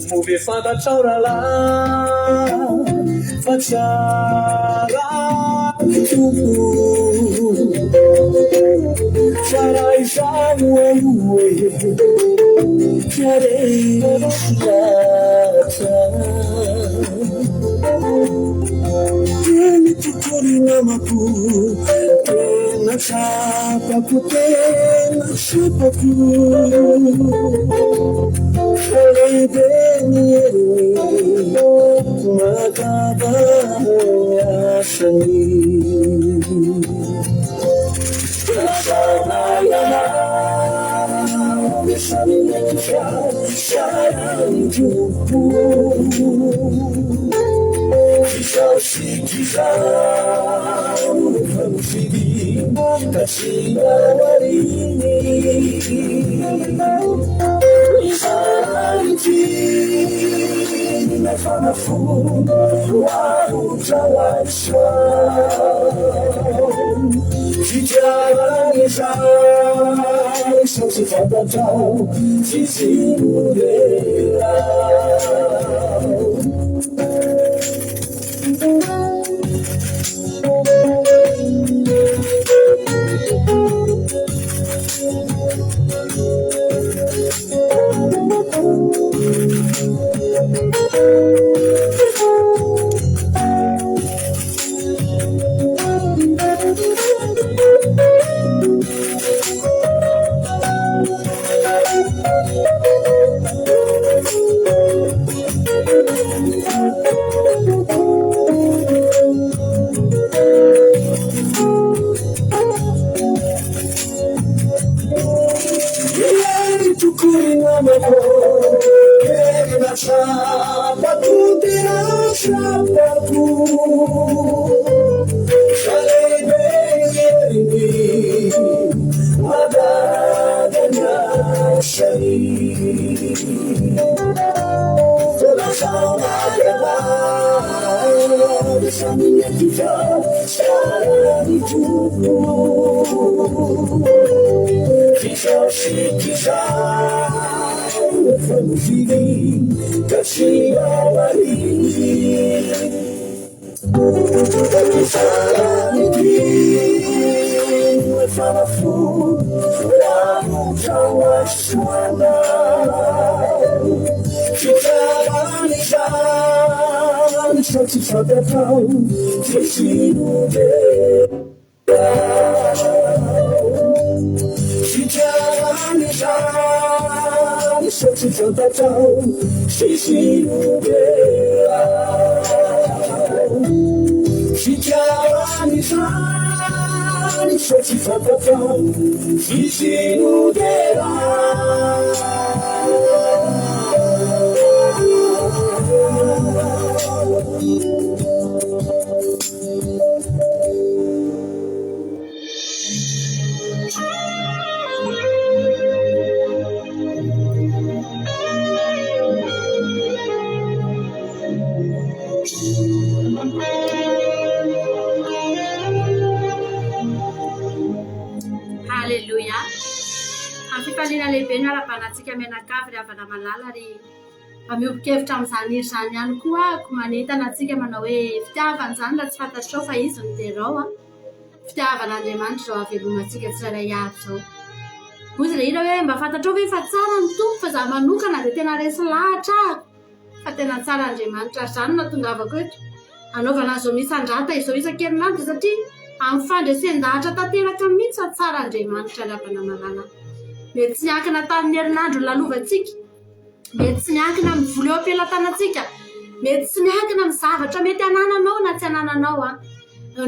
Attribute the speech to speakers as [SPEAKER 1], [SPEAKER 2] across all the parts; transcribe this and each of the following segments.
[SPEAKER 1] Move fantatraura la fatsara tuku sarai samuelue chiareisata teni tukuri namaku tena sapaku tena sapaku Makabasani Sanayana Sanayana Sanayana Kisha Famsidi Kasinawarini Nafanafu Wautawaiswa Chicharanisa Sosifatatau Chisimudela
[SPEAKER 2] Amioboka-hevitra amin'izany zany ihany koa ako manentana antsika manao hoe fitiavana zany raha tsy fantatrao fa izy no terao fitiavan'Andriamanitra zao havelomantsika tsirairay avy zao. Ozy ilay ira hoe mba fantatrao hoe fa tsara ny tompo fa za manokana dia tena resy lahatra ako fa tena tsara Andriamanitra zany natongavako eto anaovana zao misandrata izao isan-kerinandro satria amin'ny fandresendahatra tanteraka mihitsy fa tsara Andriamanitra ravana malala. Mety tsy niankina tamin'ny herinandro lalovantsika, mety tsy niankina amin'ny vola eo am-pelantanantsika, mety tsy niankina amin'ny zavatra mety anananao na tsy anananao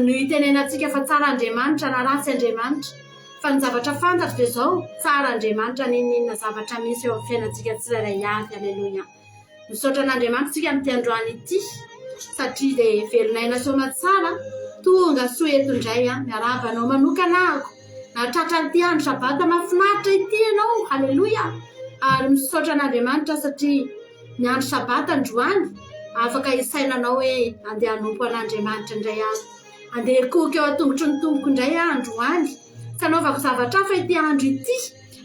[SPEAKER 2] no itenenantsika fa tsara Andriamanitra na ratsy Andriamanitra fa ny zavatra fantatra dia zao tsara Andriamanitra ninona zavatra misy eo amin'ny fiainantsika tsirairay avy. Aleluia. Misaotra an'Andriamanitra tsika amin'ity androany ity satria dia velonaina soa tsara tonga soa eto indray miarabanao manokana ako natratra ity andro sabata mahafinaritra ity ianao halleloia ary misaotra an'Andriamanitra satria ny andro sabata androany afaka isainanao hoe andeha hanompo an'Andriamanitra indray azy andeha koka eo atongotry ny tomboko indray androany sanaovako zavatra hafa ity andro ity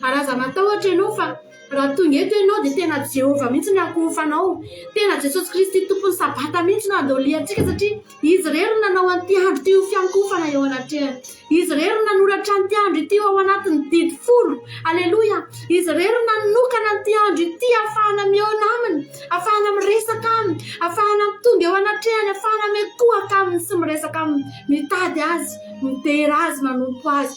[SPEAKER 2] ary aza matahotra ianao fa raha tonga eto ianao dia tena Jehova mihitsy ny akofanao tena Jesosy Kristy tompony sabata mihitsy no andoliantsika satria izy rery nanao an'ity andro ity ho fiankofana eo anatrehany izy rery nanoratra an'ity andro ity ao anatin'ny didy folo alleloia izy rery nanokana an'ity andro ity ahafahana miaona aminy ahafahana miresaka aminy ahafahana mitonga eo anatrehany ahafahana miakohaka aminy sy miresaka aminy mitady azy mitera azy manompo azy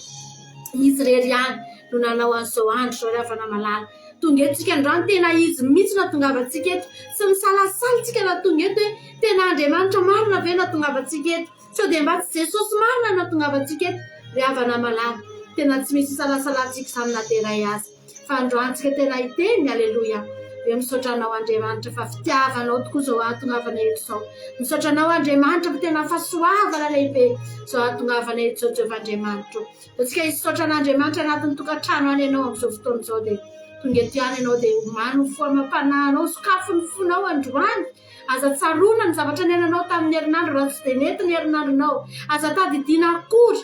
[SPEAKER 2] izy rery ihany no nanao an'izao andro zao rehefa malala tonga etsika androany tena izy mihitsy natongavantsika eto sy misalasalitsika natonga eto hoe tena Andriamanitra marina ve natongavantsika eto sao dia mba tsy Jesosy marina natongavantsika eto ry havana malala tena tsy misy salasalantsika izany nateray azy fa androantsika tena hiteny alleloia hoe misaotra anao Andriamanitra fa fitiavanao tokoa zao atongavana eto zao misaotra anao Andriamanitra fa tena fahasoavana lehibe zao atongavana eto zao Jehovandriamanitra atsika hisaotra an'Andriamanitra anatin'ny tokantrano any ianao amin'izao fotoana izao dia tonga ety any ianao dia omano foamam-panahinao sokafo ny fonao androany aza tsarona ny zavatra niainanao tamin'ny herinandro raha tsy dia nety ny herinandronao aza tadidiana akory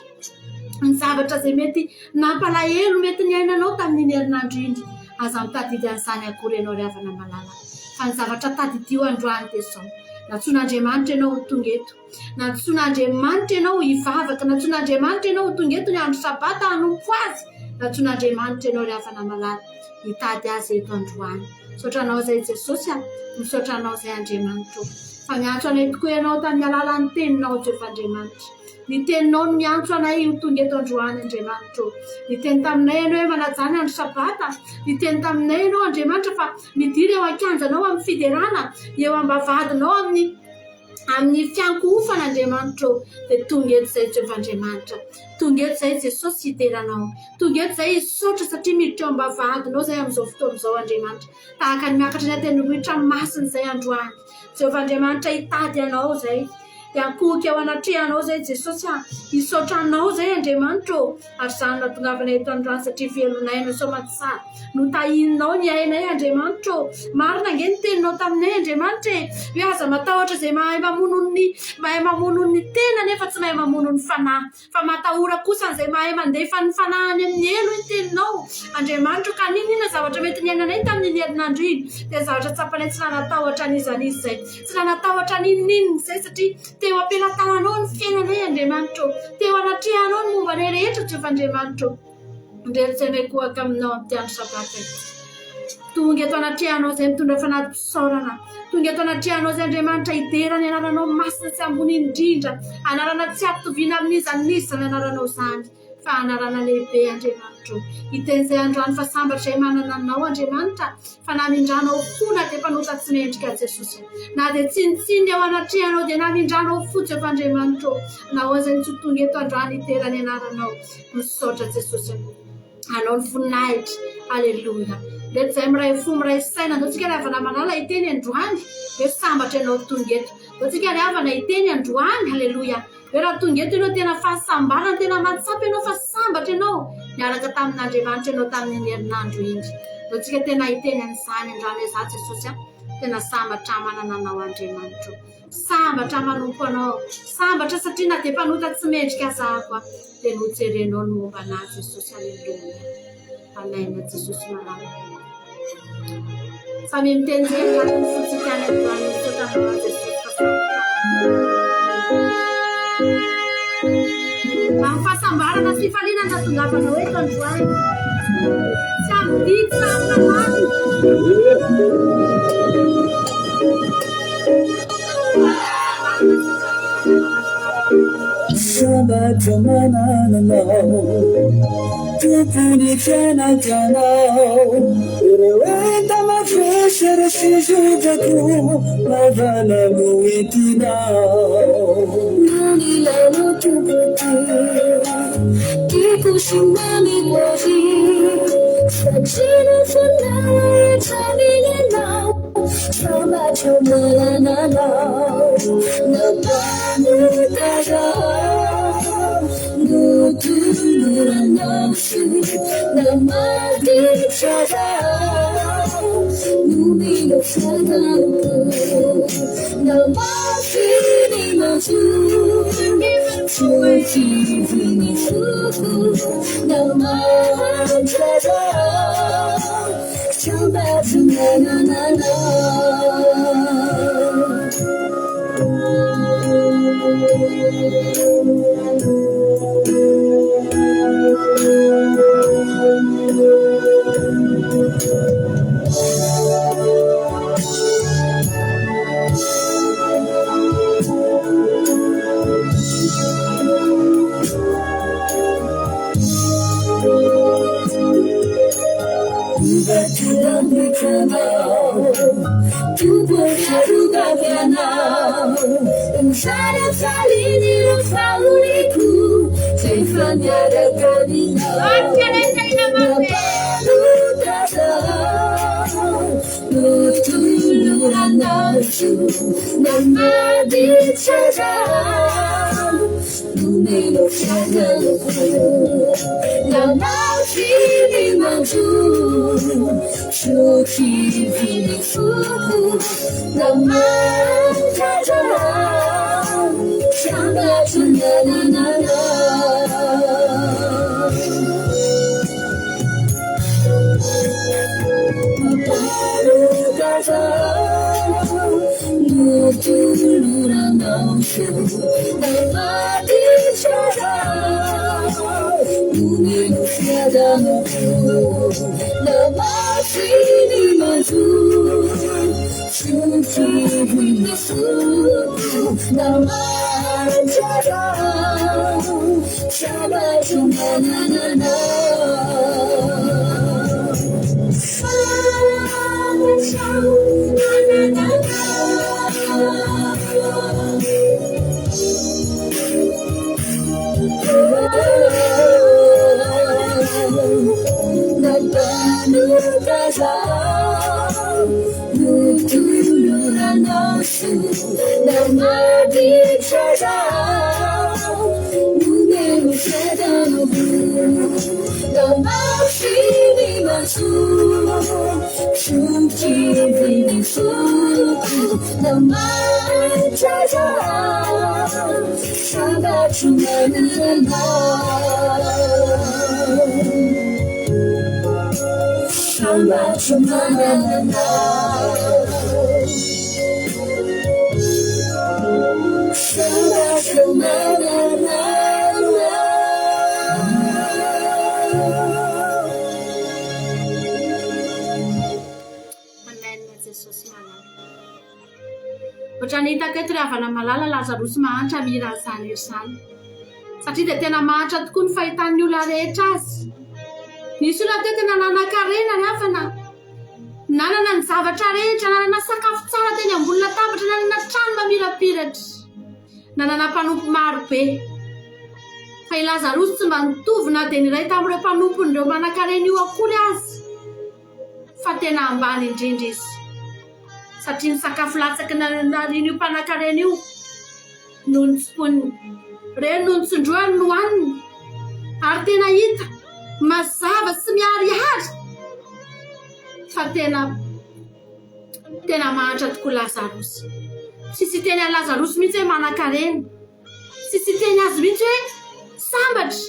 [SPEAKER 2] ny zavatra izay mety nampalahelo mety niainanao tamin'ny herinandro indry aza mitadidy an'izany akory ianao ry havana malala fa ny zavatra tadidio androany dia zao natsoan'Andriamanitra ianao ho tonga eto natsoan'Andriamanitra ianao hivavaka natsoan'Andriamanitra ianao ho tonga eto ny andro sabata hanompo azy natsoan'Andriamanitra ianao ry havana malala hitady azy eto androany misaotranao izay Jesosy misaotranao izay Andriamanitra fa miantso anay tokoa ianao tamin'ny alalan'ny teninao Jehovandriamanitra ny teninao no miantso anay ho tonga eto androany Andriamanitra ny teny taminay ianao hoe manajany andro sabata ny teny taminay ianao Andriamanitra fa midiry eo ankianjanao amin'ny fiderana eo ambavadinao amin'ny fiankofana Andriamanitra dia tonga eto izay Jehovandriamanitra tonga eto izay Jesosy hiteranao tonga eto izay hisaotra satria miditra eo ambavadinao izay amin'izao fotoana izao Andriamanitra tahaka ny miakatra ny atendrombohitra masina izay androany Jehovandriamanitra hitady anao izay dia akohoka eo anatrehanao izay Jesosy hisaotranao izay Andriamanitra ary izany natongavana eto androany satria velonay no soamatsara no tahininao ny ainay Andriamanitra marina ange ny teninao taminay Andriamanitra hoe aza matahotra izay mahay mamono ny tena nefa tsy mahay mamono ny fanahy fa matahora kosa n'izay mahay mandefa ny fanahany amin'ny elo ny teninao Andriamanitra ka ninona zavatra mety niainanay tamin'ny herinandro iny dia zavatra tsapanay tsy nanatahotra n'izanizy izay tsy nanatahotra ninon'inona izay satria teo ampelantananao ny fiainanay Andriamanitra teo anatrehanao ny mombanay rehetra Jehovandriamanitra ndrery izay miakohaka aminao amin'ny andro sabata tonga eto anatrehanao izay mitondra fanadim-pisaorana tonga eto anatrehanao izay Andriamanitra hidera ny anaranao masina sy ambony indrindra anarana tsy ampitoviana amin'izan'izy ny anaranao izany fa anarana lehibe Andriamanitra hiteny izay androany fa sambatra izay manana anao Andriamanitra fa na mindranao fona dia mpanota tsy mendrika Jesosy na dia tsinitsiny eo anatrehanao dia na mindranao fo Jehovandriamanitra nao izay nitsotonga eto androany hitera ny anaranao misaotra Jesosy anao ny voninahitra alleloia rehetra izay miray fo miray saina andao tsika ry havana malala hiteny androany hoe sambatra ianao tonga eto andao tsika ry havana hiteny androany alleloia hoe raha tonga eto ianao tena fahasambarana tena matsapy ianao fa sambatra ianao miaraka tamin'Andriamanitra ianao tamin'ny herinandro indry andao tsika tena hiteny an'izany androany hoe za Jesosy tena sambatra manana anao Andriamanitra sambatra manompo anao sambatra satria na dia mpanota tsy mendrika azahako dia nojerenao ny momba anazy Jesosy alleloia amaina Jesosy malala samy miteny zay ny fotsika any androany misaotranao Jesosy amin'ny fahasambarana sy fifaliana natongavanao eto androany tsy amididy sa amin'amany
[SPEAKER 1] Sambatra manananao tompony fianakanao ireo enta mafesera sy zodrako mavana mo entinao nonilano toboty tiako sy mamikoavy satria no fanao etraminyanao
[SPEAKER 2] Ohatran'itako eto ry havana malala Lazarosy mahantra miran'izany eo izany satria dia tena mahantra tokoa ny fahitan'ny olona rehetra azy. Nisy olona teo tena nanan-karena ry havana, nanana ny zavatra rehetra, nanana sakafo tsara teny ambony latabatra, nanana trano mamirapiratra, nanana mpanompo maro be. Fa i Lazarosy tsy mba nitovy na dia niray tamin'ireo mpanompon'ireo manan-karena io akory azy, fa tena ambany indrindra izy. Satria ny sakafo latsaky nariany io mpanan-karena io no nitsipony reny no nitsondroany no haniny, ary tena hita mazava sy miharihary fa tena mahantra tokoa Lazarosy. Sisy teny a Lazarosy mihitsy hoe manan-karena, sisy teny azy mihitsy hoe sambatra.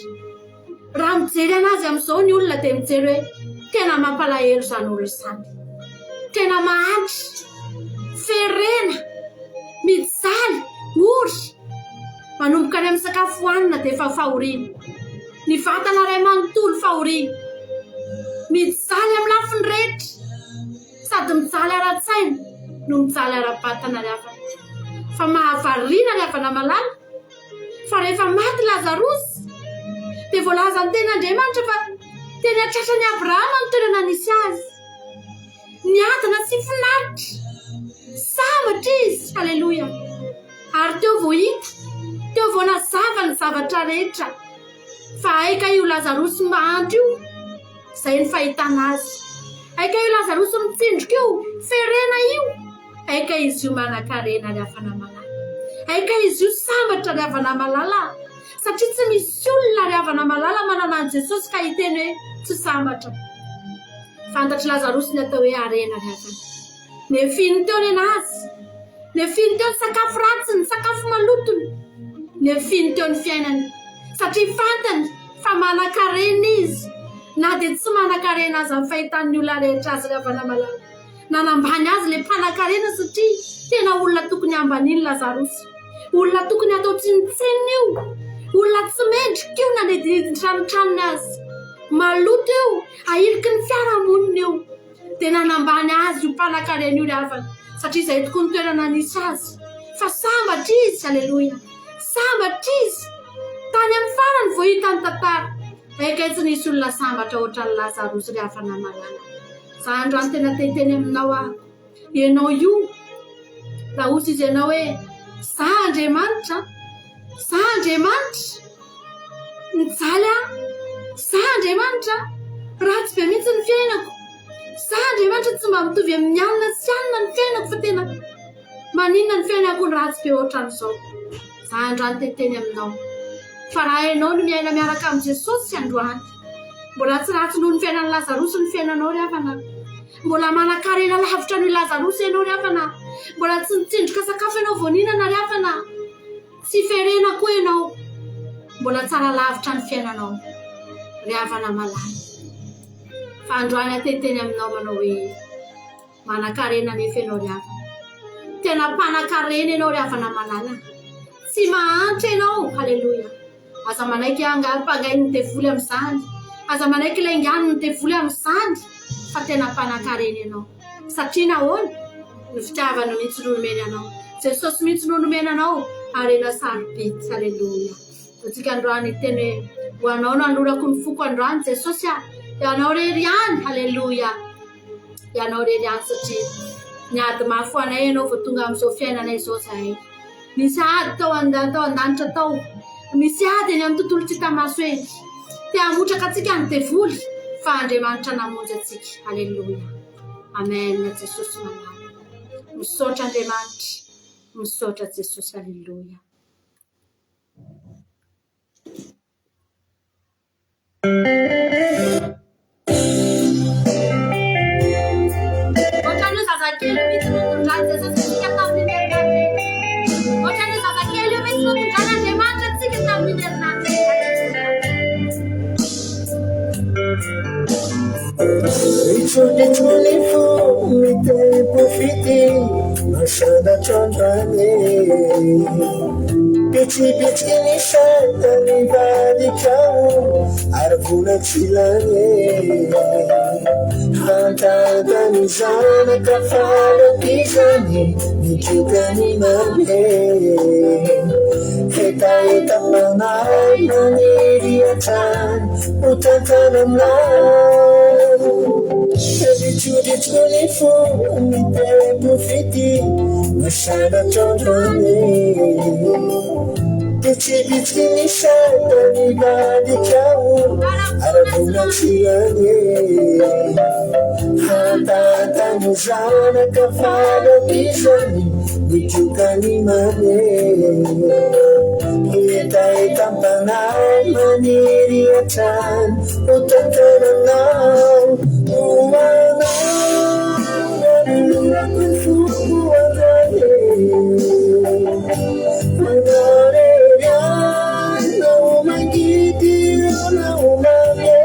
[SPEAKER 2] Raha mijery anazy amin'izao ny olona dia mijery hoe tena mampalahelo izany olona izany, tena mahantra, ferena, mijaly, ory, manomboka any amin'ny sakafo hohanina dia efa fahoriana, ny vatana ray manontolo fahoriana, mijaly amin'ny lafiny rehetra, sady mijaly ara-tsaina no mijaly ara-batana ry havana. Fa mahavariana ry havana malala fa rehefa maty Lazarosy dia voalaza ny ten'Andriamanitra fa teny an-tratra ny Abrahama ny toerana nisy azy, niadana sy finaritra, sambatra izy, haleloia. Ary teo vao hita, teo vao nazava ny zavatra rehetra fa aika io Lazarosy mahantra io, izay ny fahitana azy. aika io Lazarosy mitsindrika io ferena io aika izy io manan-karena ry havana malala aika izy io sambatra ry havana malala satria tsy misy olona ry havana malala manana an Jesosy ka hiteny hoe tsy sambatra fantatry Lazarosy ny atao hoe arena ry havana nefiny teo ny anazy nefiny teo ny sakafo ratsiny sakafo malotony nefiny teo ny fiainany satria fantany fa manan-karena izy na dia tsy manan-karena azy amin'ny fahitan'ny olona rehetra azy ry havana malala nanambany azy le mpanan-karena satria tena olona tokony ambaniany Lazarosy olona tokony atao tsinitsenina io olona tsy mendrika io na dediditranotranony azy maloto eo ahiriky ny fiarahamonina eo dia nanambany azy io mpanan-karena io ry havana satria izay tokony toerana nisy azy fa sambatra izy alleloia sambatra izy tany amin'ny farany vao hitany tantara aika tsy nisy olona sambatra ohatran'ny Lazarosy ry havana malala za androany tena teteny aminao aho ianao io raha osy izy ianao hoe za Andriamanitra mijaly aho za Andriamanitra ratsy be mihitsy ny fiainako za Andriamanitra tsy mba mitovy amin'ny alina sy alina ny fiainako fa tena maninona ny fiainako ny ratsy be ohatran'izao za androany teteny aminao fa raha ianao no miaina miaraka amin'ny Jesosy androany mbola tsy ratsy noho ny fiainan'ny Lazarosy ny fiainanao ry havana mbola manan-karena lavitra noho Lazarosy ianao ry havana mbola tsy nitsindrika sakafo ianao voninana ry havana tsy ferena koa ianao mbola tsara lavitra ny fiainanao ry havana malala fa androany ateteny aminao manao hoe manan-karena nefa ianao ry havana tena mpanan-karena ianao ry havana malala tsy mahantra ianao halleloia aza manaiky angaro-pangay ny devoly amin'izany aza manaiky ilay ingany ny devoly amin'izany fa tena mpanan-karena ianao satria nahoana ny fitiavana mihitsy no nomeny anao Jesosy mihitsy no nomeny anao arena sarobitsy halleloia atsika androany teny hoe ho anao no anorako ny foko androany Jesosy ianao rery any halleloia ianao rery any satria niady mafy anay ianao vao tonga amin'izao fiainanay izao zahay misy ady tao an-danitra tao misy ady eny amin'ny tontolo tsy tamaso eny te hamotraka atsika ny devoly fa Andriamanitra namonjy atsika halleloia amen Jesosy malala misaotra Andriamanitra misaotra Jesosy halleloia ohatran'io zazakely mihitsy notondrany Jesosy tsika tamin'ny herinandro ohatran'io zazakely io mihitsy notondrany Andriamanitra tsika tamin'ny herinandro
[SPEAKER 1] Itsonitsony fo mite-pofity masandratra androany pitsipitsy ny santany vadikao ary vola tsy lany hantantany zanaka falakizany nikitany mame etaeta manay maniry atrany ho tantana aminao itsonitsony fo mite-pofity masandratra androany pitsipitsy ny santany vadikao ary vola tsy lany hantantany zanaka falakizany nikitany mame etaeta mpanay maniry atrany ho tantananao hoanao nanolorako ny foko andrany manarely any nao mangidy nao mame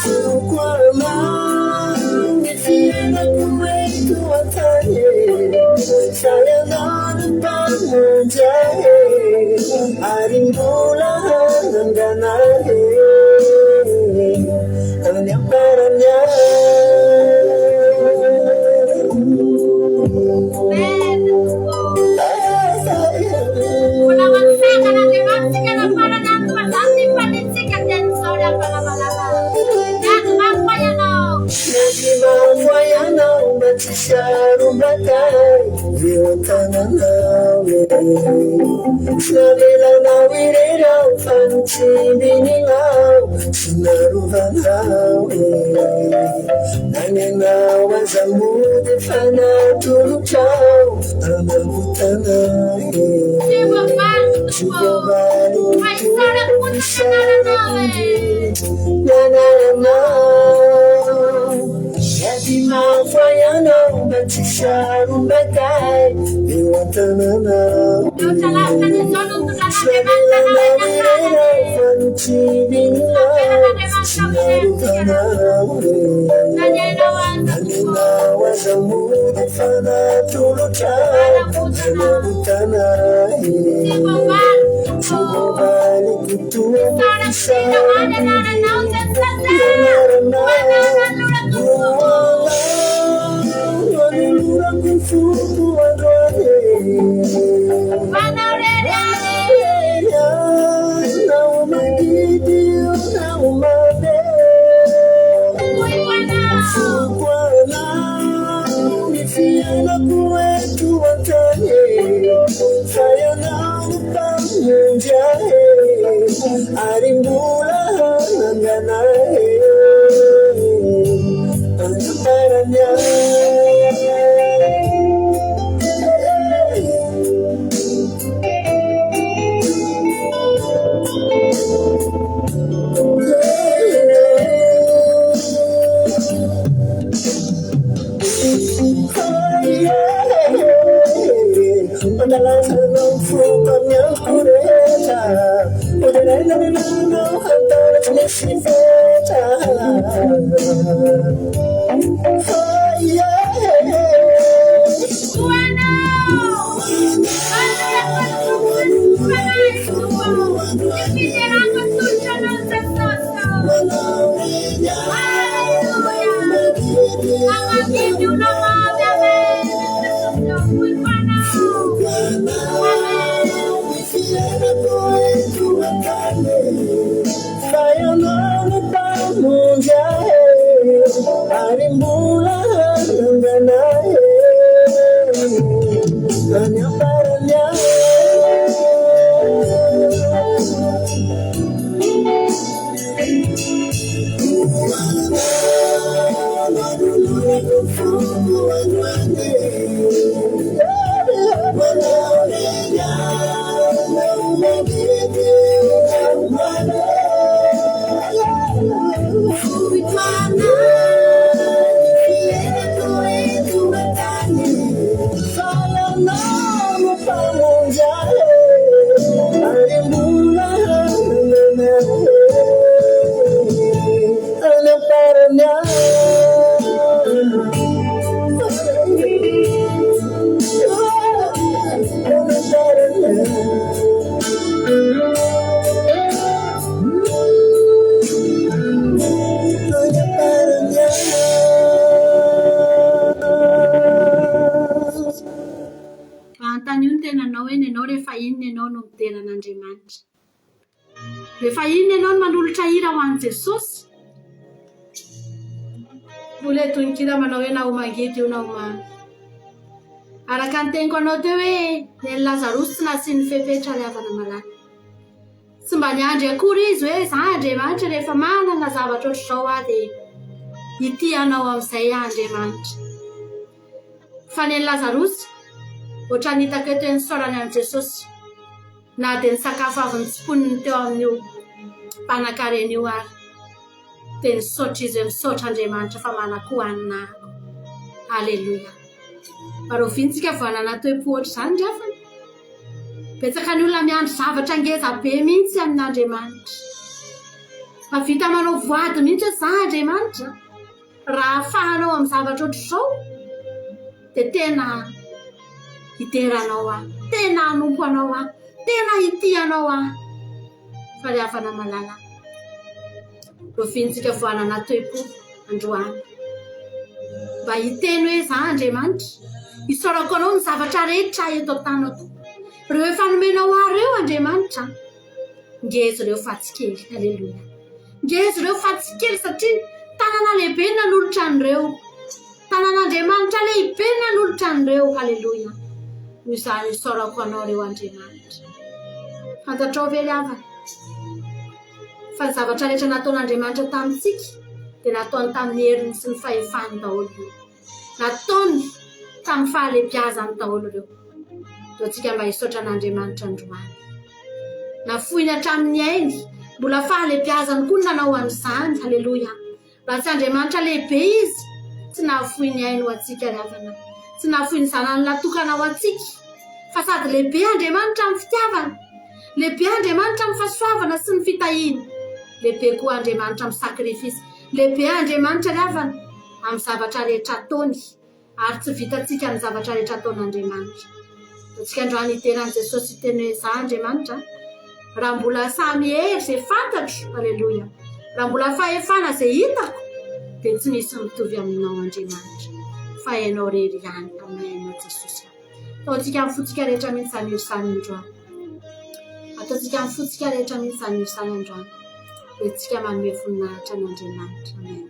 [SPEAKER 1] foko anao ny fiainako meto antany sayanao ny mpamonjy ary mbola hananganay any amparany Nadimafoyanao matisyarombakay eo an-tananao navelanao irerao fa nitsindrinao Sinaruvanao Nanyanao azamude fanatulutrao Amamutanao Sugavali Nananao Yadi mafayanao Matisharumbatai Iwatananao
[SPEAKER 2] Rehefa inona ianao no manolotra hira ho an'i Jesosy, mbola tonikira manao hoe naho mangidy io naho araka ny teniko anao teo hoe ny Lazarosy tsy nasiany fepetra ravana malala. Tsy mba niandry akory izy hoe za Andriamanitra rehefa manana zavatra ohatr'izao aho dia ity anao amin'izay Andriamanitra. Fa ny Lazarosy ohatry nitako eto ny saorany amin'i Jesosy na dia ny sakafo avy nitsiponiny teo amin'io mpanan-karena io ary dia nisaotra izy misaotra Andriamanitra fa manako hanina. Aleluia. Parovintsika voanana toe-po ohatr'izany drafany. Betsaka ny olona miandry zavatra ngeza be mihitsy amin'Andriamanitra. Fa vita manao voady mihitsy za Andriamanitra raha afahanao amin'ny zavatra ohatr'izao dia tena hideranao aho, tena hanompo anao aho, tena ity anao aho. Fa ry havana malala, rovintsika voanana toe-po androany. Mba hiteny hoe za Andriamanitra, isaorako anao ny zavatra rehetra eto an-tanako. Reo efa nomenao ahy reo Andriamanitra, ngezo reo fatsikely. Aleluia. Ngezo reo fatsikely satria tanana lehibe nanolotra an'ireo. Tanan'Andriamanitra lehibe nanolotra an'ireo. Aleluia. Noho izany isaorako anao reo Andriamanitra. Fantatrao ve ry havana fa ny zavatra rehetra nataon'Andriamanitra tamintsika dia nataony tamin'ny heriny sy ny fahefany daholo io, nataony tamin'ny fahalebiazany daholo ireo. Dia tsika mba hisaotra an'Andriamanitra androany, nafoiny hatramin'ny ainy, mbola fahalebiazany koa nanao an'izany. Haleloia! Raha tsy Andriamanitra lehibe izy, tsy nafoiny ainy ho antsika ry havana, tsy nafoiny zanany natokana ho antsika, fa sady lehibe Andriamanitra amin'ny fitiavana, lehibe Andriamanitra amin'ny fahasoavana sy ny fitahiana, lehibe koa Andriamanitra amin'ny sakrifisy, lehibe Andriamanitra ry havana amin'ny zavatra rehetra ataony, ary tsy vitantsika ny zavatra rehetra ataon'Andriamanitra. Tsika androany iteran'i Jesosy teny hoe za Andriamanitra, raha mbola samy hery izay fantatro, haleloia, raha mbola fahefana izay hitako, dia tsy misy mitovy aminao Andriamanitra, fa hainao rery ihany amin'ny ainao Jesosy. Ataontsika amin'ny fotsika rehetra mihitsy izany izany androany, ataontsika amin'ny fotsika rehetra mihitsy izany izany androany, dia tsika manome voninahitra an'Andriamanitra. Amen.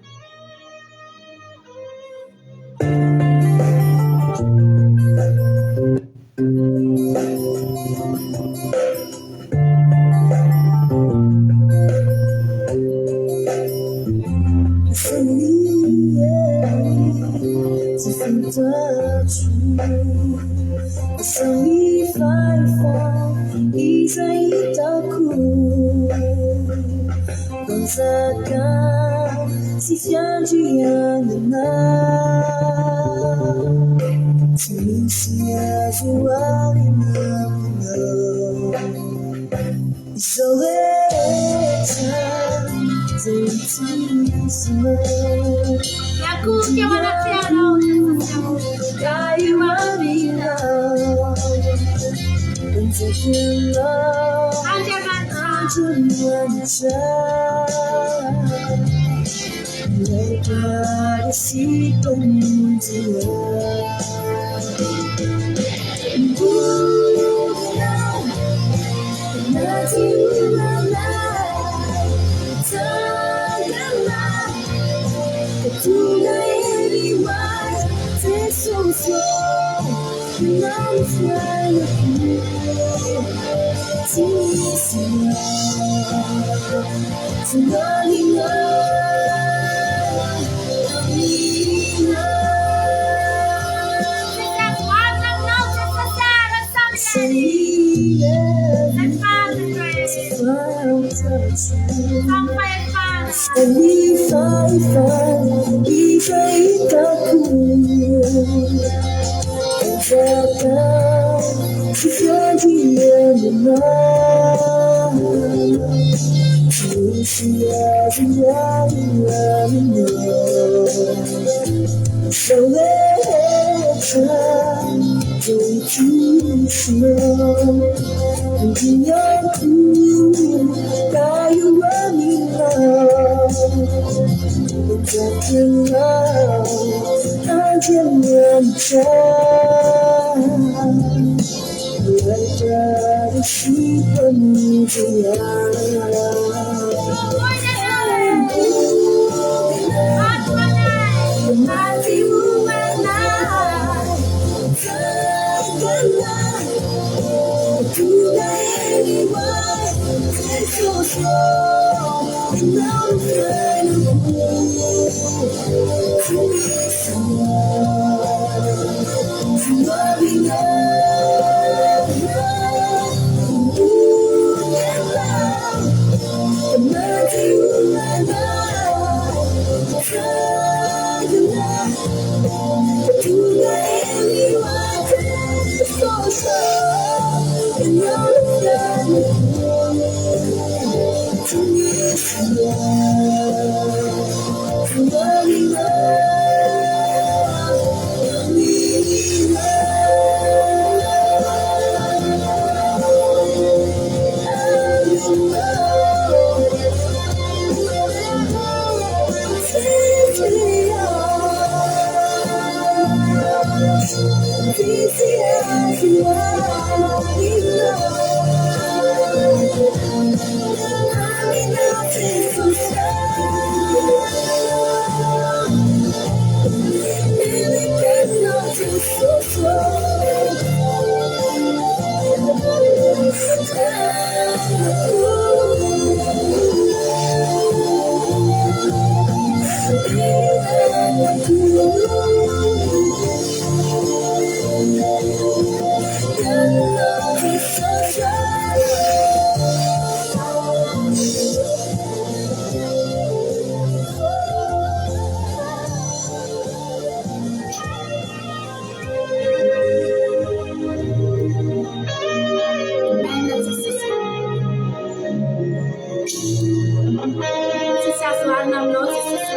[SPEAKER 2] azoarina aminao Jesosy.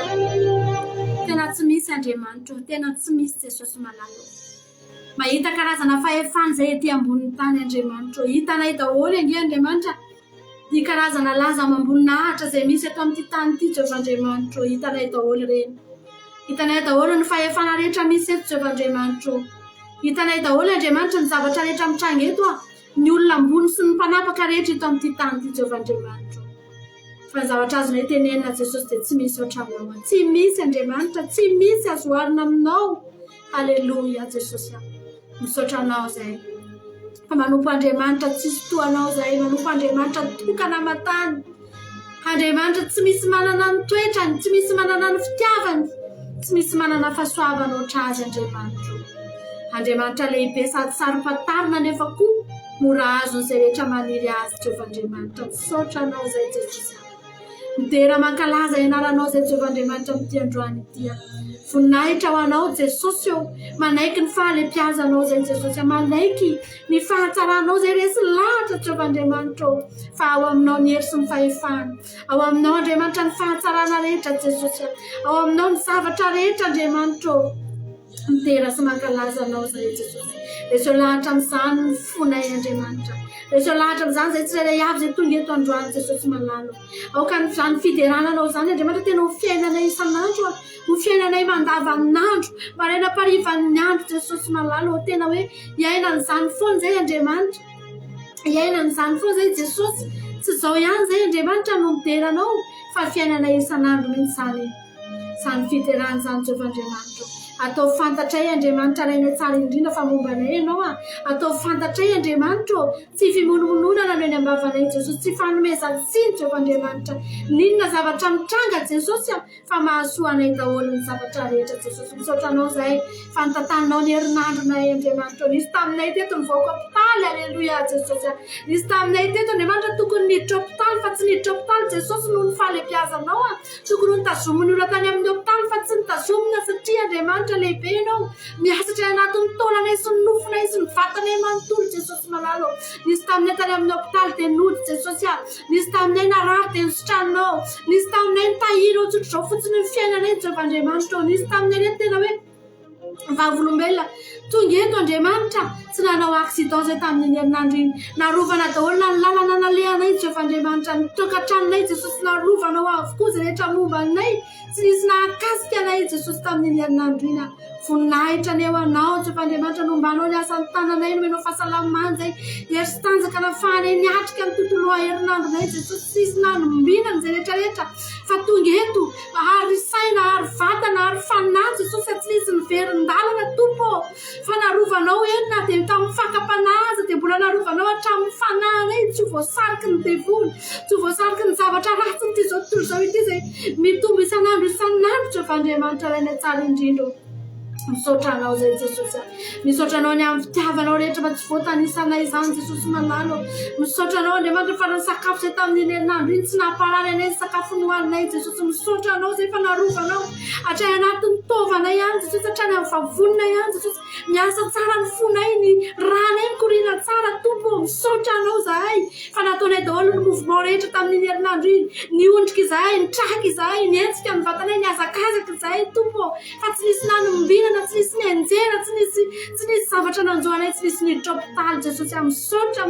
[SPEAKER 2] Tena tsy misy Andriamanitra, tena tsy misy Jesosy malalo. Mahita karazana fahefana izay ety ambonin'ny tany Andriamanitra. Hitanay daholo ange Andriamanitra ny karazana laza mamboninahitra izay misy eto amin'ity tany ity Jehovah Andriamanitra. Hitanay daholo ireny. Hitanay daholo ny fahefana rehetra misy eto Jehovah Andriamanitra. Hitanay daholo Andriamanitra ny zavatra rehetra mitranga eto ny olona ambony sy ny mpanapaka rehetra eto amin'ity tany ity Jehovah Andriamanitra. Fa ny zavatra azonay tenenina Jesosy dia tsy misy ohatranao. Tsy misy Andriamanitra, tsy misy azoarina aminao. Haleluia Jesosy. Misaotra anao zay. Fa manompo Andriamanitra tsisy toanao zay. Manompo Andriamanitra tokana matany. Andriamanitra tsy misy manana ny toetrany, tsy misy manana ny fitiavany, tsy misy manana fahasoavana oatra azy Andriamanitra. Andriamanitra lehibe sady saropatarina nefa koa mora azon'izay rehetra maniry azy Jehovah Andriamanitra. Misaotra anao zay Jesosy. Midera mankalaza ianaranao zay Jehovah Andriamanitra amin'ity androany ity. Voninahitra ho anao Jesosy, manaiky ny fahalebiazanao zay Jesosy, manaiky ny fahatsaranao zay resy lahatra Jehovah Andriamanitra. Fa ao aminao ny hery sy ny fahefana, ao aminao Andriamanitra ny fahatsarana rehetra Jesosy, ao aminao ny zavatra rehetra Andriamanitra. Midera sy mankalaza anao zay Jesosy. Reseo lahatra amin'izany ny fonay Andriamanitra. Reseo lahatra amin'izany zay tsirairay avy zay tonga eto androany Jesosy malalo. Aoka n'izany fiderananao zany Andriamanitra tena ho fiainanay isan'andro, ho fiainanay mandavanandro, maraina parivan'ny andro Jesosy malalo. Tena hoe iaina n'izany foana zay Andriamanitra. Iaina n'izany foana zay Jesosy. Tsy zao ihany zay Andriamanitra no mideranao, fa fiainanay isan'andro mihitsy zany. Zany fideran'izany Jehovah Andriamanitra. Atao fantatray Andriamanitra raina tsara indrindra fa mombanay ianao. Atao fantatray Andriamanitra tsy fimonomononana no eny ambavanay Jesosy, tsy fanomezan-tsiny Jehovah Andriamanitra. Ninona zavatra mitranga Jesosy fa mahasoa anay daholo ny zavatra rehetra Jesosy. Misaotra anao zay fa notantaninao ny herinandronay Andriamanitra. Nisy taminay teto ny vahoaka hopitaly, aleluia Jesosy. Nisy taminay teto Andriamanitra tokony niditra hopitaly fa tsy niditra hopitaly Jesosy noho ny fahalebiazanao. Tokony nitazominy olona tany amin'ny hopitaly fa tsy nitazomina satria Andriamanitra lehibe ianao, miasatra anatin'ny taonanay sy ny nofonay sy ny vatanay manontolo Jesosy malalo. Nisy taminay tany amin'ny hopitaly dia nody Jesosy. Nisy taminay narary dia nisotranao. Nisy taminay nitahiry tsotro fotsiny ny fiainanay Jehovah Andriamanitra. Nisy taminay reto tena hoe vavolombelona tonga eto Andriamanitra tsy nanao accident zay tamin'ny herinandro iny. Narovana daholo na ny lalana nalehanay Jehovah Andriamanitra. Ny tokantranonay Jesosy narovanao avokoa zay rehetra momba anay. Tsy nisy nahakasika anay Jesosy tamin'ny herinandro iny. Voninahitra ny eo anao Jehovah Andriamanitra no mbanao ny asan'ny tananay no menao fahasalamana zay. Hery sy tanjaka nafahanay niatrika ny tontolo herinandronay Jesosy. Tsy nisy nanombinan zay rehetra rehetra fa tonga eto ary saina ary vatana ary fanahy Jesosy. Tsy nisy niverin-dalana tompo fa narovanao enona dia tamin'ny fakapanaza dia mbola narovanao hatramin'ny fanahynay. Tsy voasariky ny devoly, tsy voasariky ny zavatra ratsy ny zao tontolo zao ity zay mitombo isan'andro Jehovah Andriamanitra raina tsara indrindra. Misaotra anao zay Jesosy. Misaotra anao ny amin'ny fitiavanao rehetra fa tsy voatanisanay izany Jesosy malalo. Misaotra anao Andriamanitra fa ny sakafo zay tamin'ny herinandro iny tsy nahaparary anay ny sakafo nohaninay Jesosy. Misaotra anao zay fa narovanao hatrany anatin'ny tovanay ihany Jesosy, hatrany amin'ny vavonina ihany Jesosy. Miasa tsara ny fonay, ny ranay mikorina tsara tompo. Misaotra anao zahay fa nataonay daholo ny mouvement rehetra tamin'ny herinandro iny. Ny ondrika izahay, ny traky izahay, ny hetsika ny vatanay, ny hazakazaka izahay tompo. Fa tsy nisy nanombinana, tsy nisy nianjera, tsy nisy zavatra nanjoanay, tsy nisy niditra hopitaly Jesosy. Misaotra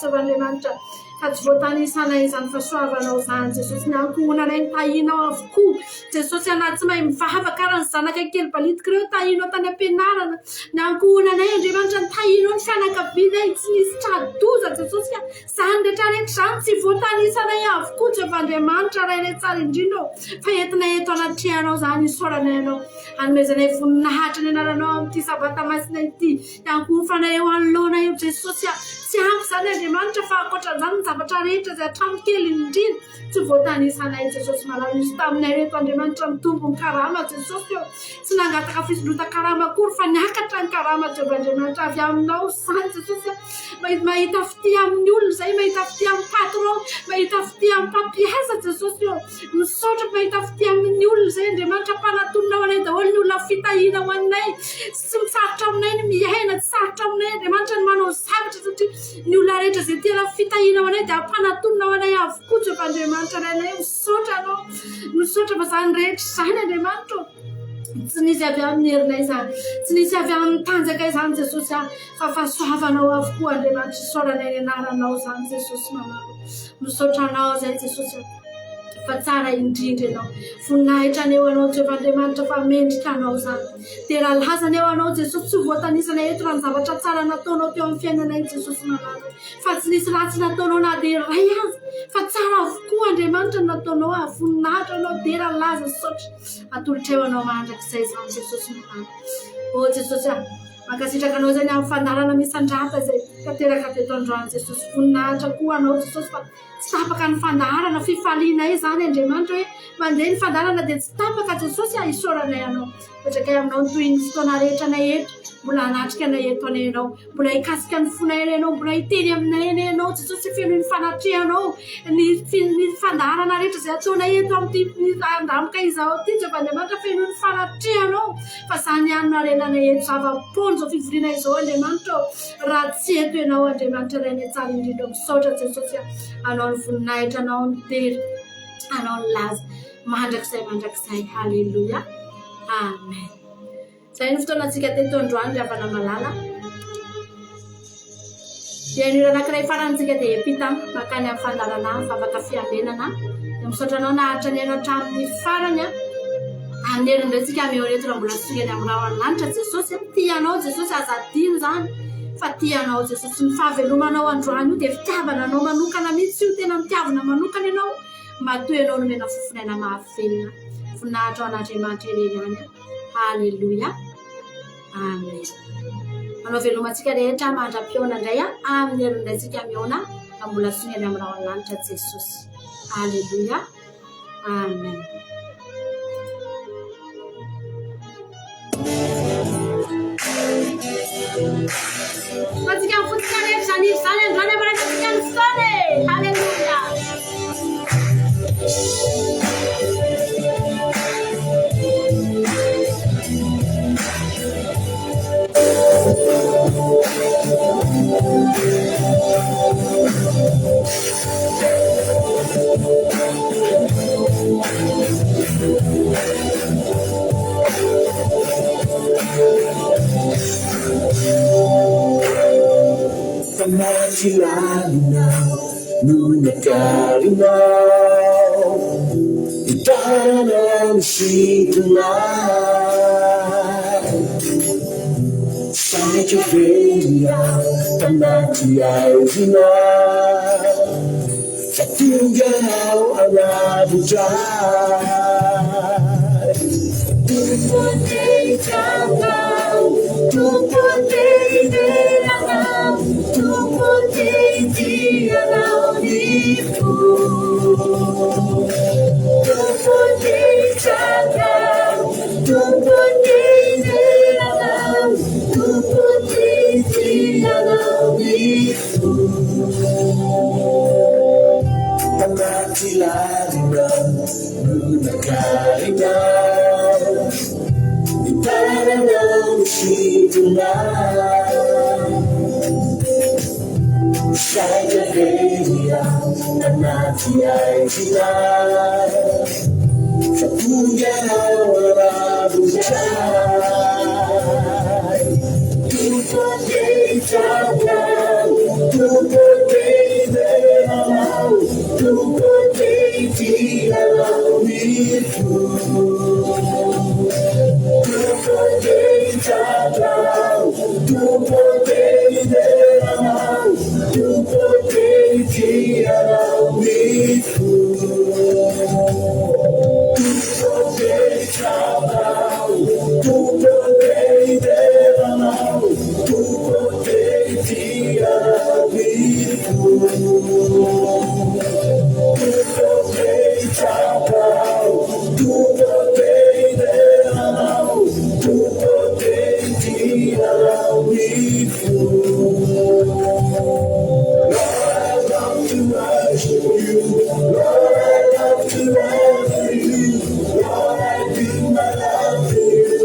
[SPEAKER 2] Jehovah Andriamanitra. Fa tsy voatanisanay izany fahasoavanao zany Jesosy. Ny ankohonanay ny tahinao avokoa Jesosy. Anaty tsy mahay mivavaka raha ny zanaka kely balitika ireo tahinao tany am-pianarana. Ny ankohonanay Andriamanitra ny tahinao ny fianakavianay, tsy nisy tradoza Jesosy. Zany rehetra rehetra zany tsy voatanisanay avokoa Jehovah Andriamanitra rainay tsara indrindra. Fa entinay eto anatrihanao zany isaoranay anao. Hanomezanay voninahitra ny anaranao amin'ity sabata masina ity. Ankofanay eo anoloana eo Jesosy. Tsy ampy zany Andriamanitra fa ankoatran'izany ny zavatra rehetra zay hatramy kely indrindra tsy voatanisanay Jesosy malalo. Nisy taminay reto Andriamanitra mitombo ny karama Jesosy. Tsy nangataka fisondrota karama akory fa niakatra ny karama Jehovah Andriamanitra avy aminao zany Jesosy. Mahita fity amin'ny olona zay, mahita fity amin'ny patron, mahita fity amin'ny mpampiasa Jesosy. Misaotra mahita fity amin'ny olona zay Andriamanitra. Mpanatononao anay daholo ny olona fitahina ho anay. Tsy misarotra aminay ny miaina, tsy sarotra aminay Andriamanitra ny manao zavatra satria ny olona rehetra zay tena fitahina ho anay dia mpanatononao anay avokoa Jehovah Andriamanitra rainay. Misaotra anao, misaotra fa zany rehetra zany Andriamanitra tsy nisy avy amin'ny herinay zany tsy nisy avy amin'ny tanjaka izany Jesosy fa fahasoavanao avokoa Andriamanitra isaoranay ny anaranao zany Jesosy manao misaotra anao zay Jesosy fa tsara indrindra ianao voninahitra aneo anao Jehovah Andriamanitra fa mendrika anao zany dia raha lazana eo anao Jesosy tsy voatanisana eto raha ny zavatra tsara nataonao teo amin'ny fiainanay Jesosy manao fa tsy nisy ratsy nataonao na dia ray azy fa tsara avokoa Andriamanitra nataonao voninahitra anao dia raha laza saotra atolotra eo anao mandrakizay zany Jesosy manao o Jesosy mankasitraka anao zany amin'ny fandarana misandrata zay tanteraka teto androany Jesosy voninahitra koa anao Jesosy fa tsy tapaka ny fandaharana fifalianay zany Andriamanitra hoe mandeha ny fandarana dia tsy tapaka Jesosy isaoranay anao petrakay aminao toy ny fotoana rehetra anay eto mbola hanatrika anay eto anay ianao mbola hikasika ny fonay ianao mbola hiteny aminay anay ianao Jesosy feno ny fanatrehanao ny fandaharana rehetra izay ataonay eto amin'ny andamika izao ty Jehovah Andriamanitra feno ny fanatrehanao fa zany ihany narenanay eto zava-pony zao fivoriana izao Andriamanitra raha tsy eto ianao Andriamanitra ray ny tsara indrindra misaotra Jesosy anao ny voninahitra anao ny tery anao ny laza mandrakizay halleluja amen zay ny fotoanantsika teto androany ry havana malala dia ny anankiray farantsika dia epita makany amin'ny fandarana vavaka fiamenana dia misaotra anao naharitra ny haino hatramin'ny farany amin'ny herindratsika mihoreto raha mbola sogany amin'ny raha ny lanitra Jesosy tianao Jesosy azadiny zany fa tianao Jesosy ny fahavelomanao androany io dia fitiavana anao manokana mihitsy io tena mitiavana manokana ianao matoy ianao nomena fofinaina mahavelona voninahitra ao an'Andriamanitra ireny ihany halleluja amen manao velomantsika rehetra mandram-piona indray amin'ny herindratsika miona mbola sogany amin'ny raha ny lanitra Jesosy halleluja amen Matsika fotsika rehetra zany izy zany androany amarantsika ny fotony halleluja
[SPEAKER 1] Pamahatsilalinao no nakarinao itaranao ny sitonao saika velonao tanaty aizinao fa tonganao anavotray tumpoteitanao tumpoteivelanao tumpoteidianao nifu tumpoteitanao tumpoteivelanao tumpoteidianao nifu Pamahatsilalinao no nakarinao itaranao ny sitonao saika velonao anaty aizinao fa tonganao anavotray tumpoteitanao tumpoteivelanao tumpoteidianao nifu tumpoteitanao tumpoteivelanao tumpoteidianao nifu tumpoteitanao tumpoteivelanao tumpoteidianao nifu tumpoteitanao tumpoteivelanao tumpoteidianao nifu Lord, I love to worship you. Lord, I love to honor you. Lord, I give my love to you.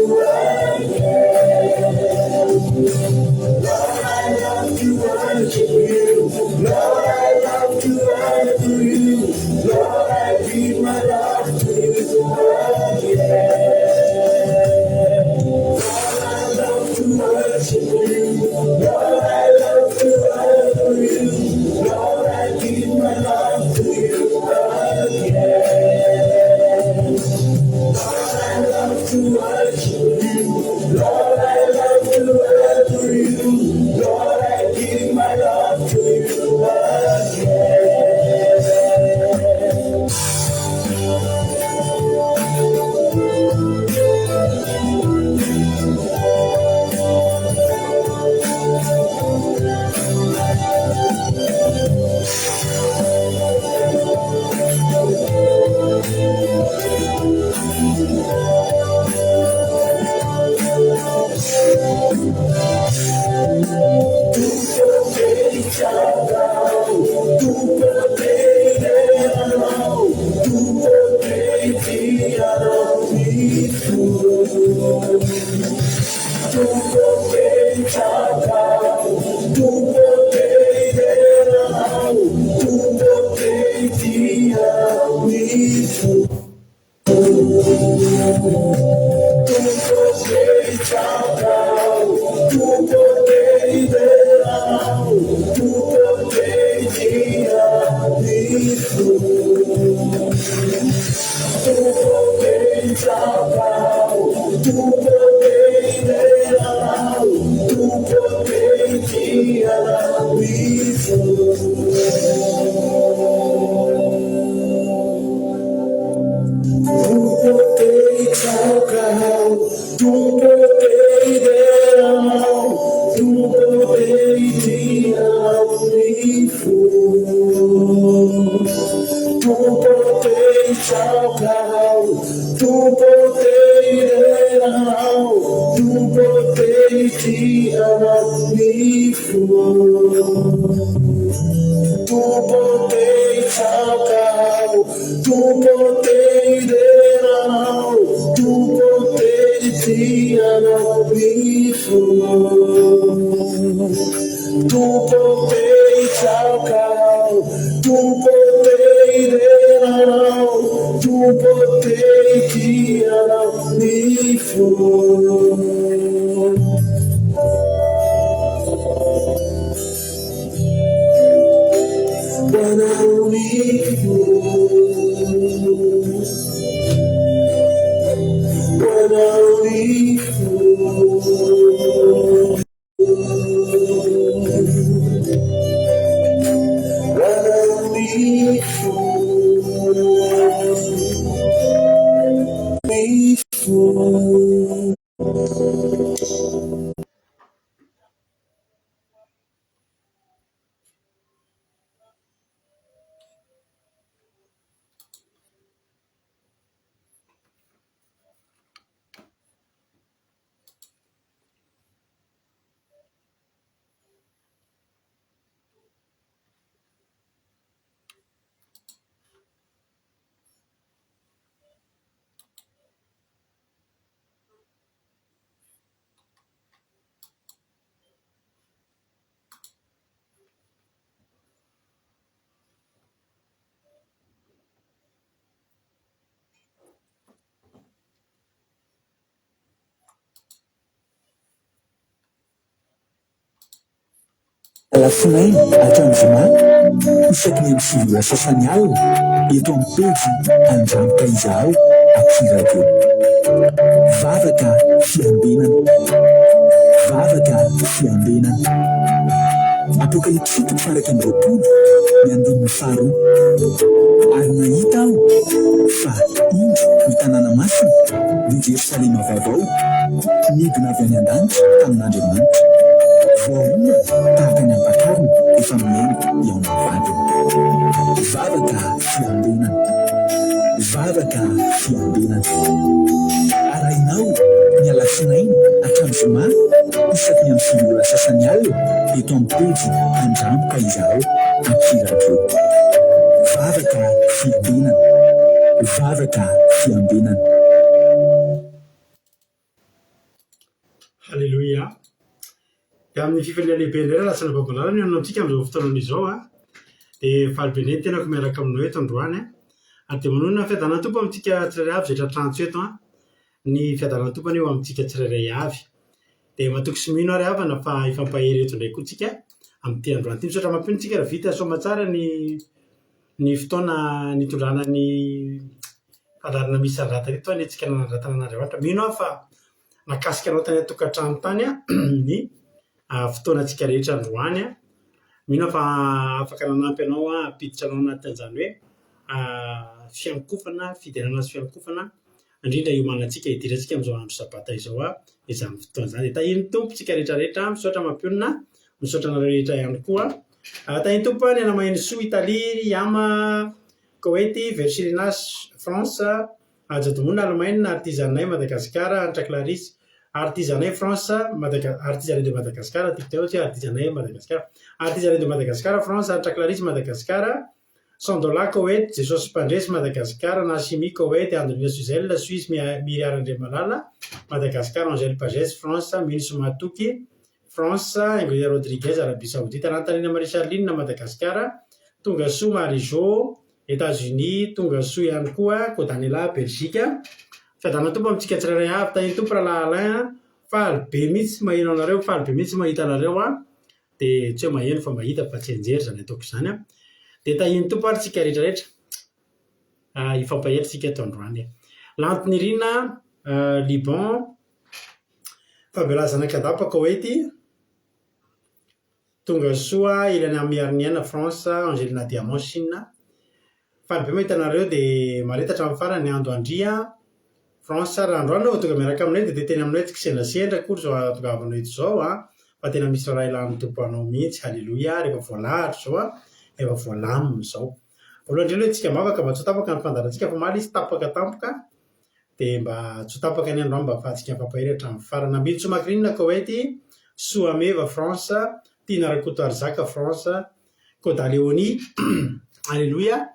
[SPEAKER 3] Alatsinainy hatramin'ny zoma isaky ny amin'ny sasany alina eto amin'ny pejy Andramika izaho akiradio. Vavaka fiambenana, vavaka fiambenana. Apokalipsy fito faharaka amby roapolo ny andininy faharoa. Ary nahita aho fa indro ny tanàna masina ny Jerosalema vaovao midina avy any an-danitra tamin'Andriamanitra. Voahona tahaka ny ampakariny efa miaina eo amin'ny vadiny. Vavaka fiambenana, vavaka fiambenana. Arahinao ny alatsinainy hatramin'ny zoma isaky ny amin'ny 5 sasany alina eto amin'ny pejy Andramika izaho akiradio. Vavaka fiambenana, vavaka fiambenana.
[SPEAKER 4] Halleluja. Amin'ny fifaliana lehibe indray lasana babalala ny anao antsika amin'izao fotoanana izao dia falibene tenako miaraka aminao eto androany ary dia manonona fiadanan'ny tompo amintsika tsirairay avy izay tratrantso eto ny fiadanan'ny tompony eo amintsika tsirairay avy dia matoky sy mino ary havana fa ifampahery eto indray koa tsika amin'ity androany ity misaotra mampinotsika raha vita soma tsara ny fotoana nitondrana ny fahalarana misy andrata reto ny antsika nanandratana an'Andriamanitra. Mino aho fa nakasika anao tany atokantrano tany ny fotoana antsika rehetra androany mino fa afaka nanampy anao ampiditra anao anatin'izany hoe fiankofana fidenana sy fiankofana indrindra iomanantsika idirantsika amin'izao andro sabata izao izany fotoana izany. Dia tahiny tompo tsika rehetrarehetra misaotra mampionina, misaotra anareo rehetra ihany koa. Tahiny tompo ny anamahiny soa Italia, Yama, Koweity, Versilinas, France, Ajadomona, Allemagne, Artisanay, Madagasikara, Antra Clarisse, Artisanay France, Artisanay de Madagascar, Artisanay Madagascar, Artisanay de Madagascar, France, Antra Clarisse, Madagascar, Sandola, Koweït, Jesosy Mpandresy, Madagascar, Nassimi, Koweït, Andrina Suzelle, Suisse, Miriam Andremalala, Madagascar, Angèle Pagès, France, Minsou Matuki, France, Ingrid Rodriguez, Arabie Saoudite, Natalina Marie Charline, Madagascar, tonga soa Marijo, États-Unis, tonga soa ihany koa Kodanela, Belgique. Fiadana tompo amintsika tsirairay avy, tahiny tompo raha Alain, faly be mihitsy maheno anareo, faly be mihitsy mahita anareo dia tsy hoe maheno fa mahita fa tsy enjery izany ataoko izany dia tahiny tompo ary tsika rehetrarehetra ifampahelo tsika eto androany. Lantinirina, Liban, Fabelazana Kadapa, Koweïty, tonga soa Ilana Miarniana, France, Angelina Diamant, Chine. Faly be mahita anareo dia maretatra amin'ny farany Ando Andria, France, raha androany tonga miaraka aminay dia teny aminay tsy kisendasendra kory zao atongavanao eto izao fa tena misy raha ilan'ny tompo anao mihitsy. Halleloia, rehefa voalahatra zao rehefa voalamina izao. Voalohany indrindra hoe tsika mavaka mba tsy ho tapaka ny fandarantsika fa maly izy tapaka tampoka dia mba tsy ho tapaka ny androany mba ahafahantsika mifampahiratra amin'ny farany. Ambiny Somakrinina, Koweïty, Soameva, France, Tina Rakoto Arzaka, France, Koda Léonie, Alléluia,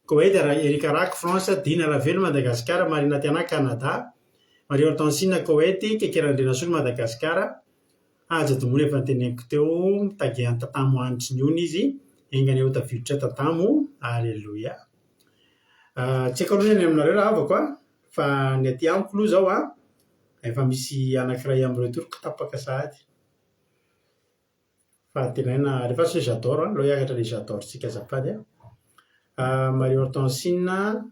[SPEAKER 4] Koweït, Erika Rak, France, Dina Ravelo, Madagascar, Marina Tiana, Canada, Marie Hortensine, Koweïty, Kekerandrena Solo, Madagascar, Ajadomona efa nyteneniko teo, tagihan'ny tantamo anitry ny ony izy, engany eo taviditra tantamo, Alléluia. Tsy haiko aloha ny aminareo raha avako fa ny aty amiko aloha zao efa misy anankiray amin'ireo toroko tapaka sahady. Fa tenaina rehefa tsy hoe j'adore aloha hiakatra ilay j'adore tsika azafady Marie Hortensine,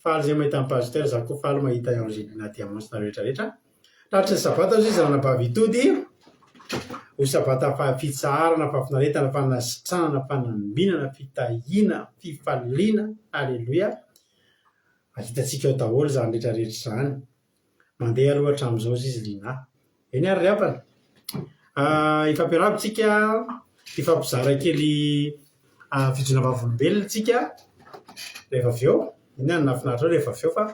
[SPEAKER 4] faly izay mahita amin'ny pasteur, za koa faly mahita Angelina Diamant na rehetrarehetra. Lahatra ny sabata zao izy zanabavy itody ho sabata fitsarana, fahafinaretana, fanasitranana, fanambinana, fitahiana, fifaliana. Alléluia. Hitantsika eo daholo izany rehetrarehetra izany. Mandeha aloha hatramin'izao izy linahy. Eny ary ry havana. Ifampiarahaba-tsika, ifampizara kely fijona vavolombelona tsika rehefa avy eo. Iny any nafinaritra rehefa avy eo fa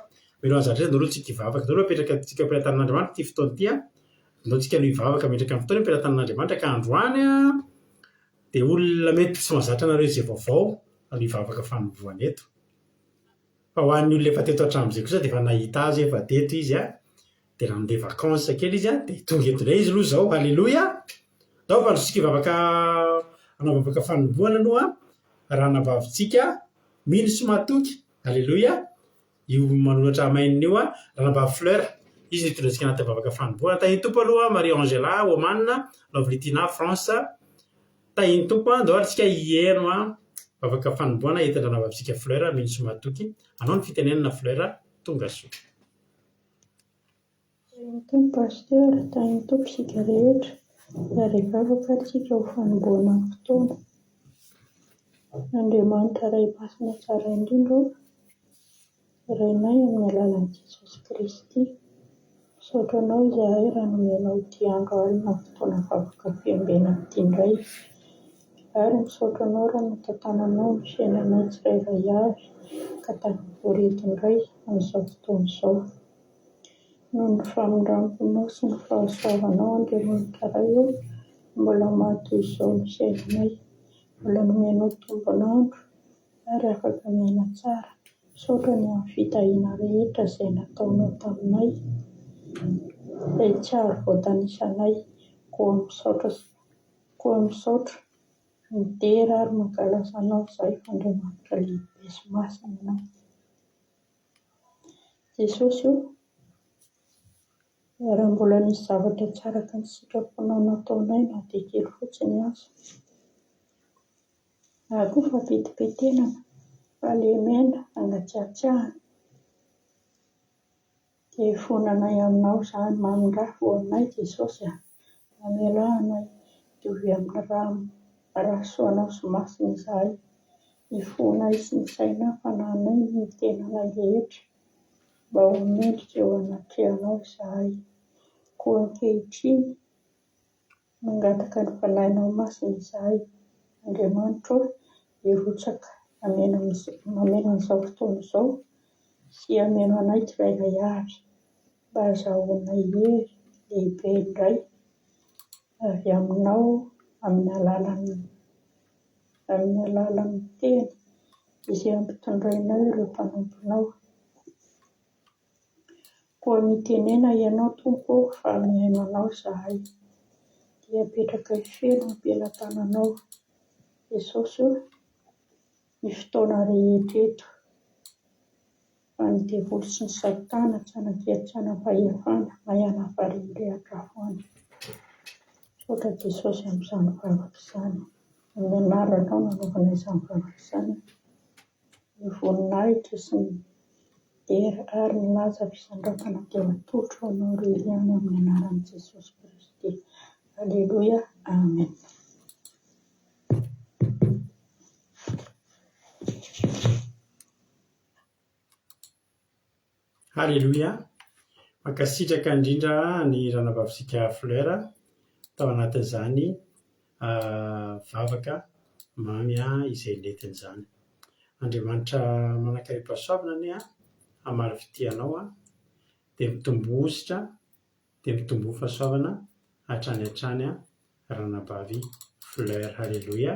[SPEAKER 4] milo anjara ndalo tsika hivavaka, ndalo apetraka tsika ampiran-tanin'Andriamanitra ity fotoana ity ndalo tsika no hivavaka metraka amin'ny fotoana ampiran-tanin'Andriamanitra ka androany dia olona mety tsy mahazatra anareo izay vaovao no hivavaka fanombohana eto. Fa ho an'ny olona efa teto hatramin'izay kosa dia efa nahita azy efa teto izy dia raha mandeha vakansa kely izy dia tonga eto indray izy aloha izao. Halleloia. Ndao fa androtsika hivavaka hanavavaka fanombohana aloha raha nabavitsika mino sy matoky. Halleloia. Io manolotra mainina io ranabavy Fleur, izy nitondratsika anaty vavaka fanombohana. Tahiny tompo aloha Marie Angela, Oman, Lovlitina, France. Tahiny tompo andao ary tsika hieno vavaka fanombohana entin-dranabavitsika Fleur mino sy matoky. Anao ny fitenenana Fleur, tonga soa.
[SPEAKER 5] Tahiny tompo pasteur, tahiny tompo sika rehetra, ary vavaka tsika ho fanombohana amin'ny fotoana. Andriamanitra ray masina tsara indrindra rainay amin'ny alalan'i Jesosy Kristy. Misaotra anao izahay raha nomenao ity andro alina fotoana vavaka fiambena ity indray. Ary misaotra anao raha notantananao ny fiainanay tsirairay avy ka tafavory indray amin'izao fotoana izao. Noho ny famindramponao sy ny fahasoavanao Andriamanitra ray mbola mahatoy izao ny fiainanay, mbola nomenao tombonandro ary afaka miaina tsara. Misaotra ny amin'ny fitahiana rehetra izay nataonao taminay, ilay tsy ary voatanisanay. Koa misaotra midera ary mankalaza anao izahay fa Andriamanitra lehibe sy masina anao. Jesosy raha mbola nisy zavatra tsara ka ny sitraponao nataonay na dia kely fotsiny aza, koa fa petipitenana, falemena, angatsiatsiahana, dia fonanay aminao izany mamin-drafy ho anay Jesosy. Mamelànay hitovy amin'ny raha soanao sy masina izahay. Ny fonay sy ny saina fananay ny tenanay rehetra mba ho mendrika eo anatrehanao izahay. Koa ankehitriny mangataka ny fanahinao masina izahay. Andriamanitra hirotsaka mameno an'izao fotoana izao sy hameno anay tsirairay avy mba hahazoana hery lehibe indray avy aminao amin'ny alalan'ny teny izay ampitondrainao ireo mpanomponao. Koa mitenena ianao Tompo fa mihaino anao izahay dia apetraka feno ampelantananao Jesosy ny fotoana rehetra eto. Fa ny devoly sy ny satana tsy hanaketsy tsy hanam-pahefana na hanafariana rehatra foana. Saotra Jesosy amin'izany vavaka izany. Amin'ny anaranao nanaovana izany vavaka izany ny voninahitra sy ny dera ary ny laza fisandrafana dia atotro anao irery ihany amin'ny anaran'i Jesosy Kristy. Alleluia. Amen.
[SPEAKER 4] Halleluia. Mankasitraka indrindra ny ranavavitsika Fleur tao anatin'izany vavaka mamy izay nentin'izany. Andriamanitra manakaripasoavana anie hamary fitianao dia mitombositra dia mitombo fahasoavana hatrany hatrany ranabavy Fleur. Halleluia.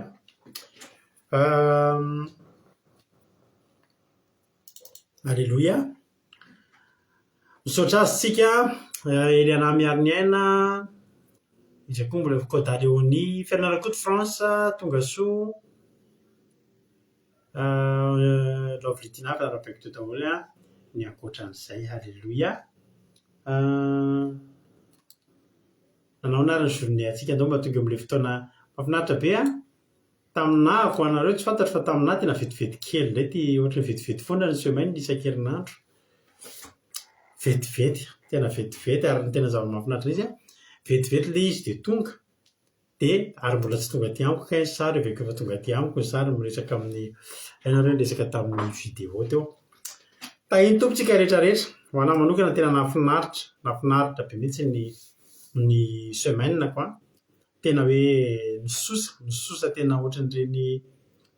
[SPEAKER 4] Halleluia. Misaotra azy tsika Eliana miaro ny aina izay koa mbola Côte d'Aléonie Fianarantsoa France tonga soa Lovritina Fianarapeko teo daholo ny ankoatran'izay. Halleluia. Nanao nariny journée antsika ndao mba tonga amin'ilay fotoana mahafinaritra be taminah ko anareo tsy fantatro fa taminah tena vetivety kely ndray ohatran'ny vetivety foana ny semaine isan-kerinandro. Vetivety tena vetivety ary ny tena zava-mahafinaritra izy vetivety ilay izy dia tonga dia ary mbola tsy tonga aty amiko 15 sary avy efa tonga aty amiko ny sary miresaka amin'ny hainareo resaka tamin'ny vidéo teo. Tahiny tompontsika rehetrarehetra ho anahy manokana tena nafinaritra be mihitsy ny semaine ko tena hoe misosa tena ohatran'ireny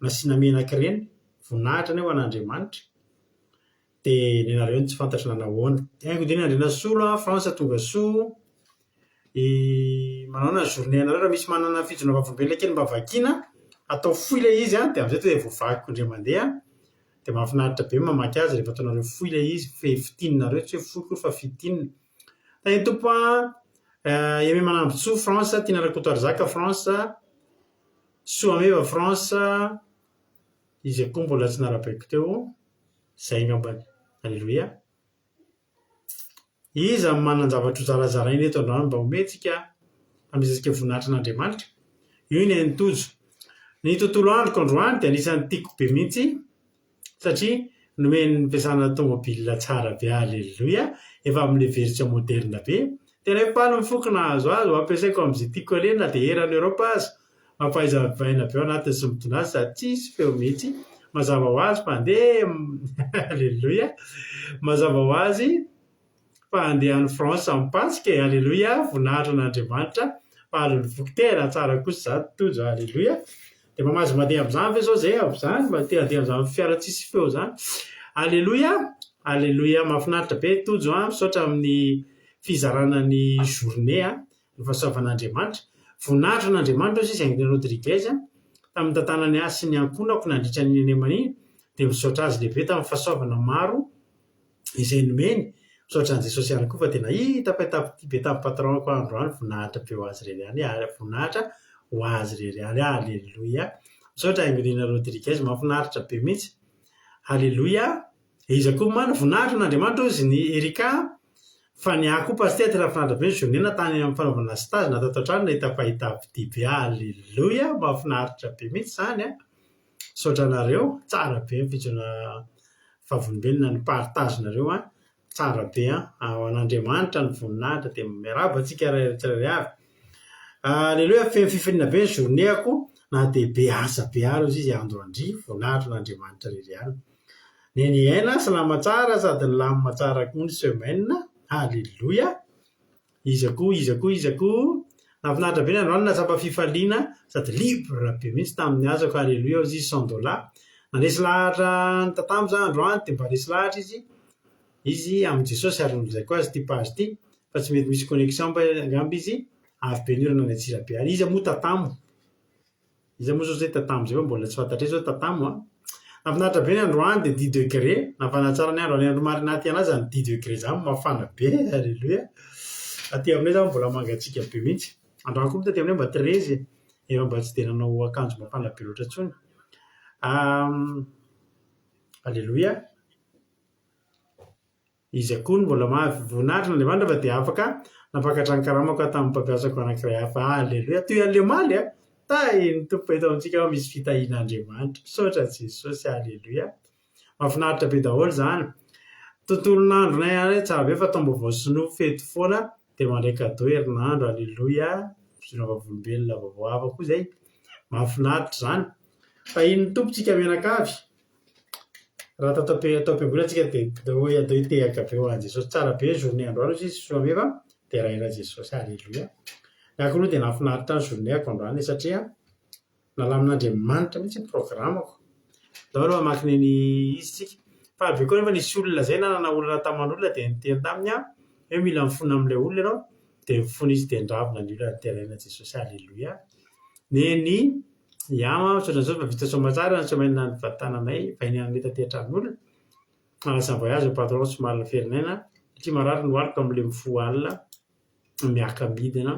[SPEAKER 4] nasiana menaka ireny voninahitra ny ho an'Andriamanitra. Dia ny anareo tsy fantatra nanahoana haingo dia Andriana soa France tonga soa manao na journée anareo raha misy manana fijona vavolombelona kely mba vakiana atao foy ilay izy dia amin'izay tonga dia voavaky indray mandeha dia mahafinaritra be mamaky azy rehefa ataonareo foy ilay izy fitininareo tsy hoe foy koa fa fitinina. Tahiny tompo Aimé Manambotsoa France Tina Rakotoary Zaka France Soameva France izay koa mbola tsy narabaiko teo zay ngambany. Halleluia. Iza manan-javatra ho zarazaraina eto androany mba homentsika amizasika voninahitra n'Andriamanitra. Io ny haintojo ny tontolo androko androany dia anisan'ny tiako be mihitsy satria nomeny mpiasana tômôbilina tsara be. Halleluia. Efa amin'ilay version moderna be tena hoe paly mifokona azo ampiasaiko amin'izay tiako alena dia eran'ny Europa azy mampahaiza vaina be ao anatiny sy mitondra azy sady tsisy feo mihitsy mazava ho azy fandeha. Halleluia. Mazava ho azy fa andeha any France ampasika. Halleluia. Voninahitra n'Andriamanitra paly mifoky tena tsara kosa zato tojo. Halleluia. Dia mamazy mandeha amin'izany ve zao zay amin'izany mba te handeha amin'izany fiara tsisy feo zany. Halleluia. Halleluia. Mahafinaritra be tojo misaotra amin'ny fizarana ny journée ny fahasoavan'Andriamanitra. Voninahitra n'Andriamanitra izy Aingle Rodriguez tamin'ny tantanany azy sy ny ankonako nandritra ny nemaniny dia misaotra azy lehibe tamin'ny fahasoavana maro izay nomeny. Misaotra an'i Jesosy ihany koa fa tena hita petapity be tamin'ny patronako androany voninahitra be ho azy irery ihany voninahitra ho azy irery ihany. Halleluia. Misaotra Aingle Rodriguez mahafinaritra be mihitsy. Halleluia. Izy koa mana voninahitra n'Andriamanitra izy ny Erika fa ny ahy koa paster tena mahafinaritra be ny journée natany amin'ny fanaovana stage natao tao-trano nahita fahitavidia be. Halleluia. Mahafinaritra be mihitsy izany misaotra anareo tsara be ny fijona vavolombelona ny partagenareo tsara be ao an'Andriamanitra ny voninahitra dia miaraba antsika tsirairay avy. Halleluia. Feno fifaliana be ny journéako na dia be asa be ary izy andro andry voninahitra n'Andriamanitra irery ihany. ny aina salama tsara sady ny lamima tsara koa ny semaine. Halleloia. Izako nafinaritra be ny androany natsapa fifaliana sady libre be mihitsy tamin'ny azako. Halleloia ozy izy $100 nanesy lahatra ny tatamo za androany dia mba resy lahatra izy amin'ny Jesosy ary nozay koa azy ty page ty fa tsy mety misy connexion mba angamba izy avy be ny orana ny atsirabe ary izy moa tatamo zay tatamo zay mbola tsy fantatra zao tatamo nafinaritra be ny androany dia 10 degré nafanatsara ny andro any andro marinaty anazy ny 10 degré zany mafana be. Halleloia. Aty aminay zany mbola mangatsika be mihitsy androany koa taty aminay mba 13 efa mba tsy dia nanao akanjo mafana be loatra intsony. Halleloia. Izy koa mbola voninahitra n'Andriamanitra fa dia afaka napakatra ny karamako tamin'ny mpampiasako anankiray hafa. Halleloia. Toy an'ilay maly ny tompo eto amintsika misy fitahian'Andriamanitra. Misaotra Jesosy. Halleloia. Mahafinaritra be daholo zany. Tontolon'andronay any tsara be fa taom-baovao sinoa fety foana dia mandray cadeau herinandro. Halleloia. Volombelona vaovao hafa koa zay. Mahafinaritra zany. Fa iny tompontsika menakavy raha atao am-piangonana antsika dia hoe atao hitehaka be ho an'i Jesosy. Tsara be journée androany izy soa mefa dia rahera Jesosy. Halleloia. Akoloha dia nafinaritra ny journée ako androany satria nalamin'Andriamanitra mihitsy ny programako. Daholo mamaky ny izy tsika. Fa be koa nefa nisy olona zay na nana olona taman'olona dia niteny taminy hoe mila mifona amin'ilay olona ianao dia mifona izy dia ndravona ny olona dia rahera Jesosy. Halleloia. Neny iama misaotra Jesosy fa vita soma tsara ny semaine ny vatananay fa iny amin'ny tatetran'olona manasa voyage patron tsy marina ferinena satria marary no alika amin'ilay mifo alina miaka midina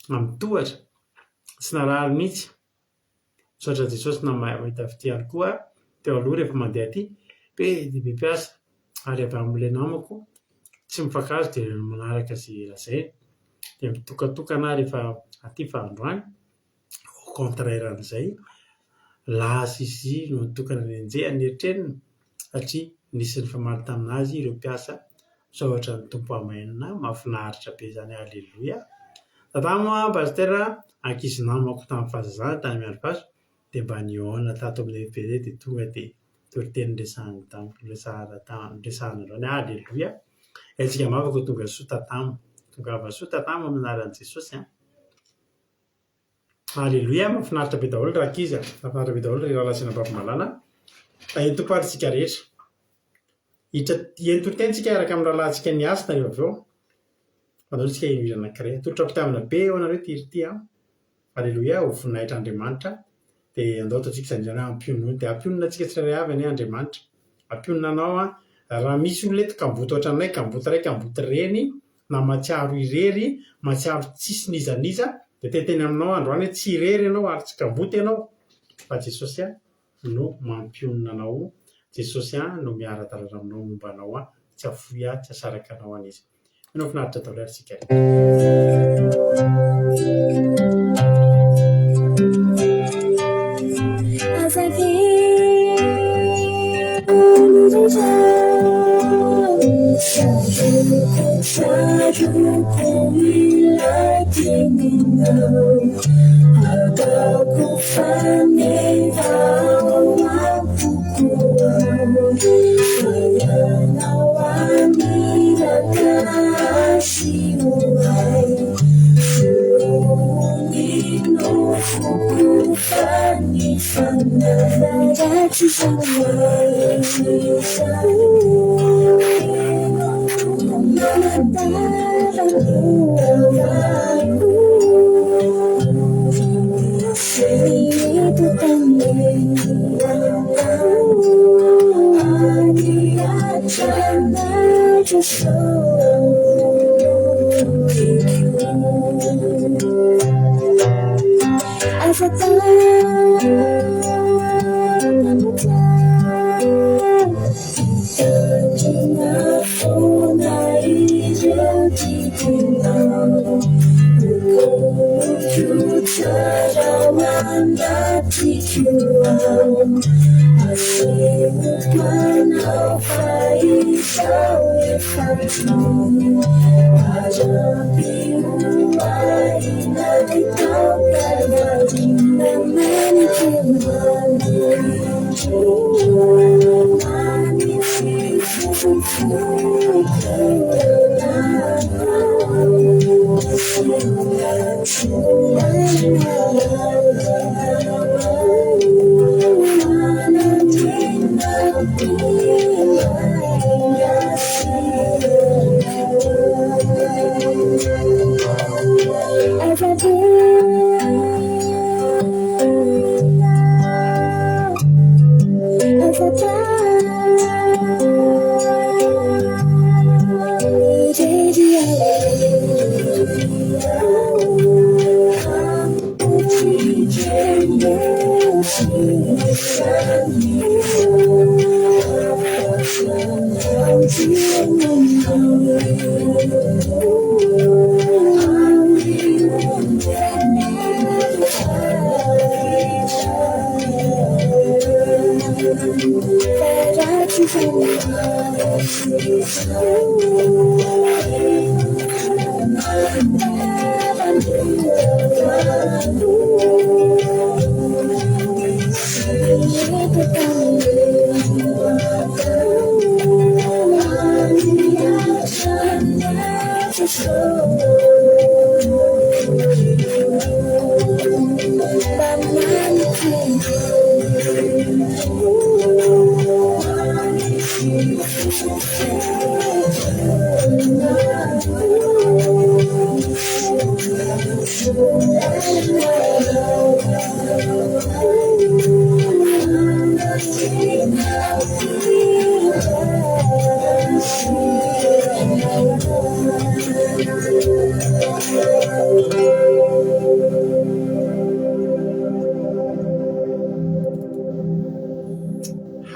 [SPEAKER 4] amin'ny tohatra tsy narary mihitsy. Misaotra Jesosy na mahita fitiany koa teo aloha rehefa mandeha aty be dia be mpiasa ary avy amin'ilay namako tsy mifakazo dia manaraka izay lazay dia mitokatokana rehefa aty fa androany au contraire an'izay lasa izy no mitokana ny anjehany eritreniny satria nisy ny famaly taminazy ireo mpiasa. Misaotra ny tompo amainina. Mahafinaritra be zany. Halleloia. Tatamo pasitera ankizy namako tamin'ny fahazazana tany miandro paso dia mba niona tato amin'ilay FPZ dia tonga dia toriteny resahana resahana androany. Halleloia. Antsika mavaka tonga soa tatamo. Tonga ava soa tatamo amin'ny anaran'i Jesosy. Halleloia. Mahafinaritra be daholo raha ankizy. Mahafinaritra be daholo raha lasina am-pahamalana. Entom-paritsika rehetra. Entoritentsika araka amin'ny rahalantsika ny asa rehefa avy eo. Fanaontsika hihira anankiray. Tolotra mpitiavana be eo anareo ty. Halleloia. Ho voninahitran'Andriamanitra. Dia andao ataontsika izany ampionony dia ampionona antsika tsirairay avy any Andriamanitra. Ampionona anao raha misy olona eto kamboto ohatranay kamboto ray kamboto reny na matsiaro irery matsiaro tsisy nizaniza dia teteny aminao androany tsy irery ianao ary tsy kamboto ianao fa Jesosy no mampionona anao. Jesosy no miara-dalàna aminao momba anao tsy afoy tsy asaraka anao an'izy. Anao finaritra daholo ary tsika.
[SPEAKER 1] Thank you.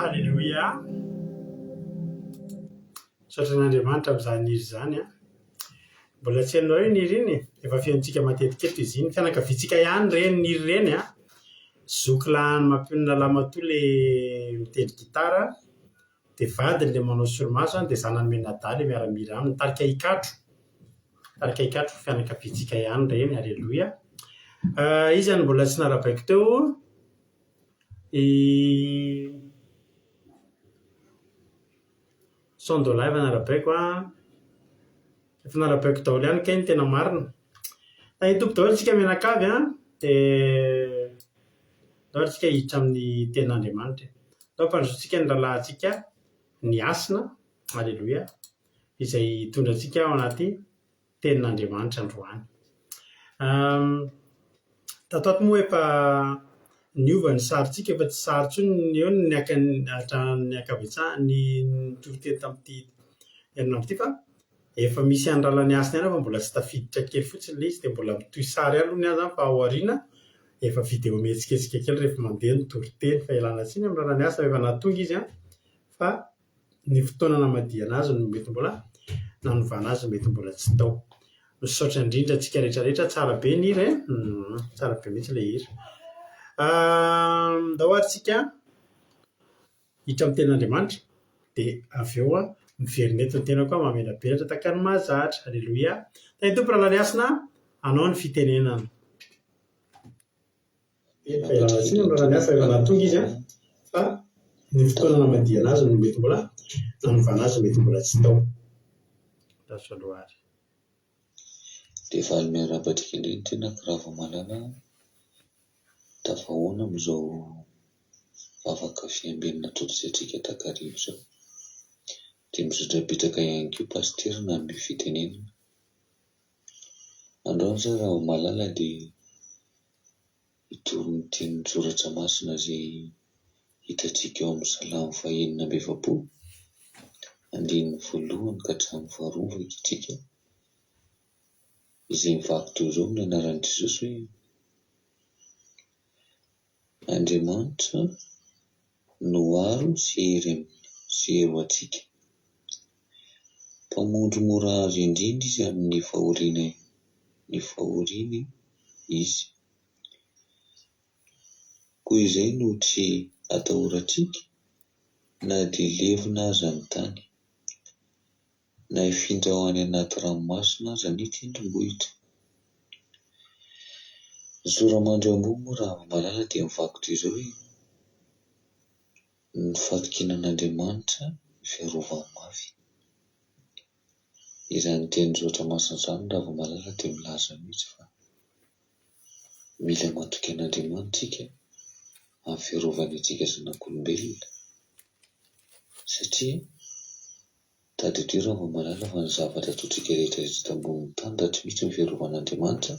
[SPEAKER 4] Halleloia. Sotran'Andriamanitra amin'izany niry zany a. Mbola tsy hainao hoe niry iny efa fihaintsika matetikety izy iny fianakaviantsika ihany reny niry reny a. Zoky-lahany mampionona lamato le mitendry gitara, dia vadiny le manao solomaso dia zanany menadala miara-mira aminy. Tarika ikatro fianakaviantsika ihany reny. Halleloia. Izy zany mbola tsy narabaiko teo Sondola efa narabaiko efa narabaiko daholo ihany kay ny tena marina. Hitombo daholo isika mianakavy dia daholo isika hiditra amin'ny tenin'Andriamanitra. Dao ampandrosoantsika ny rahalantsika ny asina, halleloia, izay hitondra antsika ao anaty tenin'Andriamanitra androany. Tatoato moa efa niova ny sarintsika, efa tsy sary intsony eo ny nitoroteny tamin'ity herinandro ity, fa efa misy an'ralany asina ihany fa mbola tsy tafiditra kely fotsiny ilay izy dia mbola mitohy sary ihany aloha ny azy fa ao aoriana efa video mihetsiketsika kely rehefa mandeha nitoroteny. Fa ialana tsiny amin'ny ralany asa efa nahatonga izy fa ny fotoana namadihana azy no mety mbola nanovana azy mety mbola tsy tao. Misaotra indrindra antsika rehetrarehetra, tsara be ny hira tsara be mihitsy ilay hira. Ndao ary tsika hiditra amin'ny tenin'Andriamanitra dia avy eo miverina eto ny tenako mamelabetra tahaka ny mahazatra. Halleloia. Ny tompo ralany asina anao ny fitenenana. Fa ialana tsiny amin'ny ralany asa efa nahatonga izy fa ny fotoana namadihana azy no mety mbola nanovana azy mety mbola tsy tao. Dasoaloary.
[SPEAKER 6] Dia valy miarabatra kely ny tena kiravo malala tafahoana amin'izao vavaka fiambinana tototsy takarivo zao. Dia mizotrapetraka ihany koa pastera na amin'ny fitenenana. Androany zao raha malala dia hitory teny soratra masina izay hitantsika eo amin'ny Salamo 120 andininy 1 ka hatramin'ny 2 vakitrika, izay mivaky toy izao amin'ny anaran'i Jesosy hoe: Andriamanitra no aro sy hery antsika. Mpamondro mora azo indrindra izy amin'ny fahoriana izy. Koa izay no tsy atahorantsika na dia levona aza ny tany, na hifindra ho any anaty ranomasina aza ny tendrombohitra. Ny soramandry ambony moa raha malala dia mivakotra izao hoe ny fatokinan'Andriamanitra fiarovany mafy. Izany teny zoatra masina izany raha vao malala dia milaza mihitsy fa mila matoky an'Andriamanitra tsika amin'ny fiarovany antsika zanak'olombelona, satria tadidiro raha vao malala fa ny zavatra ataontsika rehetra rehetra ambonin'ny tany raha tsy misy ny fiarovan'Andriamanitra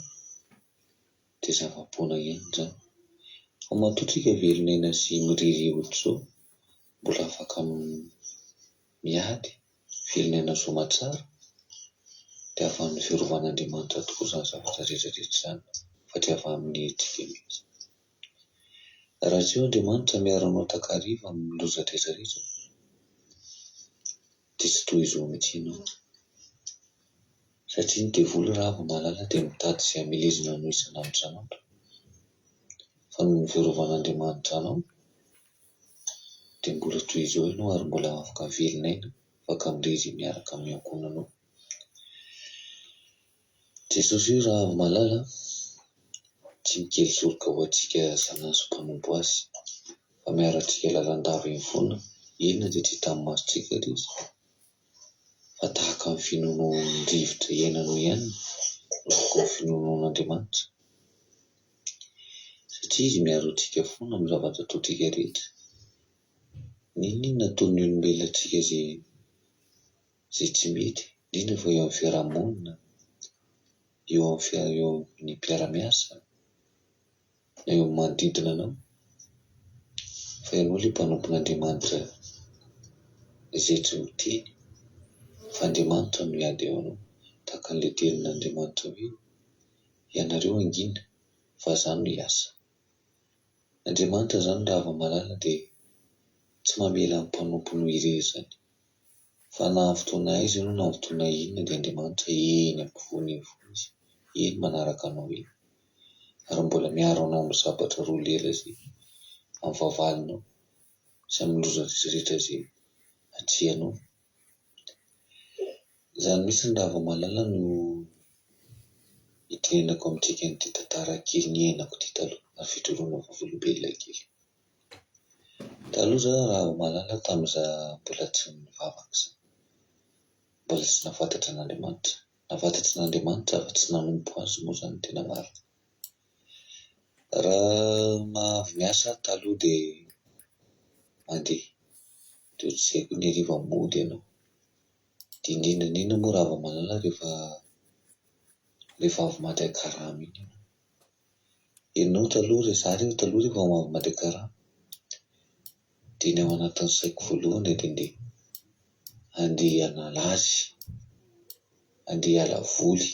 [SPEAKER 6] dia zava-poana ihany izany. Fa matoa tsika velon'aina sy miriry ohatr'izao, mbola afaka miady velon'aina soamantsara dia avy amin'ny fiarovan'Andriamanitra tokoa izany zavatra rehetra rehetra izany, fa tsy avy amin'ny tsika mihitsy. Raha tsy eo Andriamanitra miaranao takariva amin'ny loza rehetra rehetra dia tsy toy izao mihitsy ianao, satria ny devoly raha vao malala dia mitady izay hamelezana anao isanandro isanandro. Fa ny fiarovana anao dia mbola toy izao ianao ary mbola afaka velon'aina, afaka miriry miaraka amin'ny ankonanao. Jesosy io raha vao malala tsy mikely soroka ho antsika zanahy sy mpanompo azy, fa miarantsika lalandava eny foana, inona dia tsy hitan'ny masontsika ilay izy, fa tahaka ny finoanao rivotra iainanao ihany no tahaka ny finoanan'Andriamanitra, satria izy miaro antsika foana amin'ny zavatra ataontsika rehetra. N'inona ataon'ny olombelona antsika izay tsy mety, indrindra fa eo amin'ny fiarahamonina, eo amin'ny mpiara-miasa, na eo amin'ny manodidina anao, fa ianao ilay mpanompon'Andriamanitra izay tsy miteny, fa Andriamanitra no miady eo anao, tahaka an'ilay tenin'Andriamanitra hoe ianareo angina fa izaho no hiasa. Andriamanitra izany raha vao malala dia tsy mamela ny mpanompo no irery izany, fa na amin'ny fotoana aiza ianao na amin'ny fotoana inona dia Andriamanitra eny ampovoany eny foana izy, eny manaraka anao eny, ary mbola miaro anao amin'ny sabatra roa lela izay amin'ny vavalinao sy amin'ny loza rehetra izay hatrehanao. Izany mihitsy raha vao malala no itenenako amintsika an'ity tantara kely niainako ity taloha, ary fitoroana vavolombelona kely. Taloha izaho raha vao malala tamin'izaho mbola tsy nivavaka izany, mbola tsy nahafantatra an'Andriamanitra. Nahafantatry n'Andriamanitra fa tsy nanompo azy moa izany tena marina. Raha avy miasa taloha dia mandeha, dia tsy haiko ny hariva mody ianao. Dia indrindra moa raha vao malala rehefa avy maty karama iny ianao. Ianao taloha izaho rehefa avy maty karama dia ny ao anatin'ny saiko voalohany dia andeha hanala azy, andeha hiala voly,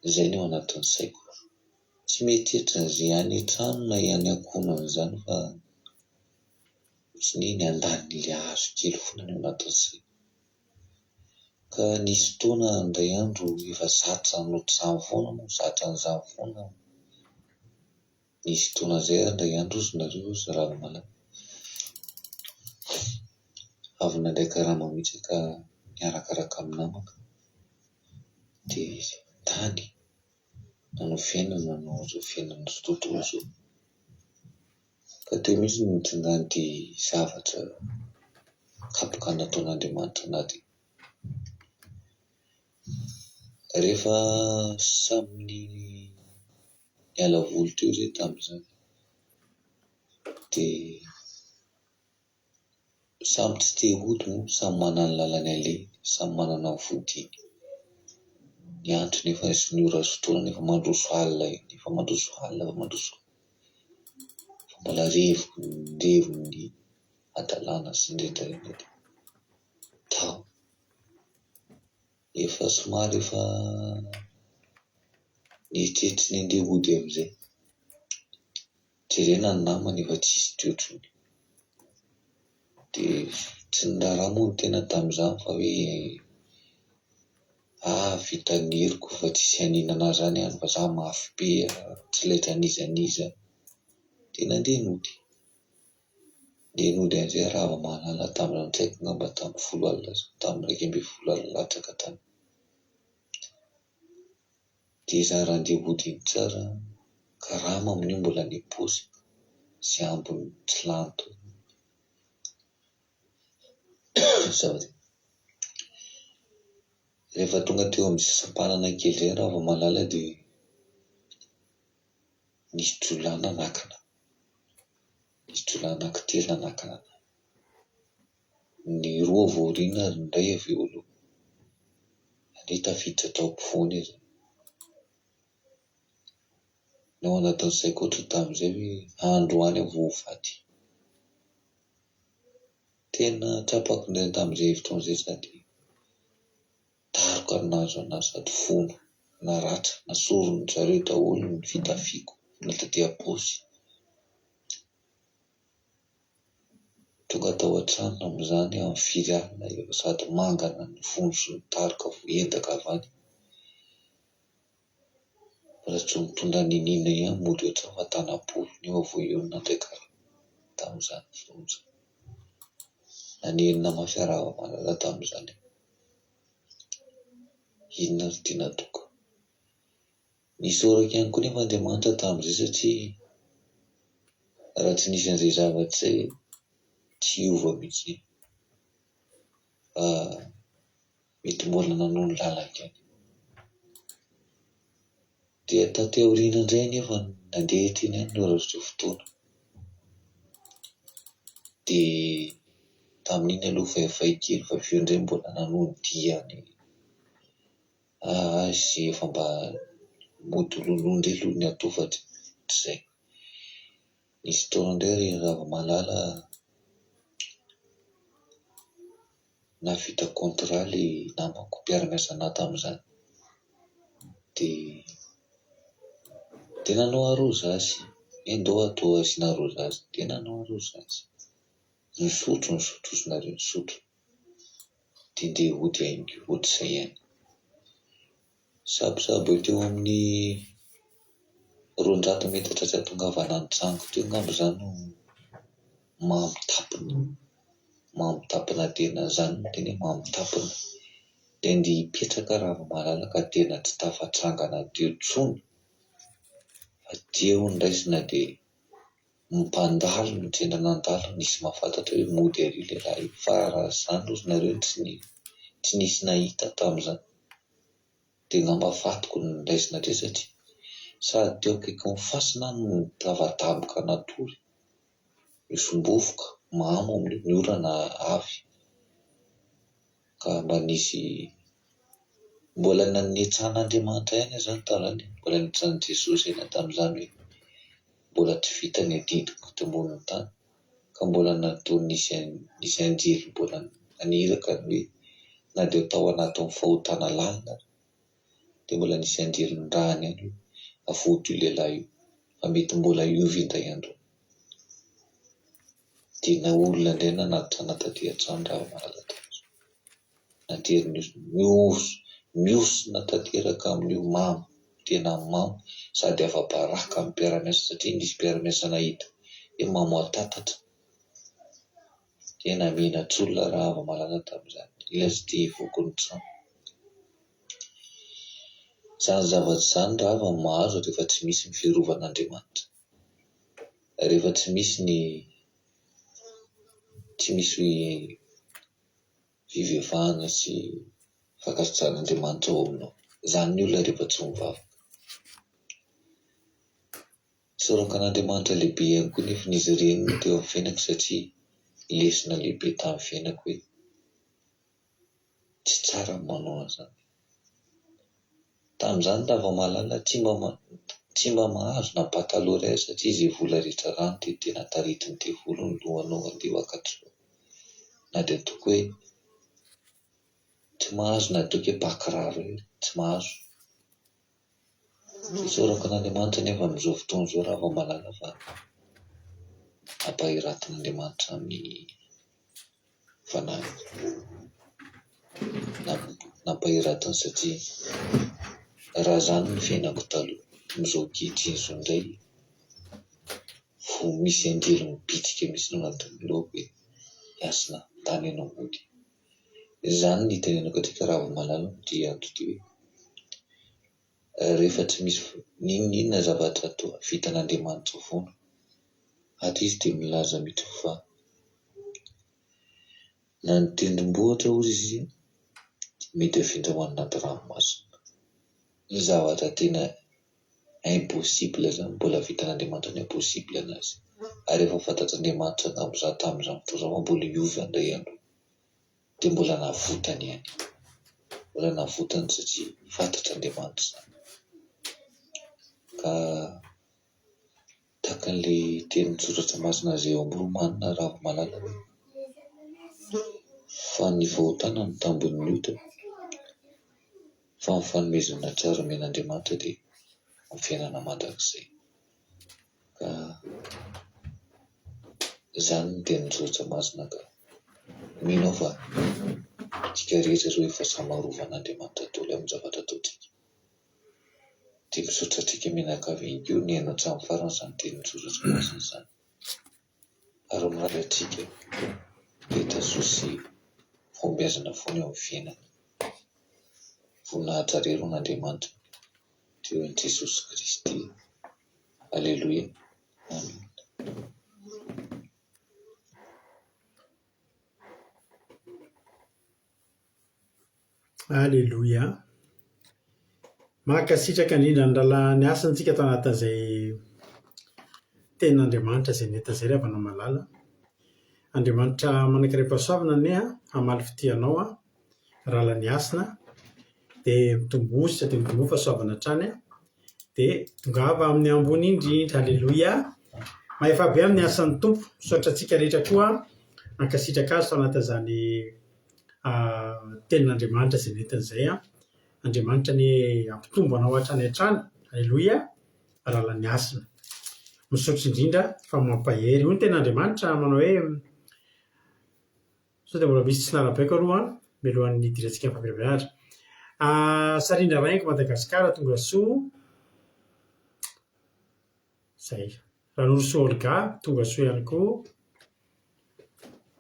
[SPEAKER 6] izay ny ao anatin'ny saiko. Tsy mieritreritra an'izay any an-trano na any ankohonana izany fa ohatran'ny hoe handany ilay hazo kely foana ny ao anatin'ny saiko. Ka nisy fotoana indray andro efa zatra n'ohatr'izany foana moa, zatra an'izany foana. Nisy fotoana izay indray andro ozy nareo raha vao malala avy nandray karama mihitsy ka niarakaraka amin'ny namana dia tany nanao fiainana, nanao izao fiainana izao tontolo izao. Ka teo mihitsy no nitonga an'ity zavatra kapoka nataon'Andriamanitra anahy. Rehefa samy niala voly teo izay tamin'izany dia samy tsy te hody moa, samy manana ny lalany alehany, samy manana ny fodiany. Ny andro nefa sy ny ora sy fotoana nefa mandroso alina eny, efa mandroso alina, fa mbola revo ny adalàna sy ny rehetra rehetra. Tao efa somary efa nieritreritry ny handeha hody amin'izay, jerena ny namany efa tsisy teo intsony. Dia tsy ny raharaha moa ny tena tamin'izany fa hoe vita ny heriko fa tsisy haninana izany any fa izaho mafy be, tsy laitra nizaniza dia nandeha nody. Nandeha nody an'izay raha vao malala tamin'izany tsy haiko ngamba tamin'ny 12 alina latsaka tany. Dia izaho raha handeha hody iny tsara karama amin'io mbola ny posy sy ambony tsy lanto. Zavatra rehefa tonga teo amin'ny sisam-panana kely zay raha vao malala dia nisy jolana nakana, nisy jolana anankitelo nakana. Ny roa vaorina ary ny iray avy eo aloha. Any tafiditra tao ampovoany izy. Nao anatin'ny saiko ohatra tamin'izay hoe androany aho vao faty. Tena tsapako indray tamin'izay fotoan'izay sady taroka nazo anazy sady fono na ratra na sorony zareo daholo ny fitafiako na taty am-posy. Tonga tao an-trano amin'izany amin'ny firy alina eo sady mangana ny fono sy ny taroka entaka avy any. Mbola tsy mitondra ninina ihany mody ohatrany fa tanam-polo ny eo avoiona ndraikara tamin'izany fotoan'izany. Nanenina mafiarava malala tamin'izany. Inona ry tiana toka? Nisoraka ihany koa nefa Andriamanitra tamin'izay satria raha tsy nisy an'izay zavatra izay tsy hiova mihitsy. Mety mbola nanohy ny lalaka any. Dia taty aoriana indray nefa nandeha teny any norarotra fotoana. Dia tamin'iny aloha faifay kely fa avy eo indray mbola nanohy ny diany. Sy efa mba mody loloa indray aloha ny atao fa tsy izay. Nisy fotoana indray raha vao malala nahavita contrat ilay namako mpiara-miasa anahy tamin'izany. Dia nanao arosasy. Ndao atao asiana arosasy. Dia nanao arosasy. Nisotro sy nareo nisotro. Dia ndeha hody haingo ohatr'izay ihany. Sabosabo teo amin'ny 200 metatra tsy hatongavana ny trano teo angamba izany no mamitapina tena izany no tena mamitapina. Dia ndeha hipetraka raha vao malala ka tena tsy tafatrangana teo intsony. Fa teo ny raisina dia mipandalo ny tena nandalo nisy mahafantatra hoe mody ery lehilahy. Fa raha izany ozy nareo tsy nisy nahita tamin'izany. Dia ngamba fatiko ny raisina indray satria sady teo akaiky ny fasina no tavataboka natory. Misombofoka, mamo amin'ny ny orana avy. Ka mba nisy mbola nanetsan'Andriamanitra ihany izany tamin'izany. Mbola nietsan'i Jesosy ihany tamin'izany hoe mbola tsy vita ny adidiko teo ambonin'ny tany. Ka mbola natao nisy anjely mbola naniraka ny hoe na dia tao anatin'ny fahotana lalina. Dia mbola nisy anjely nirahany ihany hoe afody io lehilahy io fa mety mbola hiova indray andro. Dia na olona indray nanatitra nataty an-trano raha malala tamin'izay. Nateriny miosona tanteraka amin'io mamy, tena mamy sady afa-baraka amin'ny mpiara-miasa satria nisy mpiara-miasa nahita hoe mamy atatatra. Tena menatsolona raha vao malala tamin'izany. Ilay tsy dia hivoaka ny trano. Izany zavatra izany raha vao mahazo rehefa tsy misy ny fiarovan'Andriamanitra. Rehefa tsy misy fivavahana sy fankasitrahan'Andriamanitra ao aminao. Izany ny olona rehefa tsy mivavaka. Sorakan'Andriamanitra lehibe ihany koa nefa n'izy ireny teo amin'ny fiainako satria lesona lehibe tamin'ny fiainako hoe tsy tsara ny manao an'izany. Tamin'izany raha vao malala tsy mba mahazo na pataloha iray satria izay vola rehetra rano dia tena taritiny dia vola ny lohanao andeha akatrona. Na dia ataoko hoe tsy mahazo na ataoko hoe bakiraro iray tsy mahazo. Sorakan'Andriamanitra nefa amin'izao fotoana izao raha vao malala fa ampahiratin'Andriamanitra amin'ny fanahy. Nampahiratiny satria raha izany ny fiainako taloha. Amin'izao ankehitriny izao indray vao misy anjely mibitsika mihitsy ao anatin'ny lohako hoe hiasina tany ianao mody. Izany ny tenenako antsika raha vao malala dia antody hoe rehefa tsy misy ninona zavatra vitan'Andriamanitra foana, at izy dia milaza mihitsy fa na ny tendrombohitra ozy izy mety afindra ho anaty ranomasina. Ny zavatra tena impossible zany mbola vitan'Andriamanitra ny impossible anazy. Ary efa fantatr'Andriamanitra tamin'izany fotoana mbola hiovy andray andro dia mbola navotany ihany. Mbola navotany satria fantatr'Andriamanitra zany. Ka tahaka an'ilay tenin'ny soratra masina azy eo amin'ny Romanina Ravomalala fa ny fahotana ny tambon'ny ota fa ny fanomezana tsara men'Andriamanitra dia ny fiainana mandrakizay. Ka izany ny tenin'ny soratra masina ka mino aho fa tsika rehetra ireo efa samarovan'Andriamanitra daholo amin'ny zavatra ataontsika. Dia misaotra antsika mianakavy io ny haino hatramin'ny farany izany tenin'ny soratra masina izany. Ary mirary antsika rehetra Jesosy fombiazana foana eo amin'ny fiainana. Voninahitra reron'Andriamanitra teo an'i Jesosy Kristy. Alleluia. Amen.
[SPEAKER 4] Alleluia. Mankasitraka indrindra ny lalàny asantsika tao anatin'izay tenin'Andriamanitra izay nentana izay ravana malala. Andriamanitra manankaram-pahasoavana anie hamaly fitianao rahala ny asina dia mitombosa dia mitombo fahasoavana hatrany dia tongava amin'ny ambony indrindra. Alleluia. Mahefa be amin'ny asan'ny tompo. Misaotra antsika rehetra koa hankasitraka azy tao anatin'izany tenin'Andriamanitra izay nentana izay. Andriamanitra ny ampitombo anao hatrany hatrany. Alleluia. Rahala ny asina. Misaotra indrindra fa mampahery. Io ny tenin'Andriamanitra manao hoe sao dia mbola misy tsy narabaiko aloha mialohan'ny idirantsika ny fampiara-mianatra. Sarindra Raingo Madagasikara tonga soa. Zay. Ranorosoa Olga tonga soa ihany koa.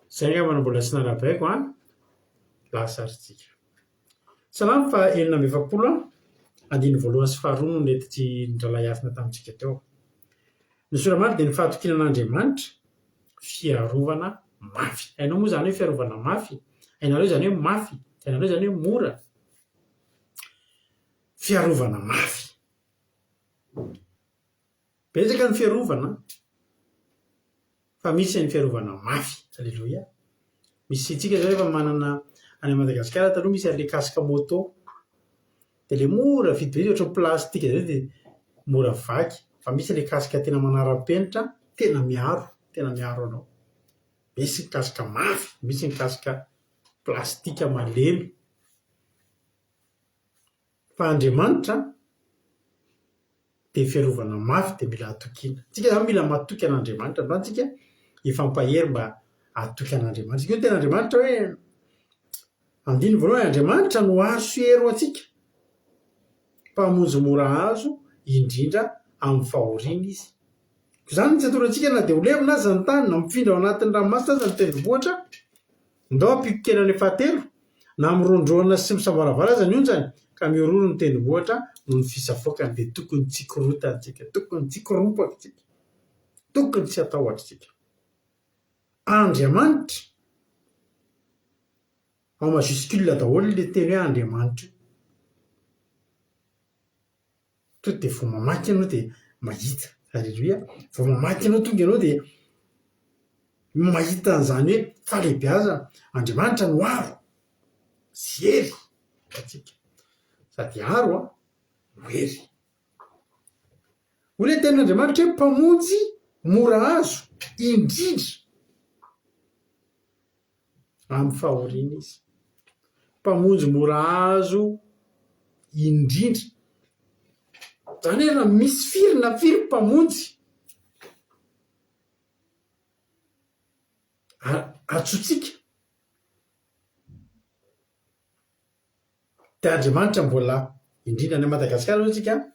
[SPEAKER 4] Zay angambana mbola tsy narabaiko lasa aritsika. Salama fa 720 andiny voalohany sy faharoa no nentitsy niralay asina tamintsika teo. Ny soramary dia ny fahatokinan'Andriamanitra fiarovana mafy. Hainao moa izany hoe fiarovana mafy? Hainareo izany hoe mafy? Hainareo izany hoe mora? Fiarovana mafy. Betsaka ny fiarovana fa misy ny fiarovana mafy. Alleluia. Misy tsika zao efa manana any Madagasikara taloha misy an'ilay kasika moto dia ilay mora vidy be ohatran'ny plastika izay dia mora vaky. Fa misy ilay kasika tena manara-penitra tena miaro anao. Misy ny kasika mafy, misy ny kasika plastika malemy. Fa Andriamanitra dia fiarovana mafy dia mila atokiana. Tsika izany mila matoky an'Andriamanitra. Antsika hifampahery mba atoky an'Andriamanitra. Io ny ten'Andriamanitra hoe andiny voalohany Andriamanitra no azo ero antsika. Mpamonjy mora azo indrindra amin'ny fahoriana izy. Izany tsy atorantsika na dia ho levina aza ny tany na mifindra ao anatin'ny ranomasina aza ny tendrombohitra. Ndao ampiko kely fahatelo na mirondroana sy misambaravara aza ny onjany ka miororo ny tendrombohitra no ny fisafoakany dia tokony tsy korotana tsika, tokony tsy koropaka tsika, tokony tsy atahotra tsika. Andriamanitra ao majuscule daholo ilay teny hoe Andriamanitra. To dia vao mamaky ianao dia mahita. Alleluia. Vao mamaky ianao tonga ianao dia mahita an'izany hoe falehibiazana. Andriamanitra no aro sy hery atsika. Sady aro no hery. Hoy ilay tenin'Andriamanitra hoe mpamonjy mora azo indrindra amin'ny fahoriana izy. Mpamonjy mora azo indrindra. Izany hoe raha misy firy na firy mpamonjy atsotsika dia Andriamanitra mbola indrindra any Madagasikara zao tsika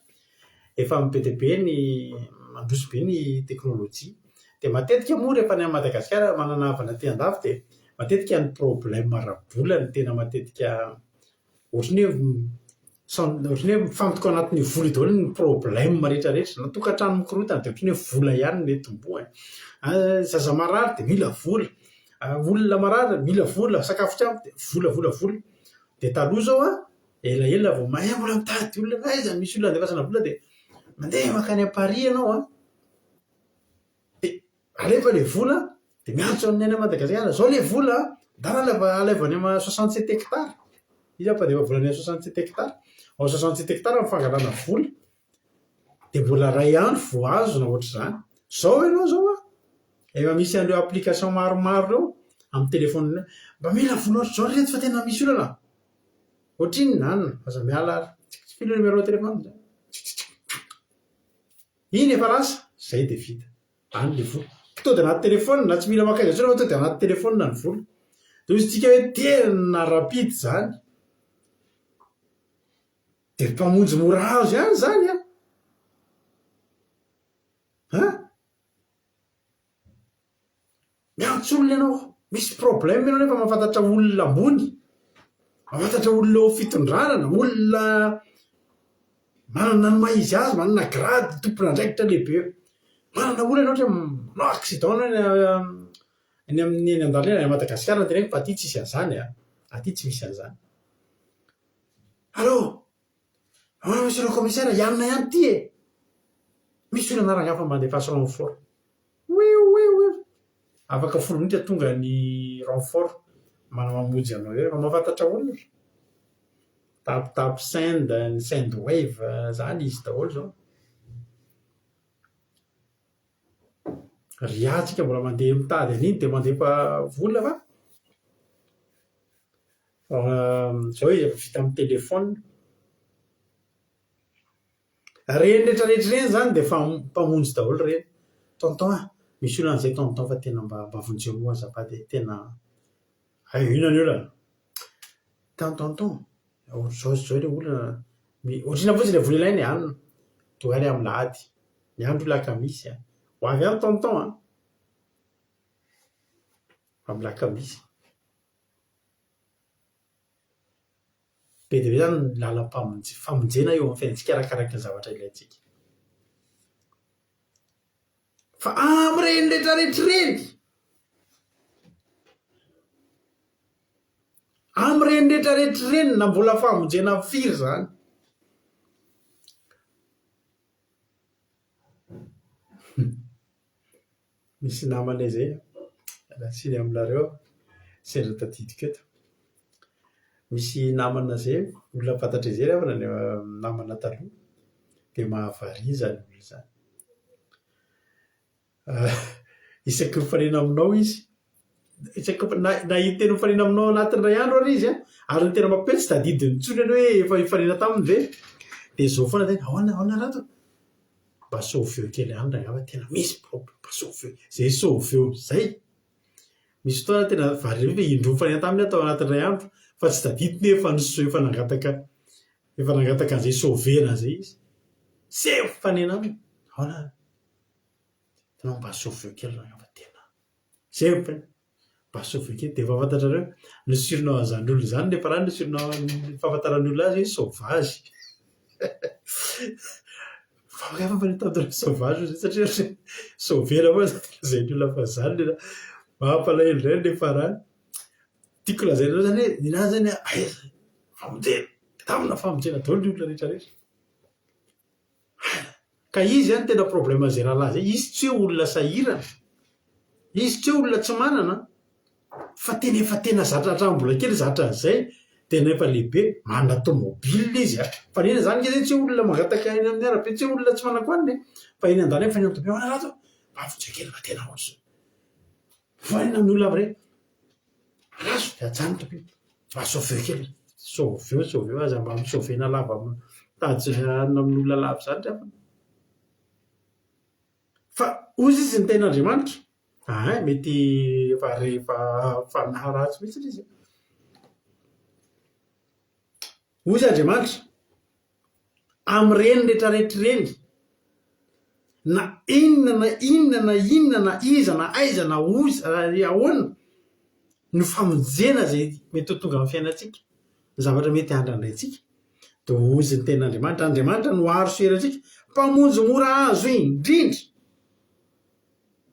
[SPEAKER 4] efa mipetebe ny mandroso be ny teknôlôjia dia matetika moa rehefa any Madagasikara manana havana aty andafy dia matetika ny problème ara-bola ny tena matetika ohatrany hoe ohatrany hoe mifampitoko anatin'ny vola daholo ny problème rehetrarehetra na tokantrano mikorotana dia ohatrany hoe vola ihany ny tomboa zaza marary dia mila vola olona marary mila vola sakafo trano dia vola dia taloha zao elaela vao mbola mitady olona aiza misy olona andefasana vola dia mandeha makany Paris ianao dia alefa le vola dia miantso amin'ny any Madagasikara zao le vola dana alaivany ama 67 hectares izy apa dia efa volany 67 hectares ao 67 hectares mifangalana vola dia mbola ray andro vao azo na ohatr'izany zao ianao zao efa misy an'ireo application maromaro reo amin'ny telefônina mba mila vola ohatr' zao reto fa tena misy olana ohatriny nanina aza miala ary filo numéro telefôny iny efa rasa zay dia vita any le vola to dia anaty telefônina na tsy mila makaiza tsona to dia anaty telefônina ny vola dia izy tsika hoe tena rapide zany dia mpamonjy mora azo ihany zany miantso olona ianao misy problème ianao nefa mahafantatra olona ambony mahafantatra olona eo fitondranana olona manana ny maizy azy manana grady tompona andraikitra lehibe manana olona ianao ohatra manao accident eny amin'ny eny an-dalana any Madagasikara teneniko fa aty tsy misy an'izany aty tsy misy an'izany allô monsieur le commissaire ianona ihany ty misy olona narangafa mba andefasy renfort oui afaka 10 minitra tonga ny renfort mamonjy anao eo rehefa mahafantatra olona tap send ny send wave zany izy daholo zao riatsika mbola mandeha mitady an'iny dia mandefa vola fa zao efa vita amin'ny telefônina reny rehetrarehetra reny zany dia fa mpamonjy daholo reny tonton misy olona an'izay tonton fa tena mba vonjeo moa azafady tena inona ny olana tonton zao le olona ohatrina fotsiny le vola ilainy anina to any amin'ny lahady ny andro lakamisy ho avy any tonton amin'ny lakamisy be dia be zany lalam-pamonjena eo amin'ny fiainantsika arakaraka ny zavatra ilaintsika fa amin'ireny rehetrarehetra reny amin'ireny rehetrarehetra reny na mbola famonjena firy zany misy namanay zay rasiny aminareo sendra tadidiko eto misy namana zay olona fantatra izay rehefa ny namana taloha dia mahavary zany olona zany isaky mifanena aminao izy isaky nahiteny mifanena aminao anatin'ny ray andro ary izy ary ny tena mampety tsy tadidiny ntsony any hoe efa mifanena taminy ve dia zao foana zany ahoana rato mba sauveo kely any rangava tena misy problème mba sauveo zay sauveo zay misy fotoana tena vary hoe indro mifanena taminy atao anatin'ny ray andro fa tsy tadidiny efa nangataka an'izay sauvena zay izy zay mifanena aminy ahoana tena mba sauveo kely rangava tena zay mba sauveo kely dia efa fantatrareo ny sironao azany olona zany nefa raha ny sironao fahafantarany olona azy hoe sauvage fa fanitandreo sauvage satria sauvena moa zay ny olona fa zany mahampalahelo reny nefa raha tiako lazainao zany hoe ninazy zany famonjena tamina famonjena daholo ny olona rehetrarehetra ka izy zany tena problème zay rahalahy zay izy tsy hoe olona sahirana izy tsy hoe olona tsy manana fa tena zatra hatrambola kely zatra an'izay tena efa lehibe manana tomobile izy fa nina zany ke zay tsy hoe olona mangataka eny amin'ny arabe tsy hoe olona tsy manako aniny fa eny an-dany fa eny amin'ny tobe hoana rato mavonjeo kely fa tena ohatr'izao fa eny amin'ny olona aby reny raso dia ajanitra be mba sauveo kely sauveo aza mba misauvena lava tady anina amin'ny olona lava zany refa fa ozy izy ny ten'Andriamanitra mety rehefa fanaharatsy mihitsy izy ozy Andriamanitra amin'ireny rehetrarehetra reny na inona na iza na aiza na ozy ahoana ny famonjena zay mety ho tonga amin'ny fiainantsika ny zavatra mety handrandrayntsika dozy ny ten'Andriamanitra. Andriamanitra no aro serantsika mpamonjy mora azo indrindra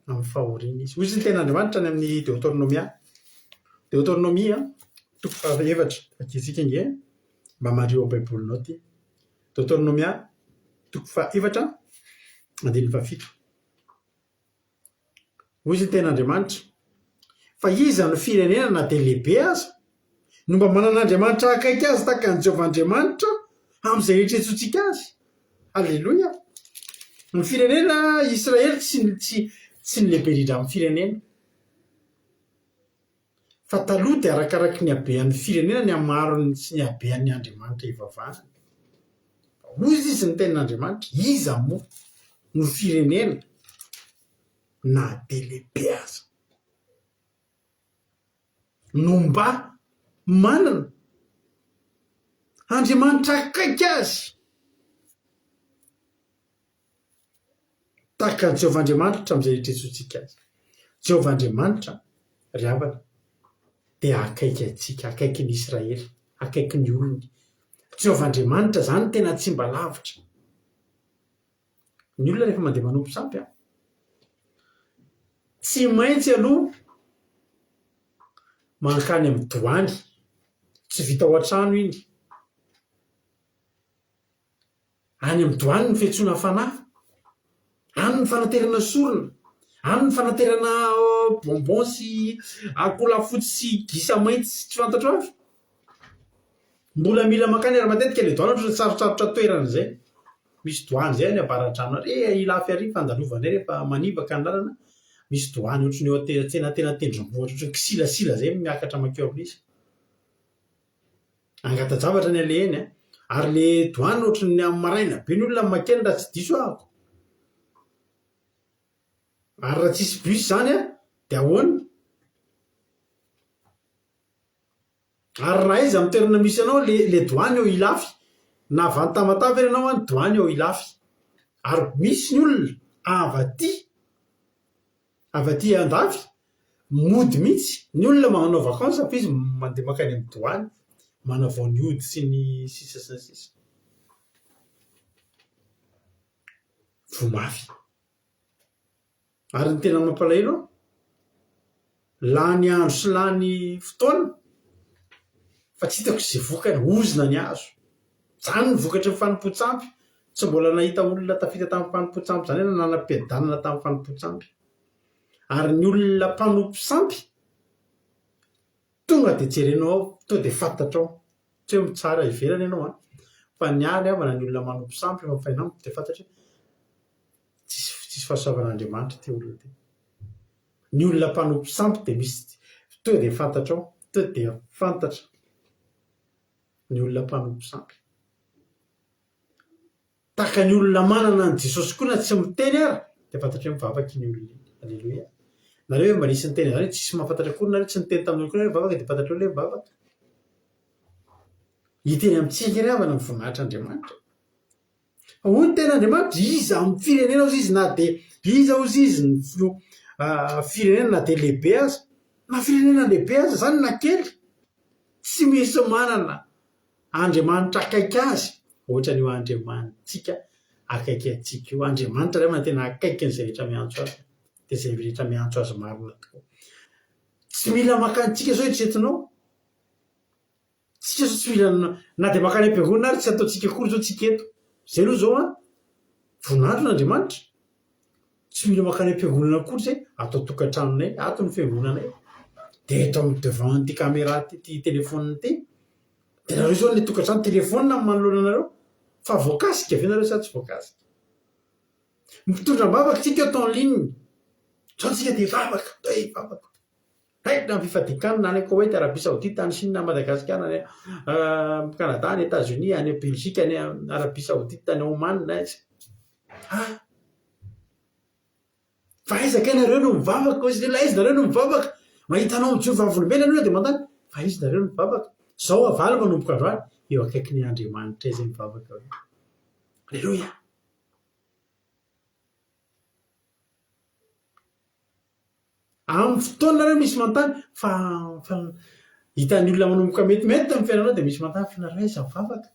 [SPEAKER 4] amin'ny fahoriana izy. Ozy ny ten'Andriamanitra ny amin'ny Deutéronomia 4:7 akitsika inge mba mario baibolinao ty. Deutéronomia 4:7. Ozy ny ten'Andriamanitra fa iza ny firenena na dia lehibe aza no mba manan'Andriamanitra akaiky azy tahaka ny Jehovah-Andriamanitra amin'izay retretsotsika azy. Alleloia. Ny firenena Israely tsy ny lehibe indrindra amin'ny firenena, fa taloha dia arakaraky ny habean'ny firenena ny amarony sy ny habean'ny Andriamanitra ivavahana. Ozy izy ny ten'Andriamanitra, iza moa no firenena na dia lehibe aza no mba manana Andriamanitra akaiky azy tahaka ny Jehovah-Andriamanitra amin'izay retretsotsika azy. Jehovah-Andriamanitra ry havana dia akaiky antsika, akaiky ny Israely, akaiky ny olony. Jehovah-Andriamanitra zany tena tsy mba lavitra. Ny olona rehefa mandeha manompo sampy tsy maintsy aloha mankany amin'ny doany, tsy vita ao an-trano iny. Any amin'ny doany ny fiantsoana fanahy, any ny fanaterana sorona, any ny fanaterana bonbon sy akolafotsy sy gisa mainty tsy fantatro avy. Mbola mila mankany ary matetika le doany ohatry ny sarotsarotra toerana izay. Misy doany izay any ambaratrano ary ilafy ary fandalovana rehefa manivaka ny lalana. Misy doany ohatry ny eo tsena tena tendrombohitra ohatry ny kisilasila izay miakatra makeo amin'izy. Angata-javatra ny ale eny ary le doany ohatry ny amin'ny maraina be ny olona makeny raha tsy diso ahako. Ary raha tsisy bus zany dia ahoana? Ary raha izy amin'ny toerana misy anao le doany eo ilafy, na avy tamatavy ianao any doany eo ilafy. Ary misy ny olona avy aty andafy mody mihitsy ny olona manao vakansa fa izy mandeha makany amin'ny doany manavao ny ody sy ny sisa sy ny sisa. Vomafy. Ary ny tena mampalahelo lany andro sy lany fotoana fa tsy hitako izay vokany ozina ny azo. Zany ny vokatry ny fanompoan-tsampy. Tsy mbola nahita olona tafita tamin'ny fanompoan-tsampy zany hoe nanam-piadanana tamin'ny fanompoan-tsampy. Ary ny olona mpanompo sampy tonga dia jerenao ao, tonga dia fantatrao tsy hoe mitsara ivelany ianao fa ny any avana ny olona manompo sampy efa mifainampo dia fantatra tsisy fahasoavan'Andriamanitra ty olona ty. Ny olona mpanompo sampy dia misy tonga dia fantatrao, tonga dia fantatra ny olona mpanompo sampy. Tahaka ny olona manana ny Jesosy koa na tsy miteny ary dia fantatra hoe mivavaka ny olona. Alleluia. Nareo mba nisy niteny zany tsisy mahafantatra koa nareo tsy niteny tamin'ny koa nareo mivavaka dia fantatra hoe mivavaka. Hiteny amintsika ry havana ny voninahitra Andriamanitra. Hoy ny ten'Andriamanitra iza amin'ny firenena ozy izy na dia iza ozy izy ny firenena na dia lehibe aza na firenena lehibe aza zany na kely tsy misy manana Andriamanitra akaiky azy ohatra n'io Andriamanitsika akaiky antsika io. Andriamanitra ray tena akaiky ny rehetra miantso azy dia izay rehetra miantso azy marina tokoa. Tsy mila makantsika zao eritreretinao. Tsika zao tsy mila na dia makany am-piangonana ary tsy ataontsika akory zao tsika eto. Izay aloha zao voninahitra n'Andriamanitra. Tsy mila makany am-piangonana akory zay atao tokantranonay, ato ny fiangonanay. Dia eto amin'ny devant ty caméra ty téléphone ty. Dia nareo zao ny tokantrano téléphone manoloana anareo fa voakasika ve nareo sa tsy voakasika? Mitondra-bavaka tsika eto en ligne. Zao tsika dia vavaka, vavaka. Raitra ny fifadikana na any Koweït, Arabie Saoudite, any Chine, Madagasikara, any Canada, any États-Unis, any Belgique, any Arabie Saoudite, any Oman na izy. Fa aizaka nareo no mivavaka ozy lehilahy, izy nareo no mivavaka. Mahitanao amin'ny Jehovah-volombelona anao dia mantany fa izy nareo no mivavaka. Zao avaly manomboka androany eo akaiky ny Andriamanitra izay mivavaka eo. Alleluia. Amin'ny fotoana nareo misy mantany fa hitan'ny olona manomboka metimety amin'ny fiainanao dia misy mantany fa nareo iza mivavaka.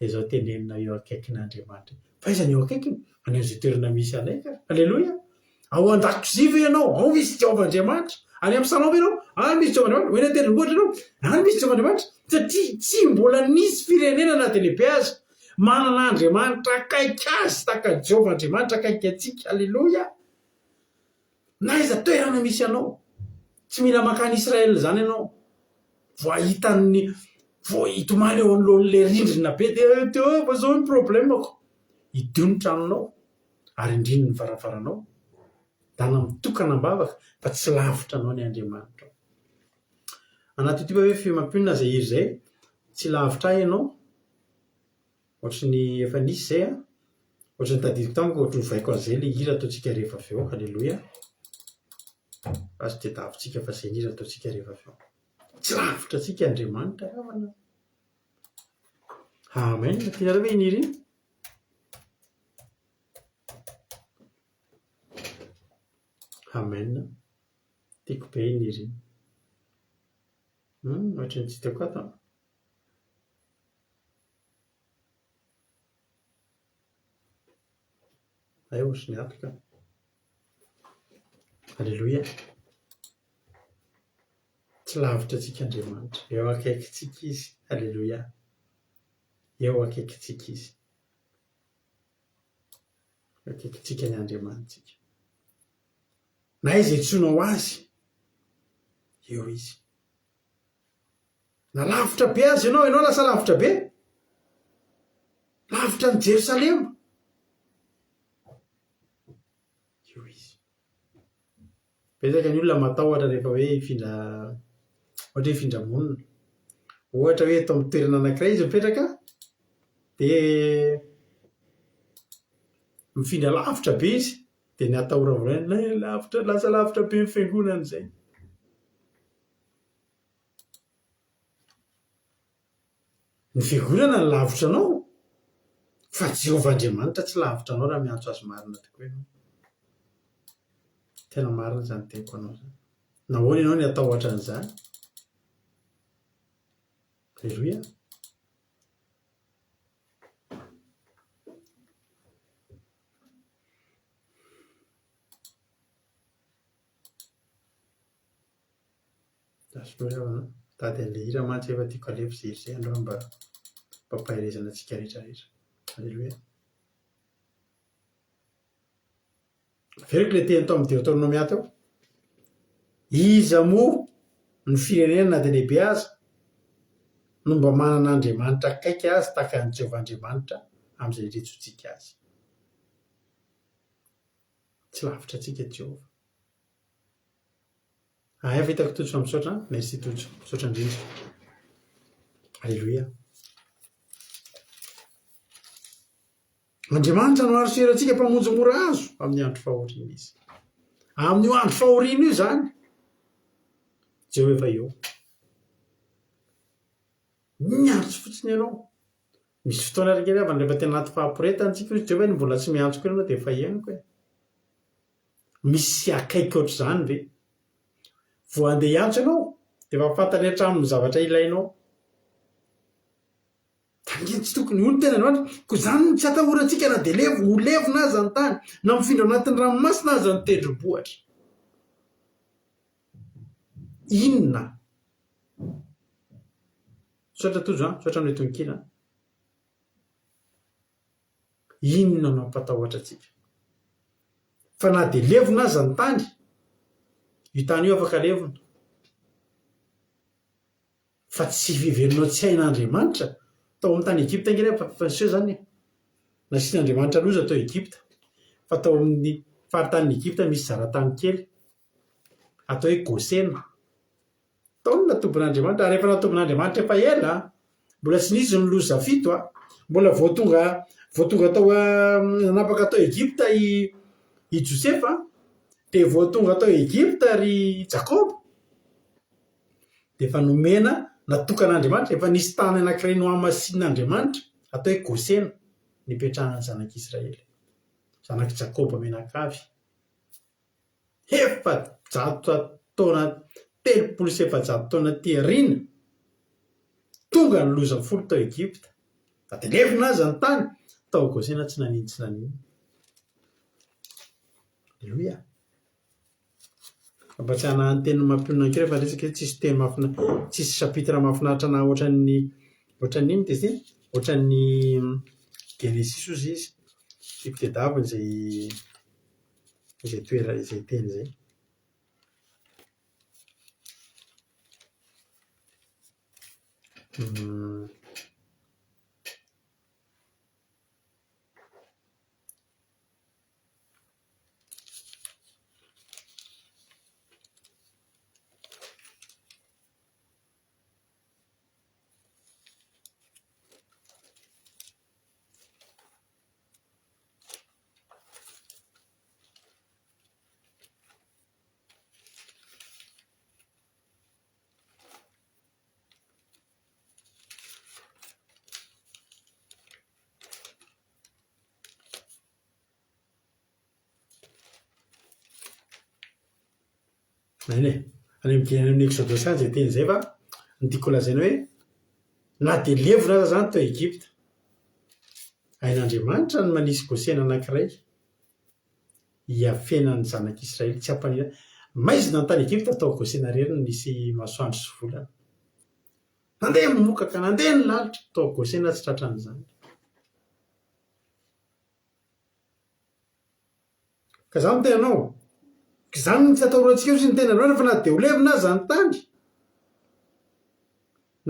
[SPEAKER 4] dia izao tenenina eo akaikin'Andriamanitra. Faizany eo akaikiny any amin'izay toerana misy anay ka. Aleloia. Ao an-dakozia ve ianao, ao misy Jehovahandriamanitra. Any amin'ny salao ve ianao, any misy Jehovahandriamanitra. Ho eny an-tendrombohitra ianao, any misy Jehovahandriamanitra. Satria tsy mbola nisy firenena na dia lehibe aza manana Andriamanitra akaiky azy taka Jehovahandriamanitra akaiky antsika. Aleloia. Na iza toerana misy anao, tsy mila makany Israel zany ianao. Vao hitomaly eo anoloan'ilay rindrina be dia teo zao ny problemako. Idio ny tranonao ary indriny ny varavaranao. Dana mitokana ambavaka fa tsy lavitra anao ny Andriamanitra. Anaty ity hoe fimampionana izay iry izay, tsy lavitra ahy ianao. Ohatry ny efa nisy izay a, ohatry ny tadidiko tamiko, ohatry ny vaiko an'izay ilay hira ataontsika rehefa avy eo. Aleloia. Azo dia tavintsika fa izay hira ataontsika rehefa avy eo. Tsy lavitra antsika Andriamanitra ravana. Amen. Tianareo ve iny hira iny? Amen. Tiako be iny hira iny. Ohatry ny tsy tiako ato. Ay ohatry ny ato ka. Aleloia. Tsy lavitra antsika Andriamanitra. Eo akaikintsika izy. Aleloia. Eo akaikintsika izy. Akaikintsika ny Andriamanitsika. Na izy itsoinao azy, eo izy. Na lavitra be azy ianao lasa lavitra be. Lavitra ny Jerosalema. Eo izy. Betsaka ny olona matahotra rehefa hoe hifindra monina. Ohatra hoe eto amin'ny toerana anankiray izy mipetraka, dia mifindra lavitra be izy, dia ny atahora voalohany, lavitra, lasa lavitra be ny fiangonana izay. Ny fiangonana ny lavitra anao, fa Jehovahandriamanitra tsy lavitra anao raha miantso azy marina tokoa ianao. Tena marina izany teko anao izany. Nahoana ianao ny atahotra an'izany? Aleloia. Tady an'ilay hira mantsy efa tiako alefa izay izay andreo mba pahairezana antsika rehetrarehetra. Aleloia. Veriko ilay teny tao amin'ny Deutéronome ato eo. Iza moa ny firenena na dia lehibe aza no mba manana Andriamanitra akaiky azy tahaka ny Jehovahandriamanitra amin'izay iretsotsika azy. Tsy lavitra antsika Jehova. Efa hitako totso misaotra, merci totso, misaotra indrindra. Aleloia. Andriamanitra no arisery antsika mpamonjy mora azo amin'ny andro fahoriana izy. Amin'io andro fahoriana io zany, Jehova efa eo. Miantso fotsiny ianao. Misy fotoana raiky avy rehefa tena anaty fahampiretana antsika hoe Jehova mbola tsy miantso koa ianao dia efa ianako e. Misy akaiky ohatr'izany ve? Vao andeha hiantso ianao dia efa fantany hatramin'ny zavatra ilainao. Tangeny tsy tokony hono tena Andriamanitra. Koa izany tsy atahorantsika na dia ho levona aza ny tany, na mifindra anatin'ny ranomasina aza ny tendrombohitra. Inona? Misaotra tojo, misaotra amin'ny tononkina. Inona no mampatahotra antsika? Fa na dia levona aza ny tany, io tany io afaka levona. Fa tsy viverinao tsy hain'Andriamanitra. Tao amin'ny tany Egypta ingeny fanseho zany. Nasian'Andriamanitra loza tao Egypta. Fa tao amin'ny faritanin'ny Egypta misy zaratany kely atao hoe Gosena. Tao ny natobin'Andriamanitra. Rehefa natobin'Andriamanitra efa ela, mbola tsy nisy ny loza fito a. Mbola vao tonga tao nanapaka tao Egypta i Josefa, dia vao tonga tao Egypta ry Jakoba, dia efa nomena natokan'Andriamanitra, efa nisy tany anankiray nohamasin'Andriamanitra atao hoe Gosena nipetrahana zanak'Israely, zanak' Jakoba menakavy. 700 taona, 300 taona ty aoriana, tonga ny loza folo tao Egypta. da televina azy ny tany tao gosena tsy naniny tsy naniny. Aleloia. Ampatsiahana ny teny mampionona kira fa resaka tsisy teny tsisy chapitre mahafinaritra na ohatran'ny iny izy ohatran'ny Genesis ozy izy fitadiavana izay toera izay teny izay. Any amin'ny Exodus izay teny izay fa ny tiako lazaina hoe na dia levona aza zany tao Egypta hain'Andriamanitra ny manisy gosena anankiray hiafenany zanak'Israely tsy hampanina maizina ny tany Egypta tao gosena reriny nisy masoandro sy volana nandeha momokaka nandeha ny lalitra tao gosena tsy tratran'izany ka izany no tenanao izany ny fiatahorantsika sy ny tena androana fa na dia ho levina aza ny tany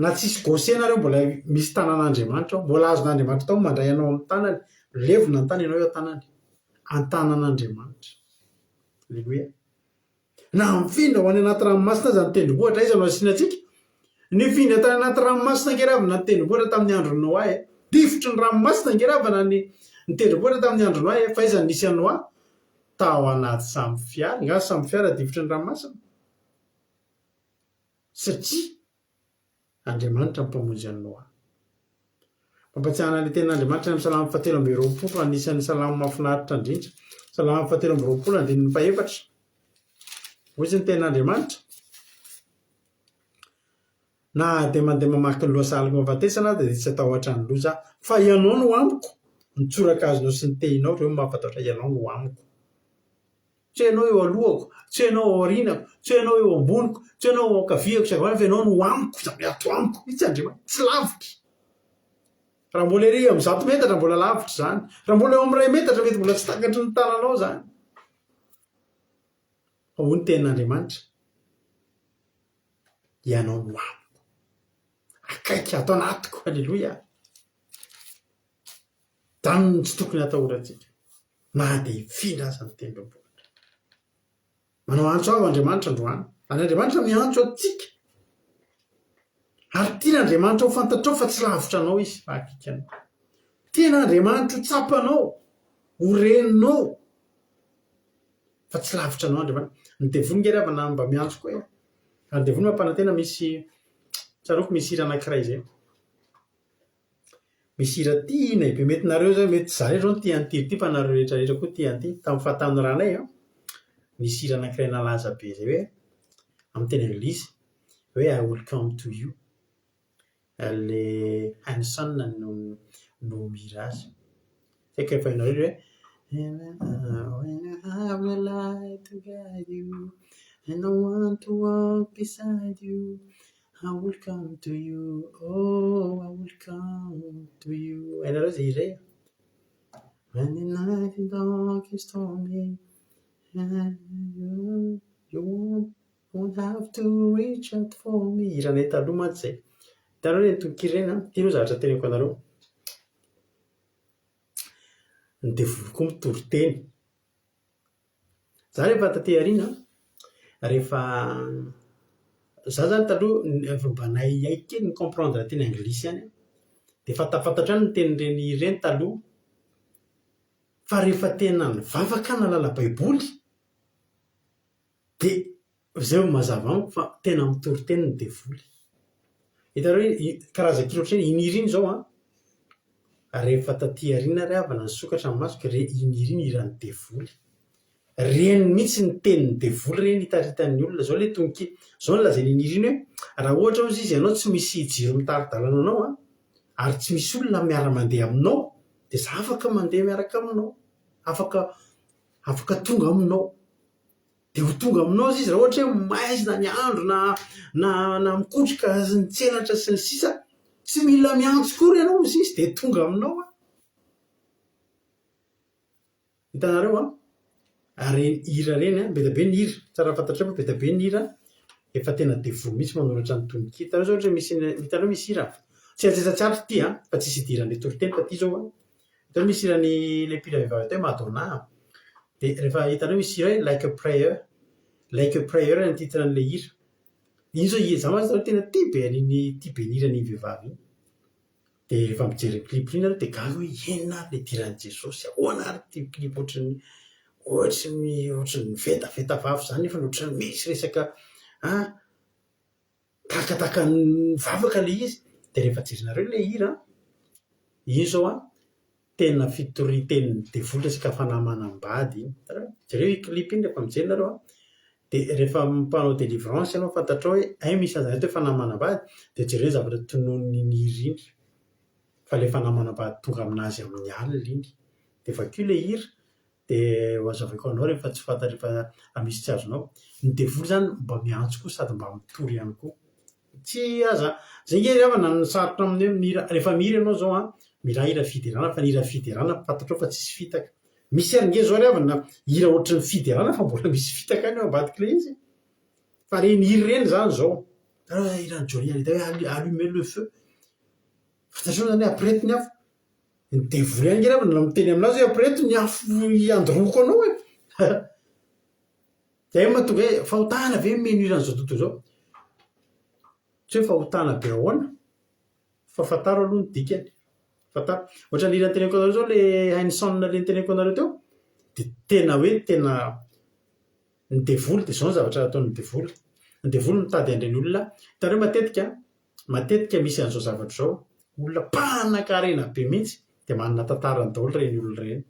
[SPEAKER 4] na tsisy gosena reo mbola misy tanan'Andriamanitra ao mbola azon'Andriamanitra tao mandray anao amin'ny tanany levina ny tany ianao eo an-tanany an-tanan'Andriamanitra. Aleloia. Na mifindra ho any anaty ranomasina aza ny tendrombohitra iza no asiantsika nifindra tany anaty ranomasina angeravana ny tendrombohitra tamin'ny andro Noa difotry ny ranomasina angeravana ny tendrombohitra tamin'ny andro Noa fa iza nisy Noa tao anaty samy fiara nga samy fiara difotry ny ranomasina satria Andriamanitra mpamonjy an'ny Noa. Mampatsiahana ny ten'Andriamanitra amin'ny Salamo 7:20 anisan'ny salamo mahafinaritra indrindra. Salamo 7:20 andininy faha-efatra. Hoy izy ny ten'Andriamanitra. Na dia mandeha mamaky ny lohasaliny mahafatesana dia tsy atahotra ny loza fa ianao no amiko nitsoraka azonao sy ny tehinao reo mahafantatra ianao no amiko. Tsy ianao eo alohako, tsy ianao ao aorianako, tsy ianao eo amboniko, tsy ianao ao ankaviako sy fa ianao no amiko, ato amiko mihitsy Andriamanitra, tsy lavitra. Raha mbola ery amin'ny 100 metatra mbola lavitra izany, raha mbola eo amin'ny 100 metatra mety mbola tsy takatry ny tananao izany. Hoy ny ten'Andriamanitra, ianao no amiko, akaiky ato anatiko, aleloia. Izany tsy tokony atahorantsika na dia hifindra aza ny tendrombohitra. Manao antso ao Andriamanitra androany. Andriamanitra miantso antsika. Ary tian'Andriamanitra ho fantatrao fa tsy lavitra anao izy fa hakikanao. Tian'Andriamanitra ho tsapanao, ho reninao fa tsy lavitra anao Andriamanitra. Ny devony ngeravana mba miantso koa e. Ny devony mampanantena misy tsaroko misy hira anankiray izay. Misy hira tiana be mety nareo zay mety zany rao tia an'ity ity fa nareo rehetra koa tia an'ity tamin'ny fahatamin'ny ranay misy hira anankiray nalaza be zay hoe amin'ny teny anglisy hoe I will come to you. Le Hanson no mihira azy. Saika efa hainareo hoe when you have the light to guide you and I want to walk beside you I will come to you, oh I will come to you. Hainareo zay hira zay. When the night is dark and stormy and you won't have to reach out for me. Hiranay taloha mantsy zay. Hitanareo ny tonkirena, ity no zavatra teneko anareo. Ny devoly koa mitory teny. Za rehefa taty aoriana, rehefa za zany taloha mba nahay kely ny comprendre teny anglisy any dia fantafantatra ny tenin'ireny ireny taloha. Fa rehefa tena nivavaka nalala baiboly dia izay mazava amiko fa tena mitory teny ny devoly. Hitanareo karazana kilotrany iniriny zao rehefa taty aoriana ry havana nisokatra ny masoko iniriny iran'ny devoly. Reny mihitsy ny tenin'ny devoly reny hitaritan'ny olona zao le tonky zao ny lazainy iniriny hoe raha ohatra ozy izy ianao tsy misy jiro mitaridalana anao ary tsy misy olona miara-mandeha aminao dia za afaka mandeha miaraka aminao, afaka tonga aminao. Dia ho tonga aminao izy raha ohatra hoe maizina ny andro na mikotroka ny tselatra sy ny sisa, tsy mila miantso kory ianao izy izy dia tonga aminao a. Hitanareo a, ary hira reny a, beta be ny hira, tsara fantatrao fa beta be ny hira efa tena devoly mihitsy manoratra ny tononkita. Hitanao zao ohatra hitanao misy hira tsy atsetsatsara ty a, fa tsisy idiran'ny toriteny fa ty zao a. Hitanao misy hirany le mpila vehivavy atao hoe Madonna. Dia rehefa hitanao misy hira hoe like a prayer ny titran'le hira. Iny zao za mazao tena ty be ny hira ny vehivavy iny. Dia rehefa mijery clip iny nareo dia gaga hoe inona ary le diran'i Jesosy, ahoana ary ty clip ohatran'ny vetaveta vavy zany nefa ohatran'ny misy resaka takataka ny vavaka le izy. Dia rehefa jerinareo le hira, iny zao a tena fitoriteny devoly resaka fanamanam-bady iny. Jereo clip iny rehefa mijery nareo a. Dia rehefa mpanao délivrance ianao fantatrao hoe misy an'izany hoe fanamanam-bady, dia jereo zavatra tononon'iny hira iny fa le fanamanam-bady tonga aminazy amin'ny alina iny. Dia vakio le hira dia ho azavaiko anao rehefa tsy fantatra, rehefa misy tsy azonao, ny devoly zany mba miantso koa sady mba mitory ihany koa. Tsy aza zay nge ravana ny sarotra amin'ny hoe mihira, rehefa mihira ianao zao a, mila hira fiderana fa ny hira fiderana fantatrao fa tsisy fitaka. Misy ary nge zao ravana hira ohatran'ny fiderana fa mbola misy fitaka any ao ambadika le izy. Fa reny hira reny zany zao. Hiran'ny Johnny Hallyday hoe allumer le feu. Fantatrao zany apretiny afo. Ny devoly ihany nge ravana miteny aminazy hoe apreto ny afo iandroko anao e. Zay mahatonga hoe fahotana ve meno hiran'izao tontolo zao. Tsy hoe fahotana be ahoana fa fantaro aloha ny dikany. Fantaro ohatra ny hira teneniko anareo zao le Hainson le teneniko anareo teo, dia tena hoe tena ny devoly dia zao ny zavatra ataon'ny devoly. Ny devoly mitady andreny olona. Hitanareo matetika misy an'izao zavatra zao, olona mpanan-karena be mihitsy dia manana tantarany daholo reny olona reny.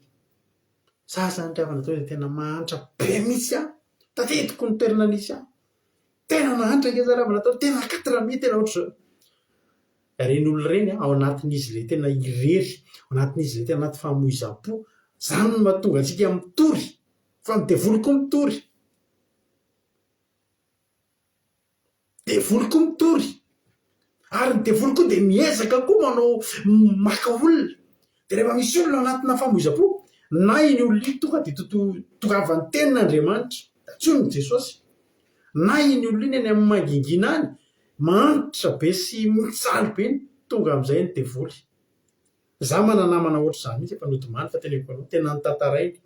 [SPEAKER 4] Sasany ravana tao dia tena mahantra be mihitsy a, tadidiko ny toerana nisy a, tena mahantra nge zaravana tao, tena 4 minutes tena ohatr'izao. Reny olona reny ao anatin'izy le tena irery, ao anatin'izy le tena anaty fahamoiza-po, zany no mahatonga antsika mitory, fa ny devoly koa mitory. Devoly koa mitory. Ary ny devoly koa dia miezaka koa manao maka olona. Dia rehefa misy olona anatina fahamoiza-po, na iny olona iny tonga dia tongavan'ny tenin'Andriamanitra, antsoin'i Jesosy. Na iny olona iny any amin'ny mangingina any, manitra be sy mitsaly be ny tonga amin'izay ny devoly. Za mananamana ohatr'izany mihitsy efa nodomany fa teneniko anao, tena ny tantarainy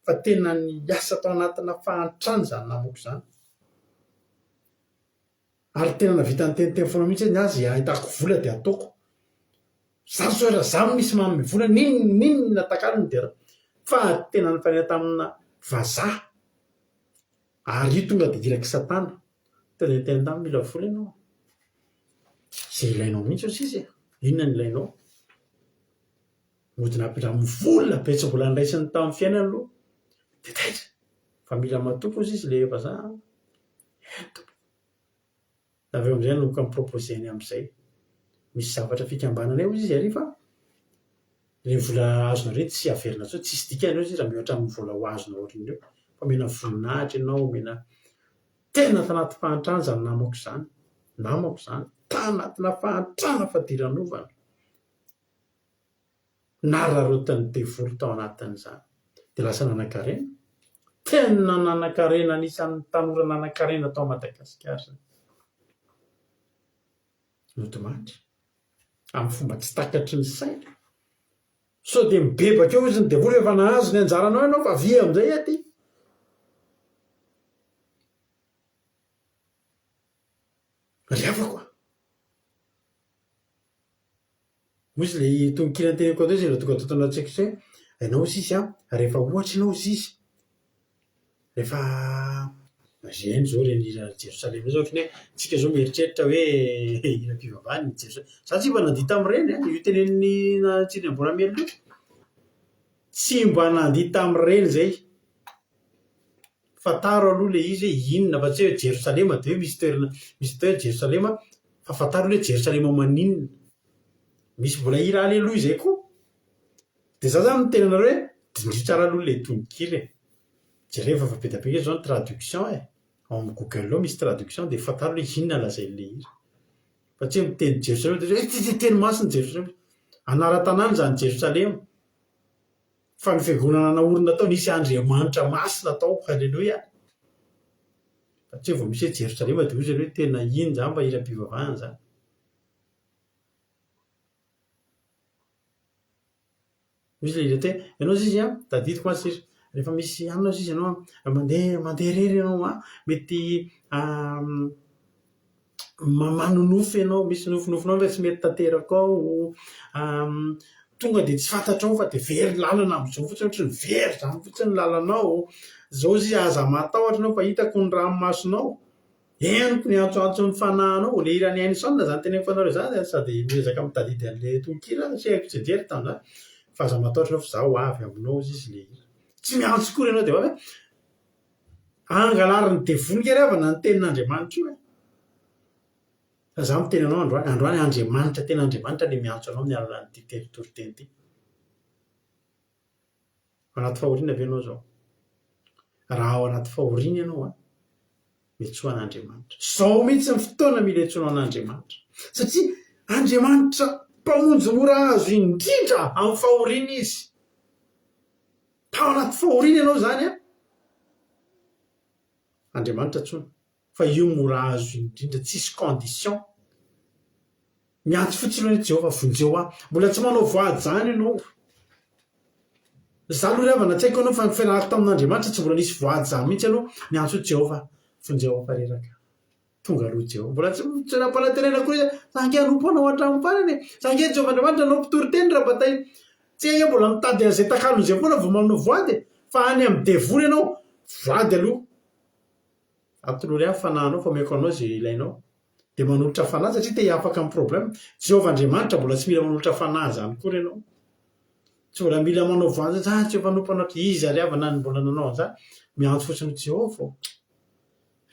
[SPEAKER 4] fa tena ny asa tao anatina fahantrany zany namoko izany. Ary tena navita ny teniteny foana mihitsy ny azy ahitako vola dia ataoko. Za so raha za misy manome vola, ninona natakaliny dia fa tena nifanena tamina vazaha. Ary io tonga dia ilaky satana. Tena tena tamin'ny mila vola ianao. Izay ilainao mihitsy ozy izy. Inona ny ilainao? Mody nampindra mivola be tsy mbola niraisiny tamin'ny fiainana aloha. Dia taitra. Fa mila matoky ozy izy le vazaha. Aveo amin'izay no ka miproposeny amin'izay. Misy zavatra fikambanana ozy izy ary fa le vola azonao ireny tsy averina intsony, tsisy dikany ozy izy raha mihoatra amin'ny vola ho azonao ohatr'ireo. Fa omena voninahitra ianao, omena tena tanaty fahantrana zany namako izany. Namako izany tanatina fahantrana fadiran'ovana. Nararotan'ny devoly tao anatin'izany. Dia lasa nanan-karena. Tena nanan-karena anisan'ny tanora nanan-karena tao Madagasikara izany. Nodomandry. Amin'ny fomba tsy takatry ny saina. So dia mibebaka eo izy ny devoly efa nahazo ny anjaranao ianao fa avy amin'izay aty. Riavako. Moa izy ilay tononkina teneniko atao izy ilay tonga tontolo an-tsaiko izay, ianao izy izy rehefa ohatra ianao izy izy. Rehefa zeny zao reny hira Jerosalema zao ohatran'ny hoe tsika zao mieritreritra hoe hira-pivavahana Jerosalema. Za tsy mba nandita amin'ireny io tenenin'ny Ntsirimboramelo io. Tsy mba nandita amin'ireny zay. Fantaro aloha le izy hoe inona fa tsy hoe Jerosalema, dia hoe misy toerana Jerosalema, fa fantaro hoe Jerosalema maninona. misy mbola hira aleloha izay koa. Dia za zany tena nareo hoe dindri tsara aloha le tononkira e. Jereva fa be dia be zao ny traduction e. Ao amin'ny Google ao misy traduction dia fantaro hoe inona lazain'le hira. Fa tsy hoe miteny Jerosalema dia ty teny masiny Jerosalema. Anaran-tanàna zany Jerosalema. Fa ny fiangonana naorina tao nisy Andriamanitra masina tao. Halleloia. Fa tsy hoe vao misy hoe Jerosalema dia ozy hoe tena iny zany mba hiram-pivavahana zany. Misy le hira te ianao zizy tadidiko azy rehefa misy anona zizy ianao mandeha rery ianao mety manonofo ianao, misy nofonofonao fa tsy mety tanteraka ao, tonga dia tsy fantatrao fa dia very lalana amin'izao fotsiny ohatrany very zany fotsiny lalanao. Zao izy aza matahotra anao fa hitako ny ranomasonao, henoko ny antsoantson'ny fanahinao. Le hira ny Anisona zany tena fanareo zany sady miezaka mitadidy an'le tononkira sy haiko jejery tamin'izany. Fa aza matahotra anao fa zaho avy aminao izy le hira. Tsy miantso kory ianao dia hoe angalariny devoly kely avana ny tenin'Andriamanitra io e. Fa za miteny anao androany Andriamanitra tena Andriamanitra le miantso anao amin'ny alalan'ity teritoro-teny ity. Anaty fahoriana ve ianao zao? Raha ao anaty fahoriana ianao miantsoa an'Andriamanitra. Zao mihitsy ny fotoana mila iantsoana an'Andriamanitra. Satria Andriamanitra mpamonjy mora azo indrindra amin'ny fahoriana izy. Tao anaty fahoriana ianao zany Andriamanitra tsony. Fa io mora azo indrindra tsisy condition. Miantso fotsiny hoe Jehova vonjeo mbola tsy manao voady zany ianao. Za aloha ravana tsy haiko anao fa nifianarako tamin'Andriamanitra tsy mbola nisy voady zany mihitsy ianao miantso Jehova vonjeo fareraka. Tonga aloha Jehova. Mbola tsy nampanatenena koa izy. Sange anompo anao hatramin'ny farany. Sange Jehova Andriamanitra anao mpitory teny raha bataille. Tsy hay mbola mitady an'izay takalo izay foana vao manao voady. Fa any amin'ny devoly ianao voady aloha. Atolory amin'ny fanahinao fa omeko anao izay ilainao. Dia manolotra fanahy satria te hiafaka amin'ny problème. Jehova Andriamanitra mbola tsy mila manolotra fanahy zany kory ianao. Tsy mbola mila manao voady zany Jehova anompo anao izy ary avana ny mbola nanao an'izany. Miantso fotsiny Jehova.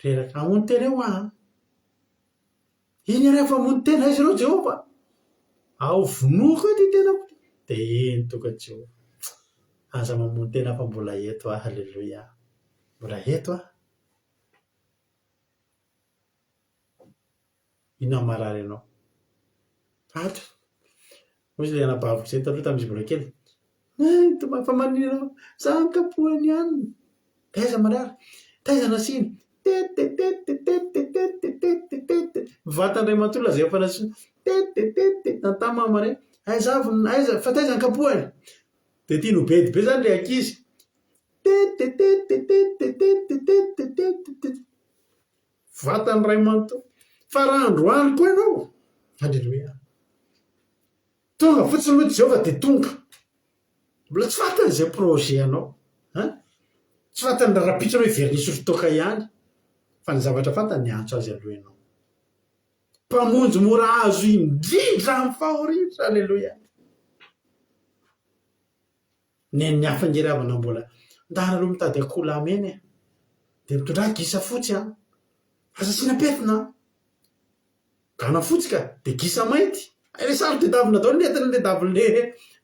[SPEAKER 4] Reraka hamono tena eo iny ary afa hamono tena izy ianao Jehova. Ao vonoako ty tenako. Dia eny toka Jehova. Aza mamono tena fa mbola eto halleluia. Mbola eto Inona marary ianao? Ato. Ozy ilay anabaviko izay taloha tamin'izy mbola kely. Fa maninona za nikapohany ihany. Taiza marary? Taiza nasiny? Vatandray matola zay efa nasiny. Nantama mare. Aiza fa taiza nikapohany? Dia tia nobedy be zany le ankizy. Vatany ray manontolo. Fa raha androany koa ianao. Halleluia. Tonga fotsiny moa Jehova dia tonga. Mbola tsy fantany izay projet anao. Tsy fantany raha rapitra hoe very nisy toka ihany. Fa ny zavatra fantany niantso azy aloha ianao. Mpamonjy mora azo indrindra amin'ny fahoriana. Halleluia. Ny hafa ngeravana mbola ndahana aloha mitady akolamena dia mitondra gisa fotsy asa tsy napetina. Gana fotsy ka dia gisa mainty. Le sary tedavina dao netana le daviny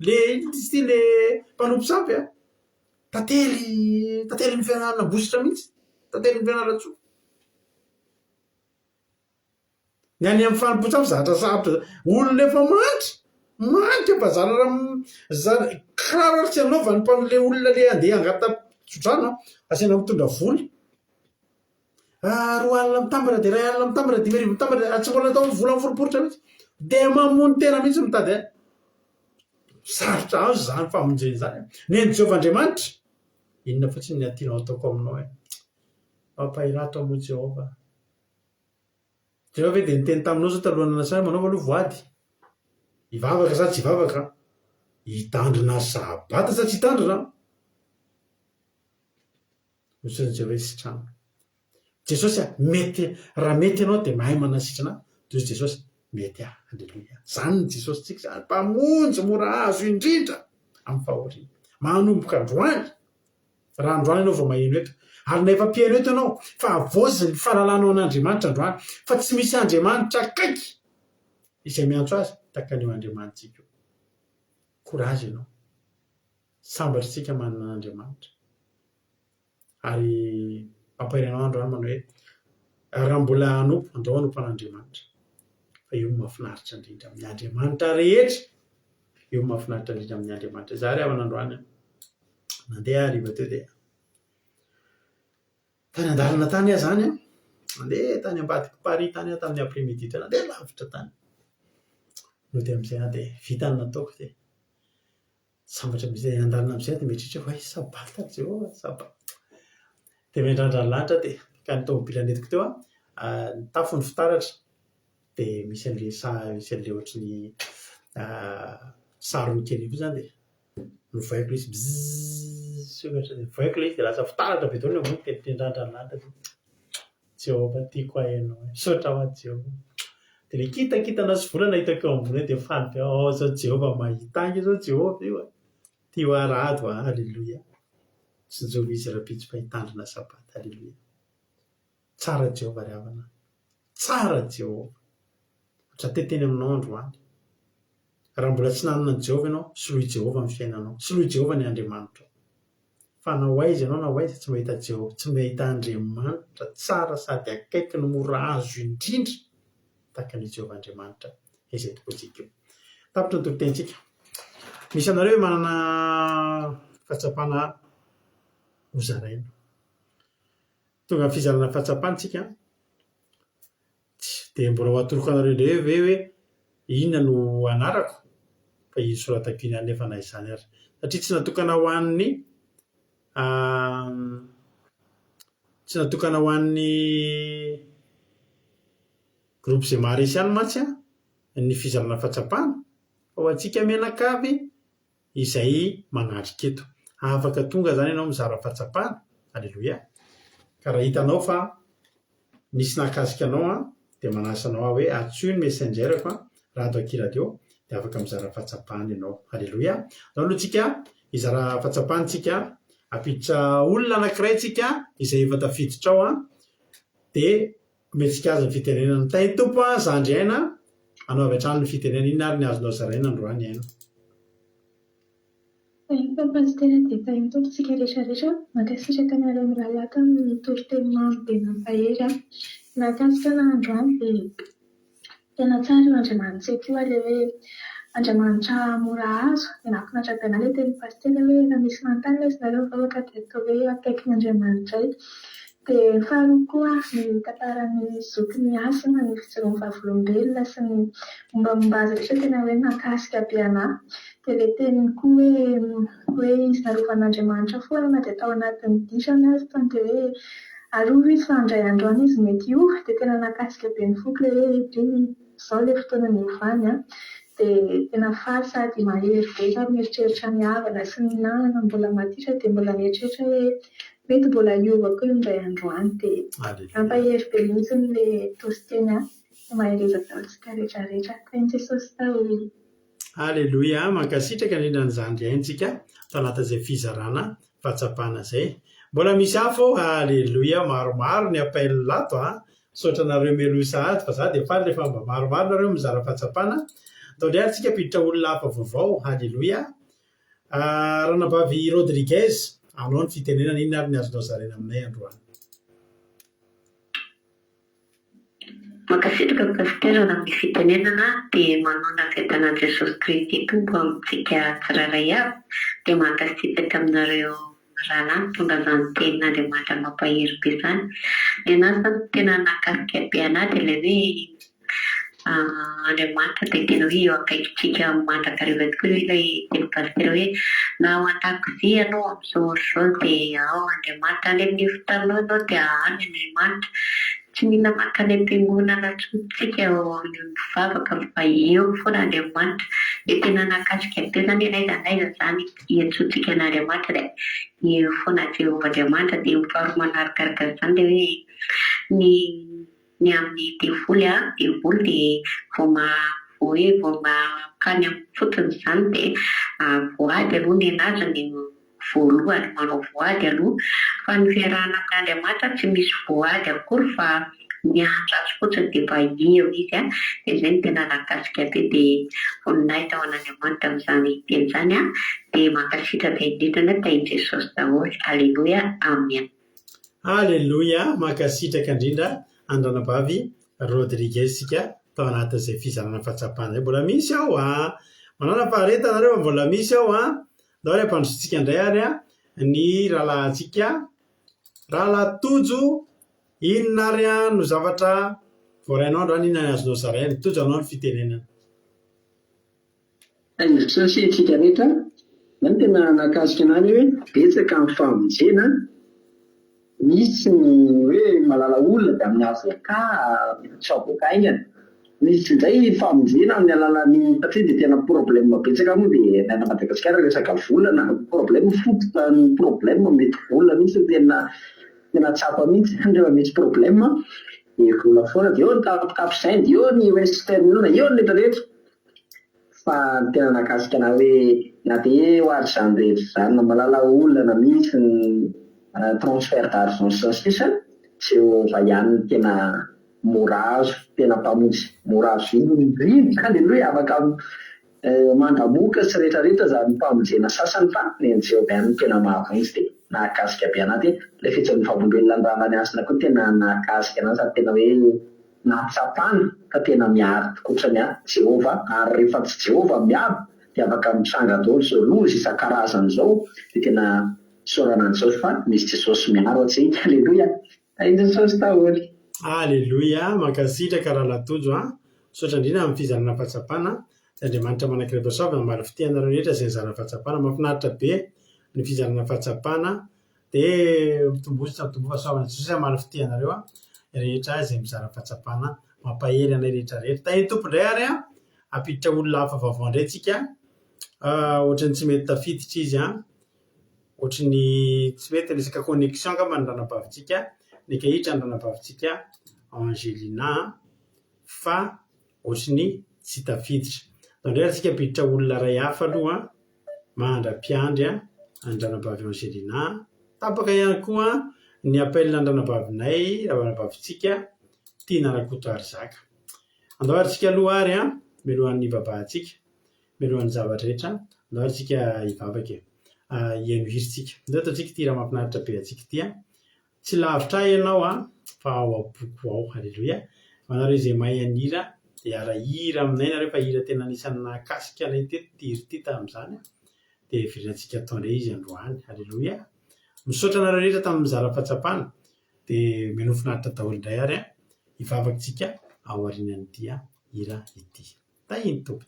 [SPEAKER 4] le mpanompo sampy tantely ny fianarana bositra mihitsy. Tantely ny fianarana tsoa. Ny any amin'ny fanompo-sampy zatra sarotra. Olona efa manitra bazara raha kiraro tsy anaovany mpanole olona le andeha angata tsodrano asiana mitondra voly. Roa alina mitambatra dia ray alina mitambatra dia merivo mitambatra tsy mbola natao vola miforiporitra mihitsy. Dia mamono tena mihitsy mitady sarotra azo zany famonjeny zany. Neny Jehova Andriamanitra. Inona fotsiny ny atianao ataoko aminao mampahirato amo Jehova. Jehova dia niteny taminao zao talohana nasana manao aloha voady. Hivavaka sa tsy hivavaka. Hitandrina sabata sa tsy hitandrina. Osin'ny Jehova sitrana. Jesosy mety raha mety ianao dia mahay manasitrana. Toy Jesosy mety halleluia. Zany ny Jesosy tsika zany. Mpamonjy mora azo indrindra amin'ny fahoriana. Manomboka androany. Raha androany ianao vao maheno eto. Ary na efa mpihaino eto ianao fa avozy ny fahalalanao an'Andriamanitra androany. Fa tsy misy Andriamanitra akaiky izay miantso azy. takan'io Andriamanitsika io. Courage ianao. Sambatra isika manana an'Andriamanitra. Ary mampahiranao androany manao hoe raha mbola hanompo, andao hanompo an'Andriamanitra. Fa io mahafinaritra indrindra amin'ny Andriamanitra rehetra. Io mahafinaritra indrindra amin'ny Andriamanitra. Izaho ry avy androany nandeha hariva teo dia tany an-dalana tany aho izany nandeha tany ambadika Paris tany aho tamin'ny après-midi tany, nandeha lavitra tany. No dia amin'izay aho dia vita ny nataoko dia sambatra amin'izay an-dalana amin'izay dia mieritreritra hoe sabata Jehova, sabata. Dia miandrandra ny lanitra dia ka ny tômôbila nentiko teo ny tafony fitaratra dia misy an'ilay ohatran'ny sarony kely io izany dia novaiko izy bzzz novaiko ilay izy dia lasa fitaratra be daholo ny ambony dia miandrandra ny lanitra dia Jehova tiako hainao misaotra ho azy Jehova. Dia ilay kitakitana sy volana hitako eo ambony dia fany be zao Jehova mahita angy zao Jehova io tia ho arahado halleloia. Tsy nijoro izy rapitsy fa hitandrina sabata, halleloia. Tsara Jehova ry havana, tsara Jehova. Ohatry teteny aminao androany. Raha mbola tsy nanana ny Jehova ianao, soloy Jehova amin'ny fiainanao, soloy Jehova ny Andriamanitra. Fa na hoaiza ianao na hoaiza tsy mahita Jehova, tsy mahita Andriamanitra tsara sady akaiky no mora azo indrindra tahaka ny Jehova Andriamanitra izay tokontsika io. Tapitra ny tokotensika. Misy anareo manana fahatsapana hozaraina. Tonga amin'ny fizarana fahatsapantsika dia mbola ho atoroka anareo indray ve hoe inona no anarako fa izy soratako iny nefa na izany ary. Satria tsy natokana ho an'ny groupe izay maharesy ihany mantsy ny fizarana fahatsapana fa ho antsika mianakavy izay manatrika eto. Afaka tonga izany ianao mizara fahatsapana, halleloia. Ka raha hitanao fa nisy nakasika anao dia manasa anao hoe atsoy ny messengerako radio akiradio dia afaka mizara fahatsapana ianao, halleloia. Izao aloha tsika hizara fahatsapantsika ampiditra olona anankiray tsika izay efa tafiditra ao dia omentsika azy ny fitenenana tay tompo zandry aina anao avy hatrany ny fitenenana inona ary ny azonao zaraina androany aina.
[SPEAKER 5] Pasitera dia tahiny tompontsika rehetrarehetra mankasitraka anareo milalaka amin'ny toriteny mamy be mampahery mahakasika androany dia tena tsara io Andriamanitra io ilay hoe Andriamanitra mora azo dia nahafinaritra be anahy ilay teny pasitera hoe raha misy manontany ilay zareo afaka dia atao hoe akaiky ny Andriamanitra io. Dia faharoa koa ny tantaran'ny zokin'ny Asina ny fijoroan'ny vavolombelona sy ny mombamomba azy rehetra tena hoe nakasika be anahy. Dia ilay teniny koa hoe izy narovan'Andriamanitra foana na dia tao anatin'ny disany azy tany dia hoe arova izy fa handray androany izy mety io dia tena nakasika be ny foko ilay hoe izao ilay fotoana niovany dia tena faly sady mahery be sady mieritreritra ny havana sy ny nanana mbola matitra dia mbola mieritreritra hoe mety mbola hiovako io indray androany dia mampahery be mihitsy ilay tositeny maherezaka daholintsika rehetrarehetra. Tain'i Jesosy tao.
[SPEAKER 4] Halleloia. Mankasitraka indrindra ny zandry aintsika tao anatin'izay fizarana fahatsapana izay. Mbola misy afo, halleloia, maromaro ny appel lato saotra nareo melosa azy fa za dia faly rehefa mba maromaro nareo mizara fahatsapana. Tao indray ary tsika piditra olona hafa vaovao, halleloia. Ranabavy Rodriguez, anao ny fitenenana inona ary ny azonao zaraina aminay androany.
[SPEAKER 7] Mankasitraka pasitera amin'ny fitenenana dia manona fentanan'i Jesosy Kristy tompo amintsika tsirairay avy dia mankasitraka aminareo rahalahy tonga izany tenin'Andriamanitra mampahery be izany. Ny anazy zany tena nakasika be anahy dia ilay hoe Andriamanitra dia tena hoe eo akaikitsika mandrakariva tokoa ilay teny pasitera hoe na ao an-dakozia ianao amin'izao ohatr'izao dia ao Andriamanitra any amin'ny fitanao ianao dia any Andriamanitra. Tsy mila mankany am-piangonana tsika ao amin'ny mivavaka fa eo foana Andriamanitra. Dia tena nakasika be izany n'aiza izany hiantsoantsika an'Andriamanitra dia eo foana Jehova Andriamanitra dia mifaro manarakaraka izany dia hoe ny amin'ny devoly dia vao makany amin'ny fotony izany dia voady aloha ny anazy ny voalohany manao voady aloha fa ny fiarahana amin'Andriamanitra tsy misy voady akory fa miandraso fotsiny dia mba eo izy dia izay no tena nakasika be dia voninay tao an'Andriamanitra amin'izany teny izany dia mankasitraka indrindra tain'i Jesosy daholo. Aleloia, amen.
[SPEAKER 4] Aleloia, mankasitraka indrindra Andranabavy Rodriguez sika tao anatin'izay fizarana fahatsapana. Mbola misy aho manana-pahareta nareo, mbola misy aho ndao ary ampandrosintsika indray ary ny rahalahintsika Rahalahy Tojo. Inona ary no zavatra voarainao androany, inona ny azonao zarainy? Tojo, anao ny fitenenana.
[SPEAKER 8] Sositsika rehetra zany tena nakasika anany hoe betsaka amin'ny famonjena. Misy ny hoe malala olona dia amin'ny avoka tsy avoka aingana. Misy indray famonjena amin'ny alalan'ny satria dia tena problème betsaka moa dia na Madagasikara resaka volana problème fototra ny problème mety volana mihitsy tena tsapa mihitsy rehefa misy problème dia vola foana dia eo ny Cap-Saint, eo ny Western Union, eo ny rehetrarehetra. Fa tena nakasika na hoe na dia hoary izany rehetra izany na malala olana misy ny transfert d'argent sans sisa tsy eo vaiany tena mora azo, tena mpamonjy mora azo indrindra. Aleloia, afaka mandamoka sy rehetrarehetra izany mpamonjena sasany fa ny Jehovah tena mahavonjy dia nakasika be anaty ilay fitson'ny fambolena ny Ramanasina koa tena nakasika anazy sady tena hoe nahatsapana fa tena miaro tokotrany Jehovah. Ary rehefa tsy Jehovah miaro dia afaka mitsanga daholo izao loza isan-karazany izao dia tena saorana an'izao fa misy Jesosy miaro atsika. Aleloia, ai Jesosy daholo.
[SPEAKER 4] Aleloia, mankasitraka Rahalahy Tojo misaotra indrindra amin'ny fizarana fahatsapana. Andriamanitra manankireposaby namary fitianareo rehetra izay mizarana fahatsapana. Mahafinaritra be ny fizarana fahatsapana dia mitombosa mitombo fahasoavana Jesosy amary fitianareo rehetra izay mizarana fahatsapana, mampahery anay rehetrarehetra. Tahin'ny tompo indray ary ampiditra olona hafa vaovao indray tsika ohatrany tsy mety tafiditra izy ohatrany tsy mety resaka connexion ka mandranabavitsika ny kahitra andranabavitsika Angelina fa ohatrany tsy tafiditra. Indray ary tsika ampiditra olona ray hafa aloha mandra-piandry andranabavy Angelina. Tapaka ihany koa ny appel andranabavinay ravanabavitsika Tina Rakoto Arzaka. Andao ary tsika aloha ary milohan'ny babantsika, milohan'ny zavatra rehetra, andao ary tsika hivavaka hihaino hira tsika. Ndao ataontsika ty raha mahafinaritra be atsika ty tsy lavitra ianao fa ao aboko ao. Aleloia, manareo izay mahay anira dia ara-hira aminay nareo fa hira tena anisan'ny nakasika anay teto ty hira ty tamin'izany dia heverentsika ataonay izy androany. Aleloia, misaotra anareo rehetra tamin'ny mizara fahatsapana dia menofinaritra daholo indray ary hivavakantsika ao aorianan'ity hira ity. Tahiny tompo.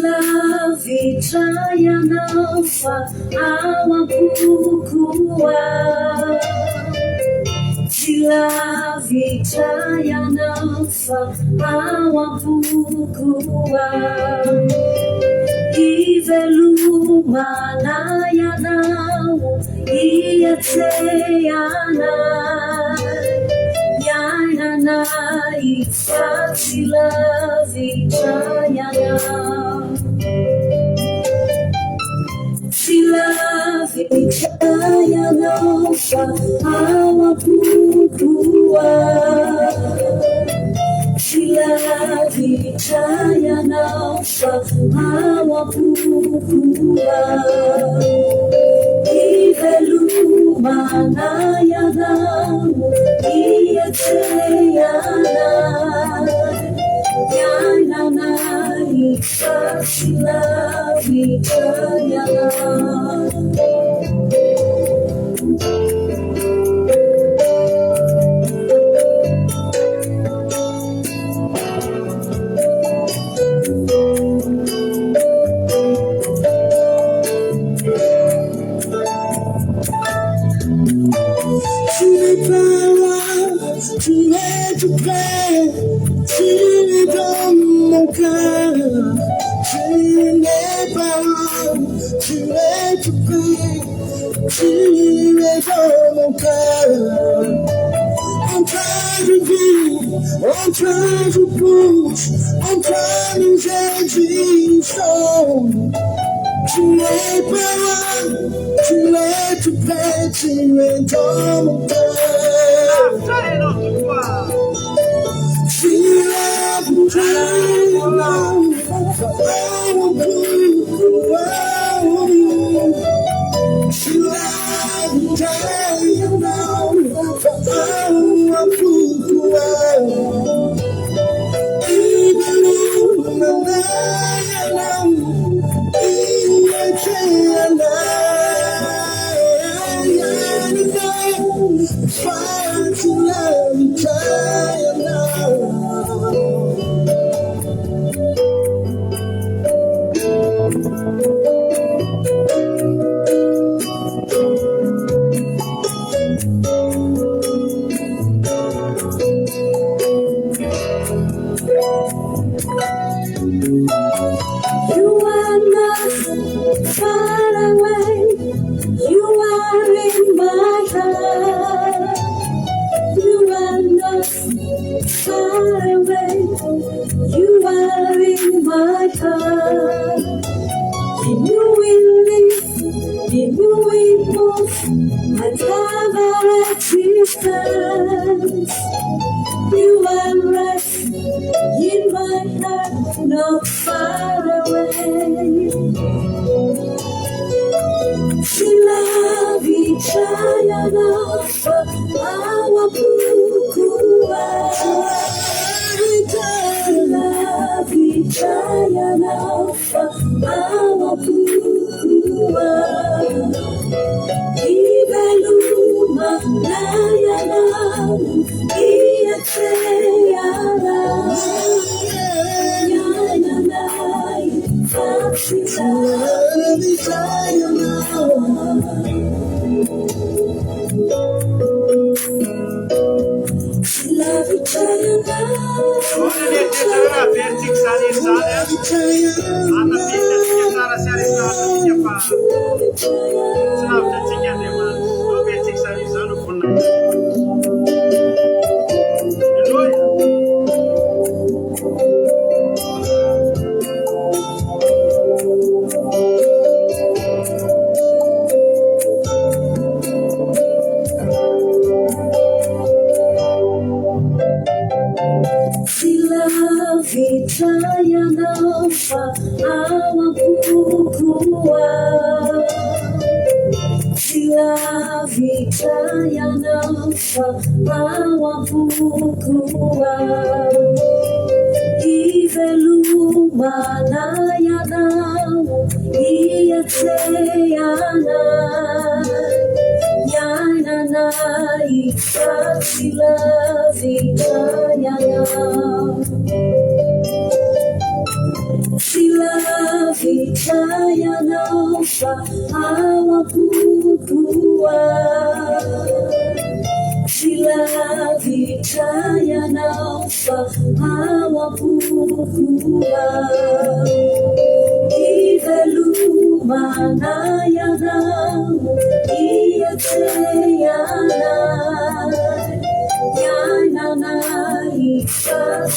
[SPEAKER 1] Lavitra ianao fa ao am-kokoa. Tsy lavitra ianao fa ao am-kokoa. Ivelomana ianao iatseanay. Iainanay fa tsy lavitra ianao. Lavitra ianao fa ao am-kokoa. Tsy lavitra ianao fa ao am-kokoa. Ivelomana ianao iatseanay. Iainanay fa tsy lavitra ianao. Tu es tout près, tu es dans mon cœur. Tu n'es pas loin, tu es tout près, tu es dans mon cœur. trying to be, I'm trying to push, I'm trying to get you strong. Too late, but too late to pay, too late to feel like I'm trying alone, I won't do around you. Feel like I'm trying alone, I won't do around. Even when I'm lying alone, I can't lie. Trying to love you, trying now. You are not far away. You are in my heart. You are not far away. You are in my heart. In you we live, in you we move, and have our existence. You are rest in my heart, not far away. Silavi chayana fa awapukua. Silavi chayana fa awapukua. Iveluma nayana iyateyana. Yana nai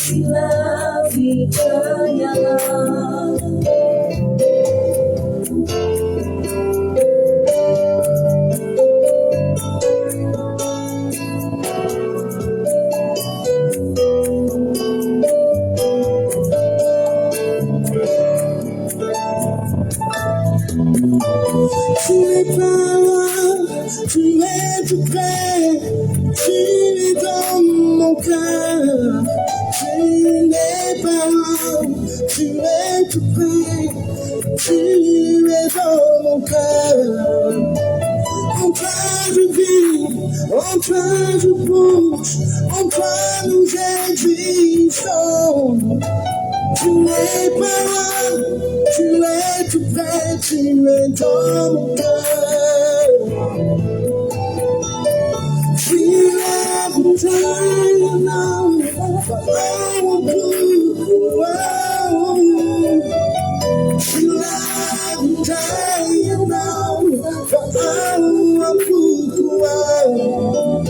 [SPEAKER 1] Silavi chayana. I'm trying to be, I'm trying to push, I'm trying to get you strong. Too late, too late to pay, too late to feel like I'm trying now, but I won't do around you. Feel like I'm trying now, but I won't do around.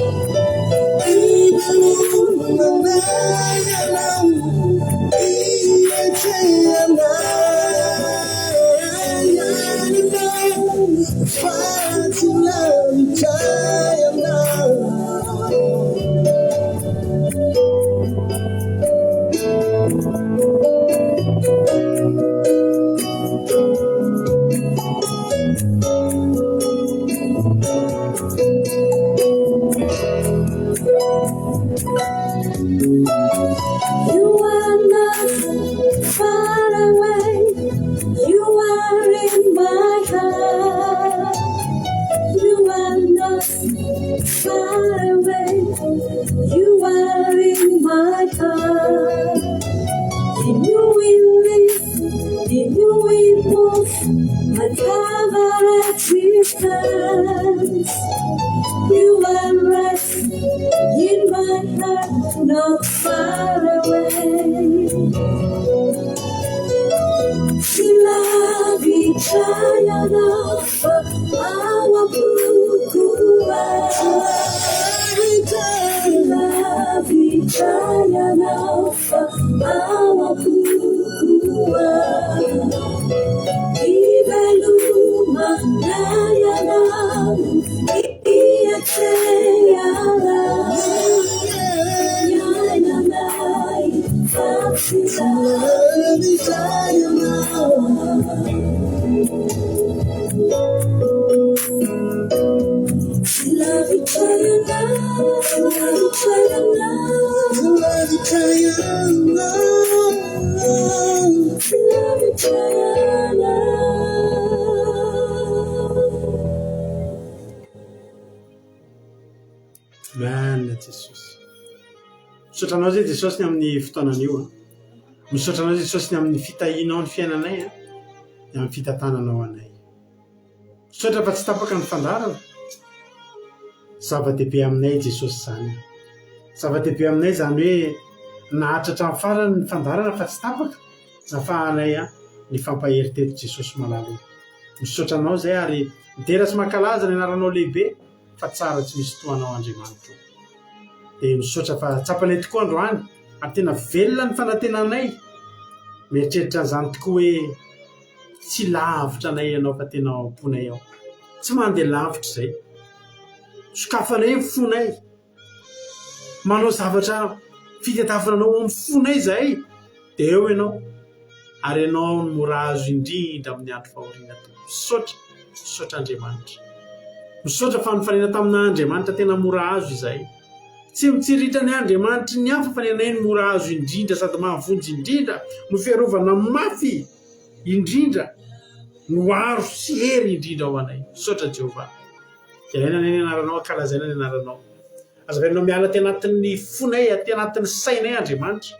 [SPEAKER 1] Even You are not far away. You are in my heart. You are not far away. You are in my heart. In you we live, in you we move, and cover existence. You are right in my heart, not far away. Silabi kaya nafa awapukua. Silabi kaya nafa awapukua. Ibeluma kaya nafa iyakeyala. Yana nai Silabi kaya nafa. Silabi kaya nafa. Silabi kaya nafa. Silabi kaya nafa. Silabi kaya nafa.
[SPEAKER 4] Marina Jesosy. Misotranao zay Jesosy ny amin'ny fotoanan'io a. Misotranao Jesosy ny amin'ny fitahinao ny fiainanay a, ny amin'ny fitantananao anay. Misaotra fa tsy tapaka ny fandarana. Zava-dehibe aminay Jesosy zany. Zava-dehibe aminay zany hoe nahatratra amin'ny farany ny fandarana fa tsy tapaka. Nafahanay a ny fampahery teto Jesosy malalo. Misotranao zay ary midera sy mankalaza ny anaranao lehibe fa tsara tsy misy toanao Andriamanitra. Dia misaotra fa tsapanay tokoa androany ary tena velona ny fanantenanay. Mieritreritra an'izany tokoa hoe tsy lavitra anay ianao fa tena ao am-ponay ao. Tsy mandeha lavitra izay. Sokafanay ny fonay. Manao zavatra fitadiavananao amin'ny fonay izay. Dia eo ianao. Ary ianao no mora azo indrindra amin'ny andro fahoriana toa. Misaotra Andriamanitra. Misaotra fa ny fanena tamin'Andriamanitra tena mora azo izay. Tsy mitsiritra ny Andriamanitra ny hafa fa ny anay ny mora azo indrindra sady mahavonjy indrindra no fiarovana mafy indrindra no aro sy hery indrindra ao anay. Misaotra Jehovah. Ilaina ny anaranao, ankalazaina ny anaranao. Azahoanao miala ty anatin'ny fonay, ty anatin'ny sainay Andriamanitra.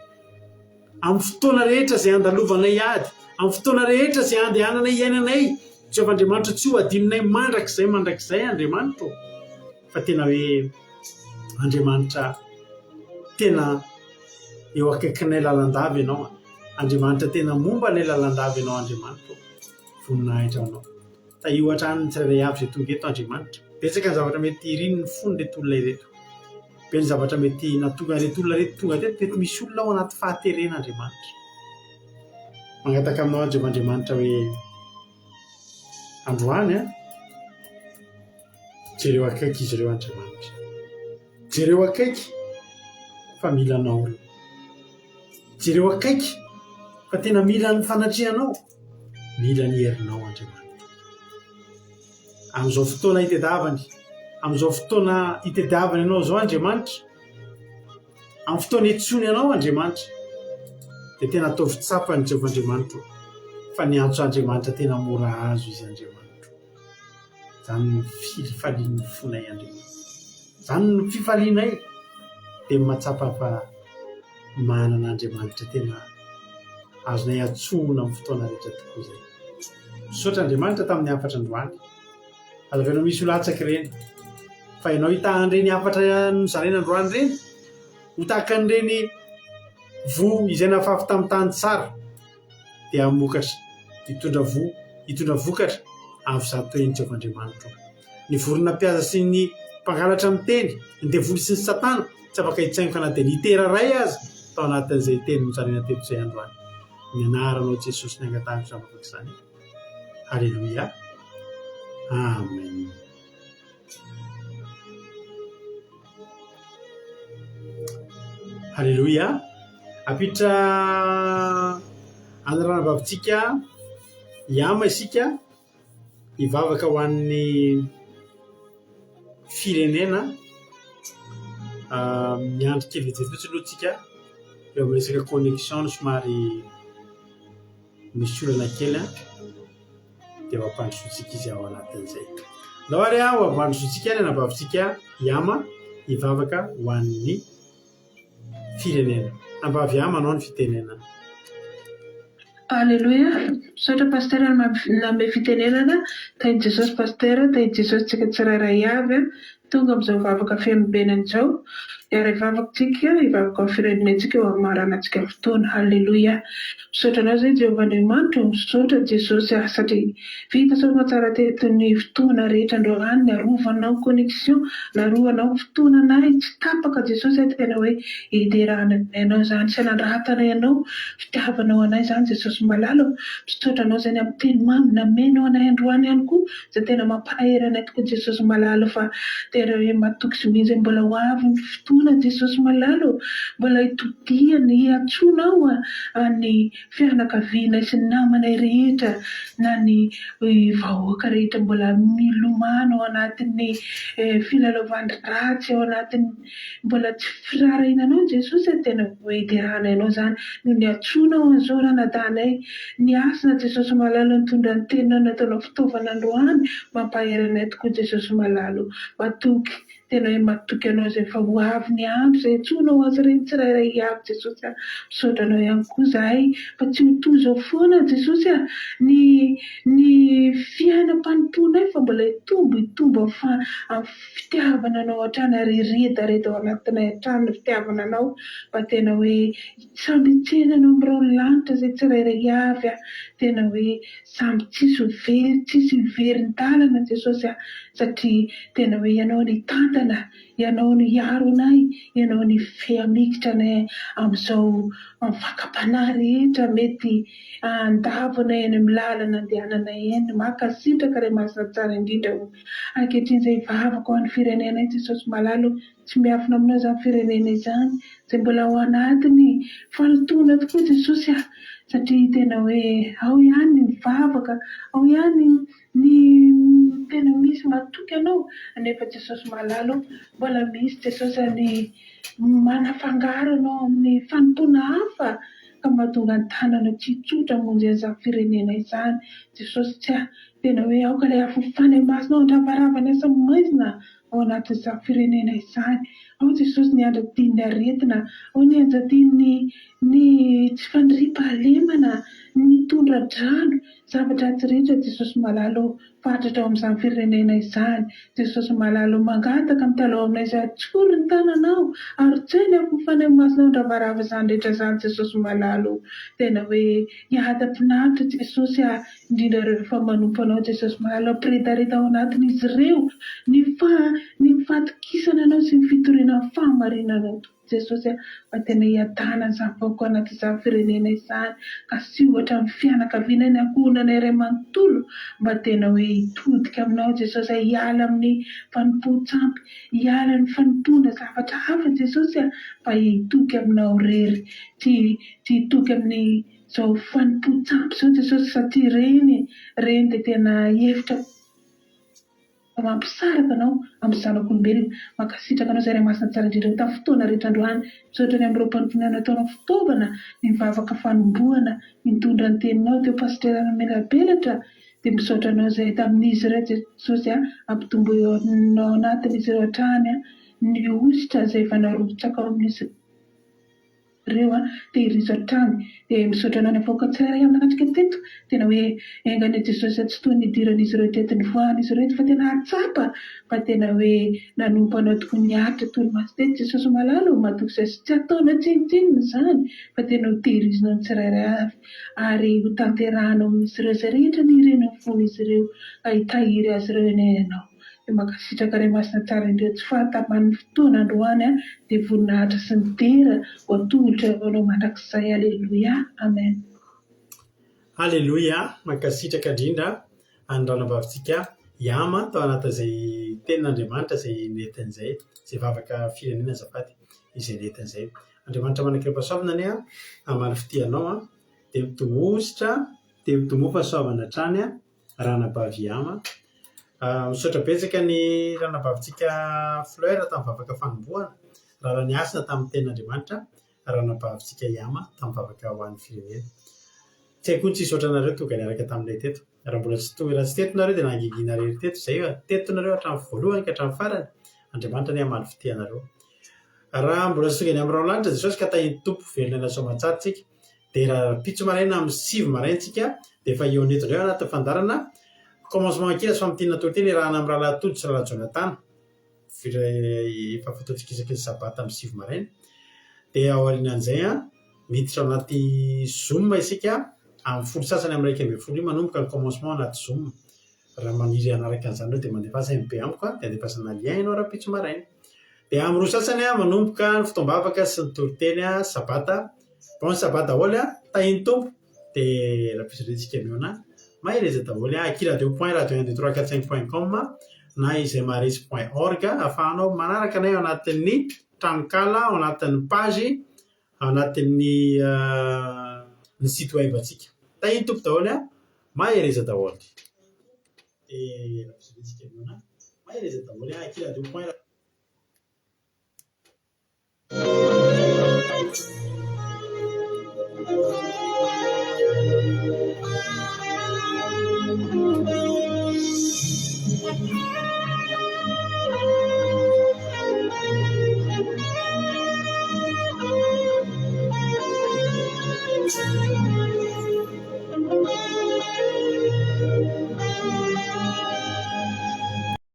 [SPEAKER 4] Amin'ny fotoana rehetra izay andalovanay ady, amin'ny fotoana rehetra izay andehananay iainanay, Jehovah Andriamanitra tsy ho adininay mandrakizay Andriamanitra. Fa tena hoe Andriamanitra tena eo akaikinay lalandava ianao. Andriamanitra tena momba ilay lalandava ianao Andriamanitra. Voninahitra anao. Tahiohatra any ny tsirairay avy izay tonga eto Andriamanitra. Betsaka ny zavatra mety irin'ny fony reto olona ireto. Be ny zavatra mety natonga reto olona reto tonga teto, mety misy olona ao anaty fahaterena Andriamanitra. Mangataka aminao Andriamanitra hoe androany a, jereo akaiky izy ireo Andriamanitra. Jereo akaiky fa mila anao reo. Jereo akaiky fa tena mila ny fanatrianao, mila ny herinao Andriamanitra. Amin'izao fotoana itadiavany, amin'izao fotoana itadiavany ianao zao Andriamanitra, amin'ny fotoana itsony ianao Andriamanitra, dia tena ataovy tsapany Jehovah Andriamanitra fa ny antso Andriamanitra tena mora azo izy Andriamanitra. Zany ny fifalian'ny fonay Andriamanitra. Zany ny fifalianay dia mahatsapa fa manana Andriamanitra tena azonay atsona amin'ny fotoana rehetra tokoa izay. Misaotra Andriamanitra tamin'ny afatra androany. Azahoanao misy olatsaky ireny. Fa ianao hitahan'ireny afatra nozaraina androany ireny, ho tahaka an'ireny vo izay nafafy tamin'ny tany tsara, dia hamokatra, hitondra vokatra amin'ny zato eny Jehovah Andriamanitra. Ny vorona-pihaza sy ny mpangalatra amin'ny teny, ny devoly sy ny satana, tsy afaka hitsaingo kana dia litera ray aza tao anatin'izay teny nozaraina teto izay androany. Ny anaranao Jesosy ny angatahako zavavaka izany. Halleluia. Amen. Halleluia. Apitra anarana vavintsika hiama isika hivavaka ho an'ny firenena miandry kely vetsivetsy aloha tsika eo amin'ny resaka connexion somary misy olana kely dia mampandrosotsika izy ao anatin'izay. Ndao ary ho ampandrosotsika ny anabavintsika iama hivavaka ho an'ny firenena. Ambavy iama anao ny fitenenana.
[SPEAKER 5] Alleluia. Misaotra pasteur name fitenenana. Tain'i Jesosy pasteur, tain'i Jesosy tsika tsirairay avy tonga amin'izao vavaka fiambenana izao. Ary vavakantsika hivavaka amin'ny firenenantsika eo amin'ny maranantsika fotoana. Alleluia. Misaotra anao izay Jehovahandriamanitra, misaotra Jesosy satria vita soa tsara teto ny fotoana rehetra androany, narovanao connexion, narovanao fotoananay tsy tapaka Jesosy tena hoe hiderana ianao izany sy nandrahatana ianao fitiavanao anay izany Jesosy malalo. Misaotra anao izay amin'ny teny mamy namenao anay androany ihany koa izay tena mampahery anay tokoa Jesosy malalo fa tena hoe matoky sy mihitsy mbola ho avy ny fotoana Jesosy malalo, mbola hitodiany hiantsonao ny fianakavianay sy ny namanay rehetra na ny vahoaka rehetra mbola milomano ao anatin'ny filalaovan'ny ratsy ao anatin'ny mbola tsy firarahinanao Jesosy tena hoe hiderana ianao izany no niantsonao an'izao ranadanay ny asana Jesosy malalo nitondra ny tenao nataonao fitaovana androany mampahery anay tokoa Jesosy malalo. Matoky tena hoe matoky anao izay fa ho avy ny andro izay antsonao azy ireny tsirairay avy Jesosy. Misaotra anao ihany koa izahay fa tsy ho toy izao foana Jesosy ny fiainam-panomponay fa mbola hitombo amin'ny fitiavana anao hatrany ary redareda ao anatinay hatrany ny fitiavana anao fa tena hoe samby hitsenanao amin'ireo lanitra izay tsirairay avy tena hoe samby tsisy very-dalana Jesosy satria tena hoe ianao ny tantana, ianao ny hiaro anay, ianao ny feamikitra anay amin'izao fakam-panahy rehetra mety andavanay eny amin'ny lalana andehananay eny. Mankasitraka ray masina tsara indrindra ankehitriny izay vavaka ho an'ny firenenay Jesosy malalo, tsy miafina aminao izany firenena izany izay mbola ao anatiny fanontona tokoa Jesosy satria tena hoe ao ihany ny mivavaka, ao ihany ny tena misy matoky anao anefa Jesosy malalo mbola misy Jesosy ny manafangaro anao amin'ny fanontona hafa ka mahatonga ny tanana tsy tsotra monjy an'izany firenena izany Jesosy tsy tena hoe aoka ilay afofany masinao andravaravana asa maizina ao anatin'izany firenena izany. Ao Jesosy ny andradiany ny aretina, ao ny andradiany ny tsy fandriam-pahalemana, ny tondra-drano, zavatra tsy rehetra Jesosy malalo fatratra ao amin'izany firenena izany. Jesosy malalo mangataka mitalao aminay izay atsolo ny tananao ary tsy ny afofany masinao andravarava izany rehetra izany Jesosy malalo. Tena hoe hiada-pinahitra Jesosy indrindra rehefa manompo anao Jesosy malalo ampiredareta ao anatin'izy ireo ny fatokisana anao sy ny fitoriana amin'ny fahamarinana Jesosy fa tena hiadana izany vahoaka anatin'izany firenena izany ka sy ohatra amin'ny fianakaviana ny ankohonanay iray manontolo mba tena hoe hitodika aminao Jesosy hiala amin'ny fanompo-tsampy, hiala ny fanompona zavatra hafa Jesosy fa hitoky aminao rery, tsy hitoky amin'ny izao fanompo-tsampy izao Jesosy satria reny dia tena hevitra mampisaraka anao amin'ny zanak'olombelona. Mankasitraka anao izay ray masina tsara indrindra tamin'ny fotoana rehetra androany. Misaotra ny amin'ireo mpanompoana nataonao fitaovana ny mivavaka fanombohana mitondra ny teninao teo pasitera Melabelatra dia misaotra anao izay tamin'izy ireo Jesosy ampitombo ao anatin'izy ireo hatrany ny ositra izay efa narotsaka ao amin'izy ireo tehirizo hatrany dia misaotra anao ny avoaka tsirairay aminatrika teto tena hoe engany Jesosy tsy toy ny idiran'izy ireo teto ny voan'izy ireo fa tena hatsapa fa tena hoe nanompo anao tokony niaritra tolomasy teto Jesosy malalo matoky izay tsy ataonao tsinitsinina izany fa tena ho tehirizonao ny tsirairay avy ary ho tanterahanao amin'izy ireo izay rehetra ny ireny ny fon'izy ireo ka hitahiry azy ireo eny ianao. Mankasitraka ray masina tsara indreo tsy fahataman'ny fotoana androany dia voninahitra sy ny tera ho atolotra anao mandrakizay. Alleluia, amen.
[SPEAKER 4] Alleluia, mankasitraka indrindra andranam-bavintsika iama tao anatin'izay tenin'Andriamanitra izay nentin'izay izay vavaka firenena azafady izay nentin'izay. Andriamanitra manankiram-pahasoavana amaly fitianao dia mitomositra dia mitomoa fahasoavana hatrany ranabavy iama. Misaotra betsaka ny ranabavintsika Fleur tamin'ny vavaka fanombohana raha ny asina tamin'ny tenin'Andriamanitra ranam-pahavintsika iama tamin'ny vavaka ho an'ny firenena. Tsy haiko ny tsisy ohatranareo toga niaraka tamin'ilay teto. Raha mbola tsy tonga raha tsy tetonareo dia nanginginareo teto izay tetonareo hatramin'ny voalohany ka hatramin'ny farany. Andriamanitra ny hamaly fitehanareo. Raha mbola tsy tonga ny amin'ny ranon'anitra Jesosy ka tahiny tompo velona nasoamantsaritsika dia raha pitso maraina amin'ny 7 maraintsika dia efa eo neto indray anatin'ny fandarana commencement kely sy famontinana totely irahana amin'ny rahalahatody sy rahalaha Jonathan efa fotoantsika isaky ny sabata amin'ny 7 maraina dia ao aorianan'izay miditra ao anaty Zoom isika amin'ny folo sasany amin'ny 1:20 manomboka ny commencement anaty Zoom. Raha maniry hanaraka an'izany dia mandevasa MB amiko dia andevasana lien ianao raha pitso maraina. Dia amin'ny 2 sasany manomboka ny fotoam-bavaka sy ny toriteny sabata. Bon sabata daholo tahiny tompo dia raha pitso miona mahay reza daholo akiradio.radio12345.com na izaymaresy.org ahafahanao manaraka anay ao anatin'ny tranokala ao anatin'ny page ao anatin'ny ny site web atsika. Tahiny tompo daholo mahay reza daholo. Dia raha pitso miona mahay reza daholo akiradio.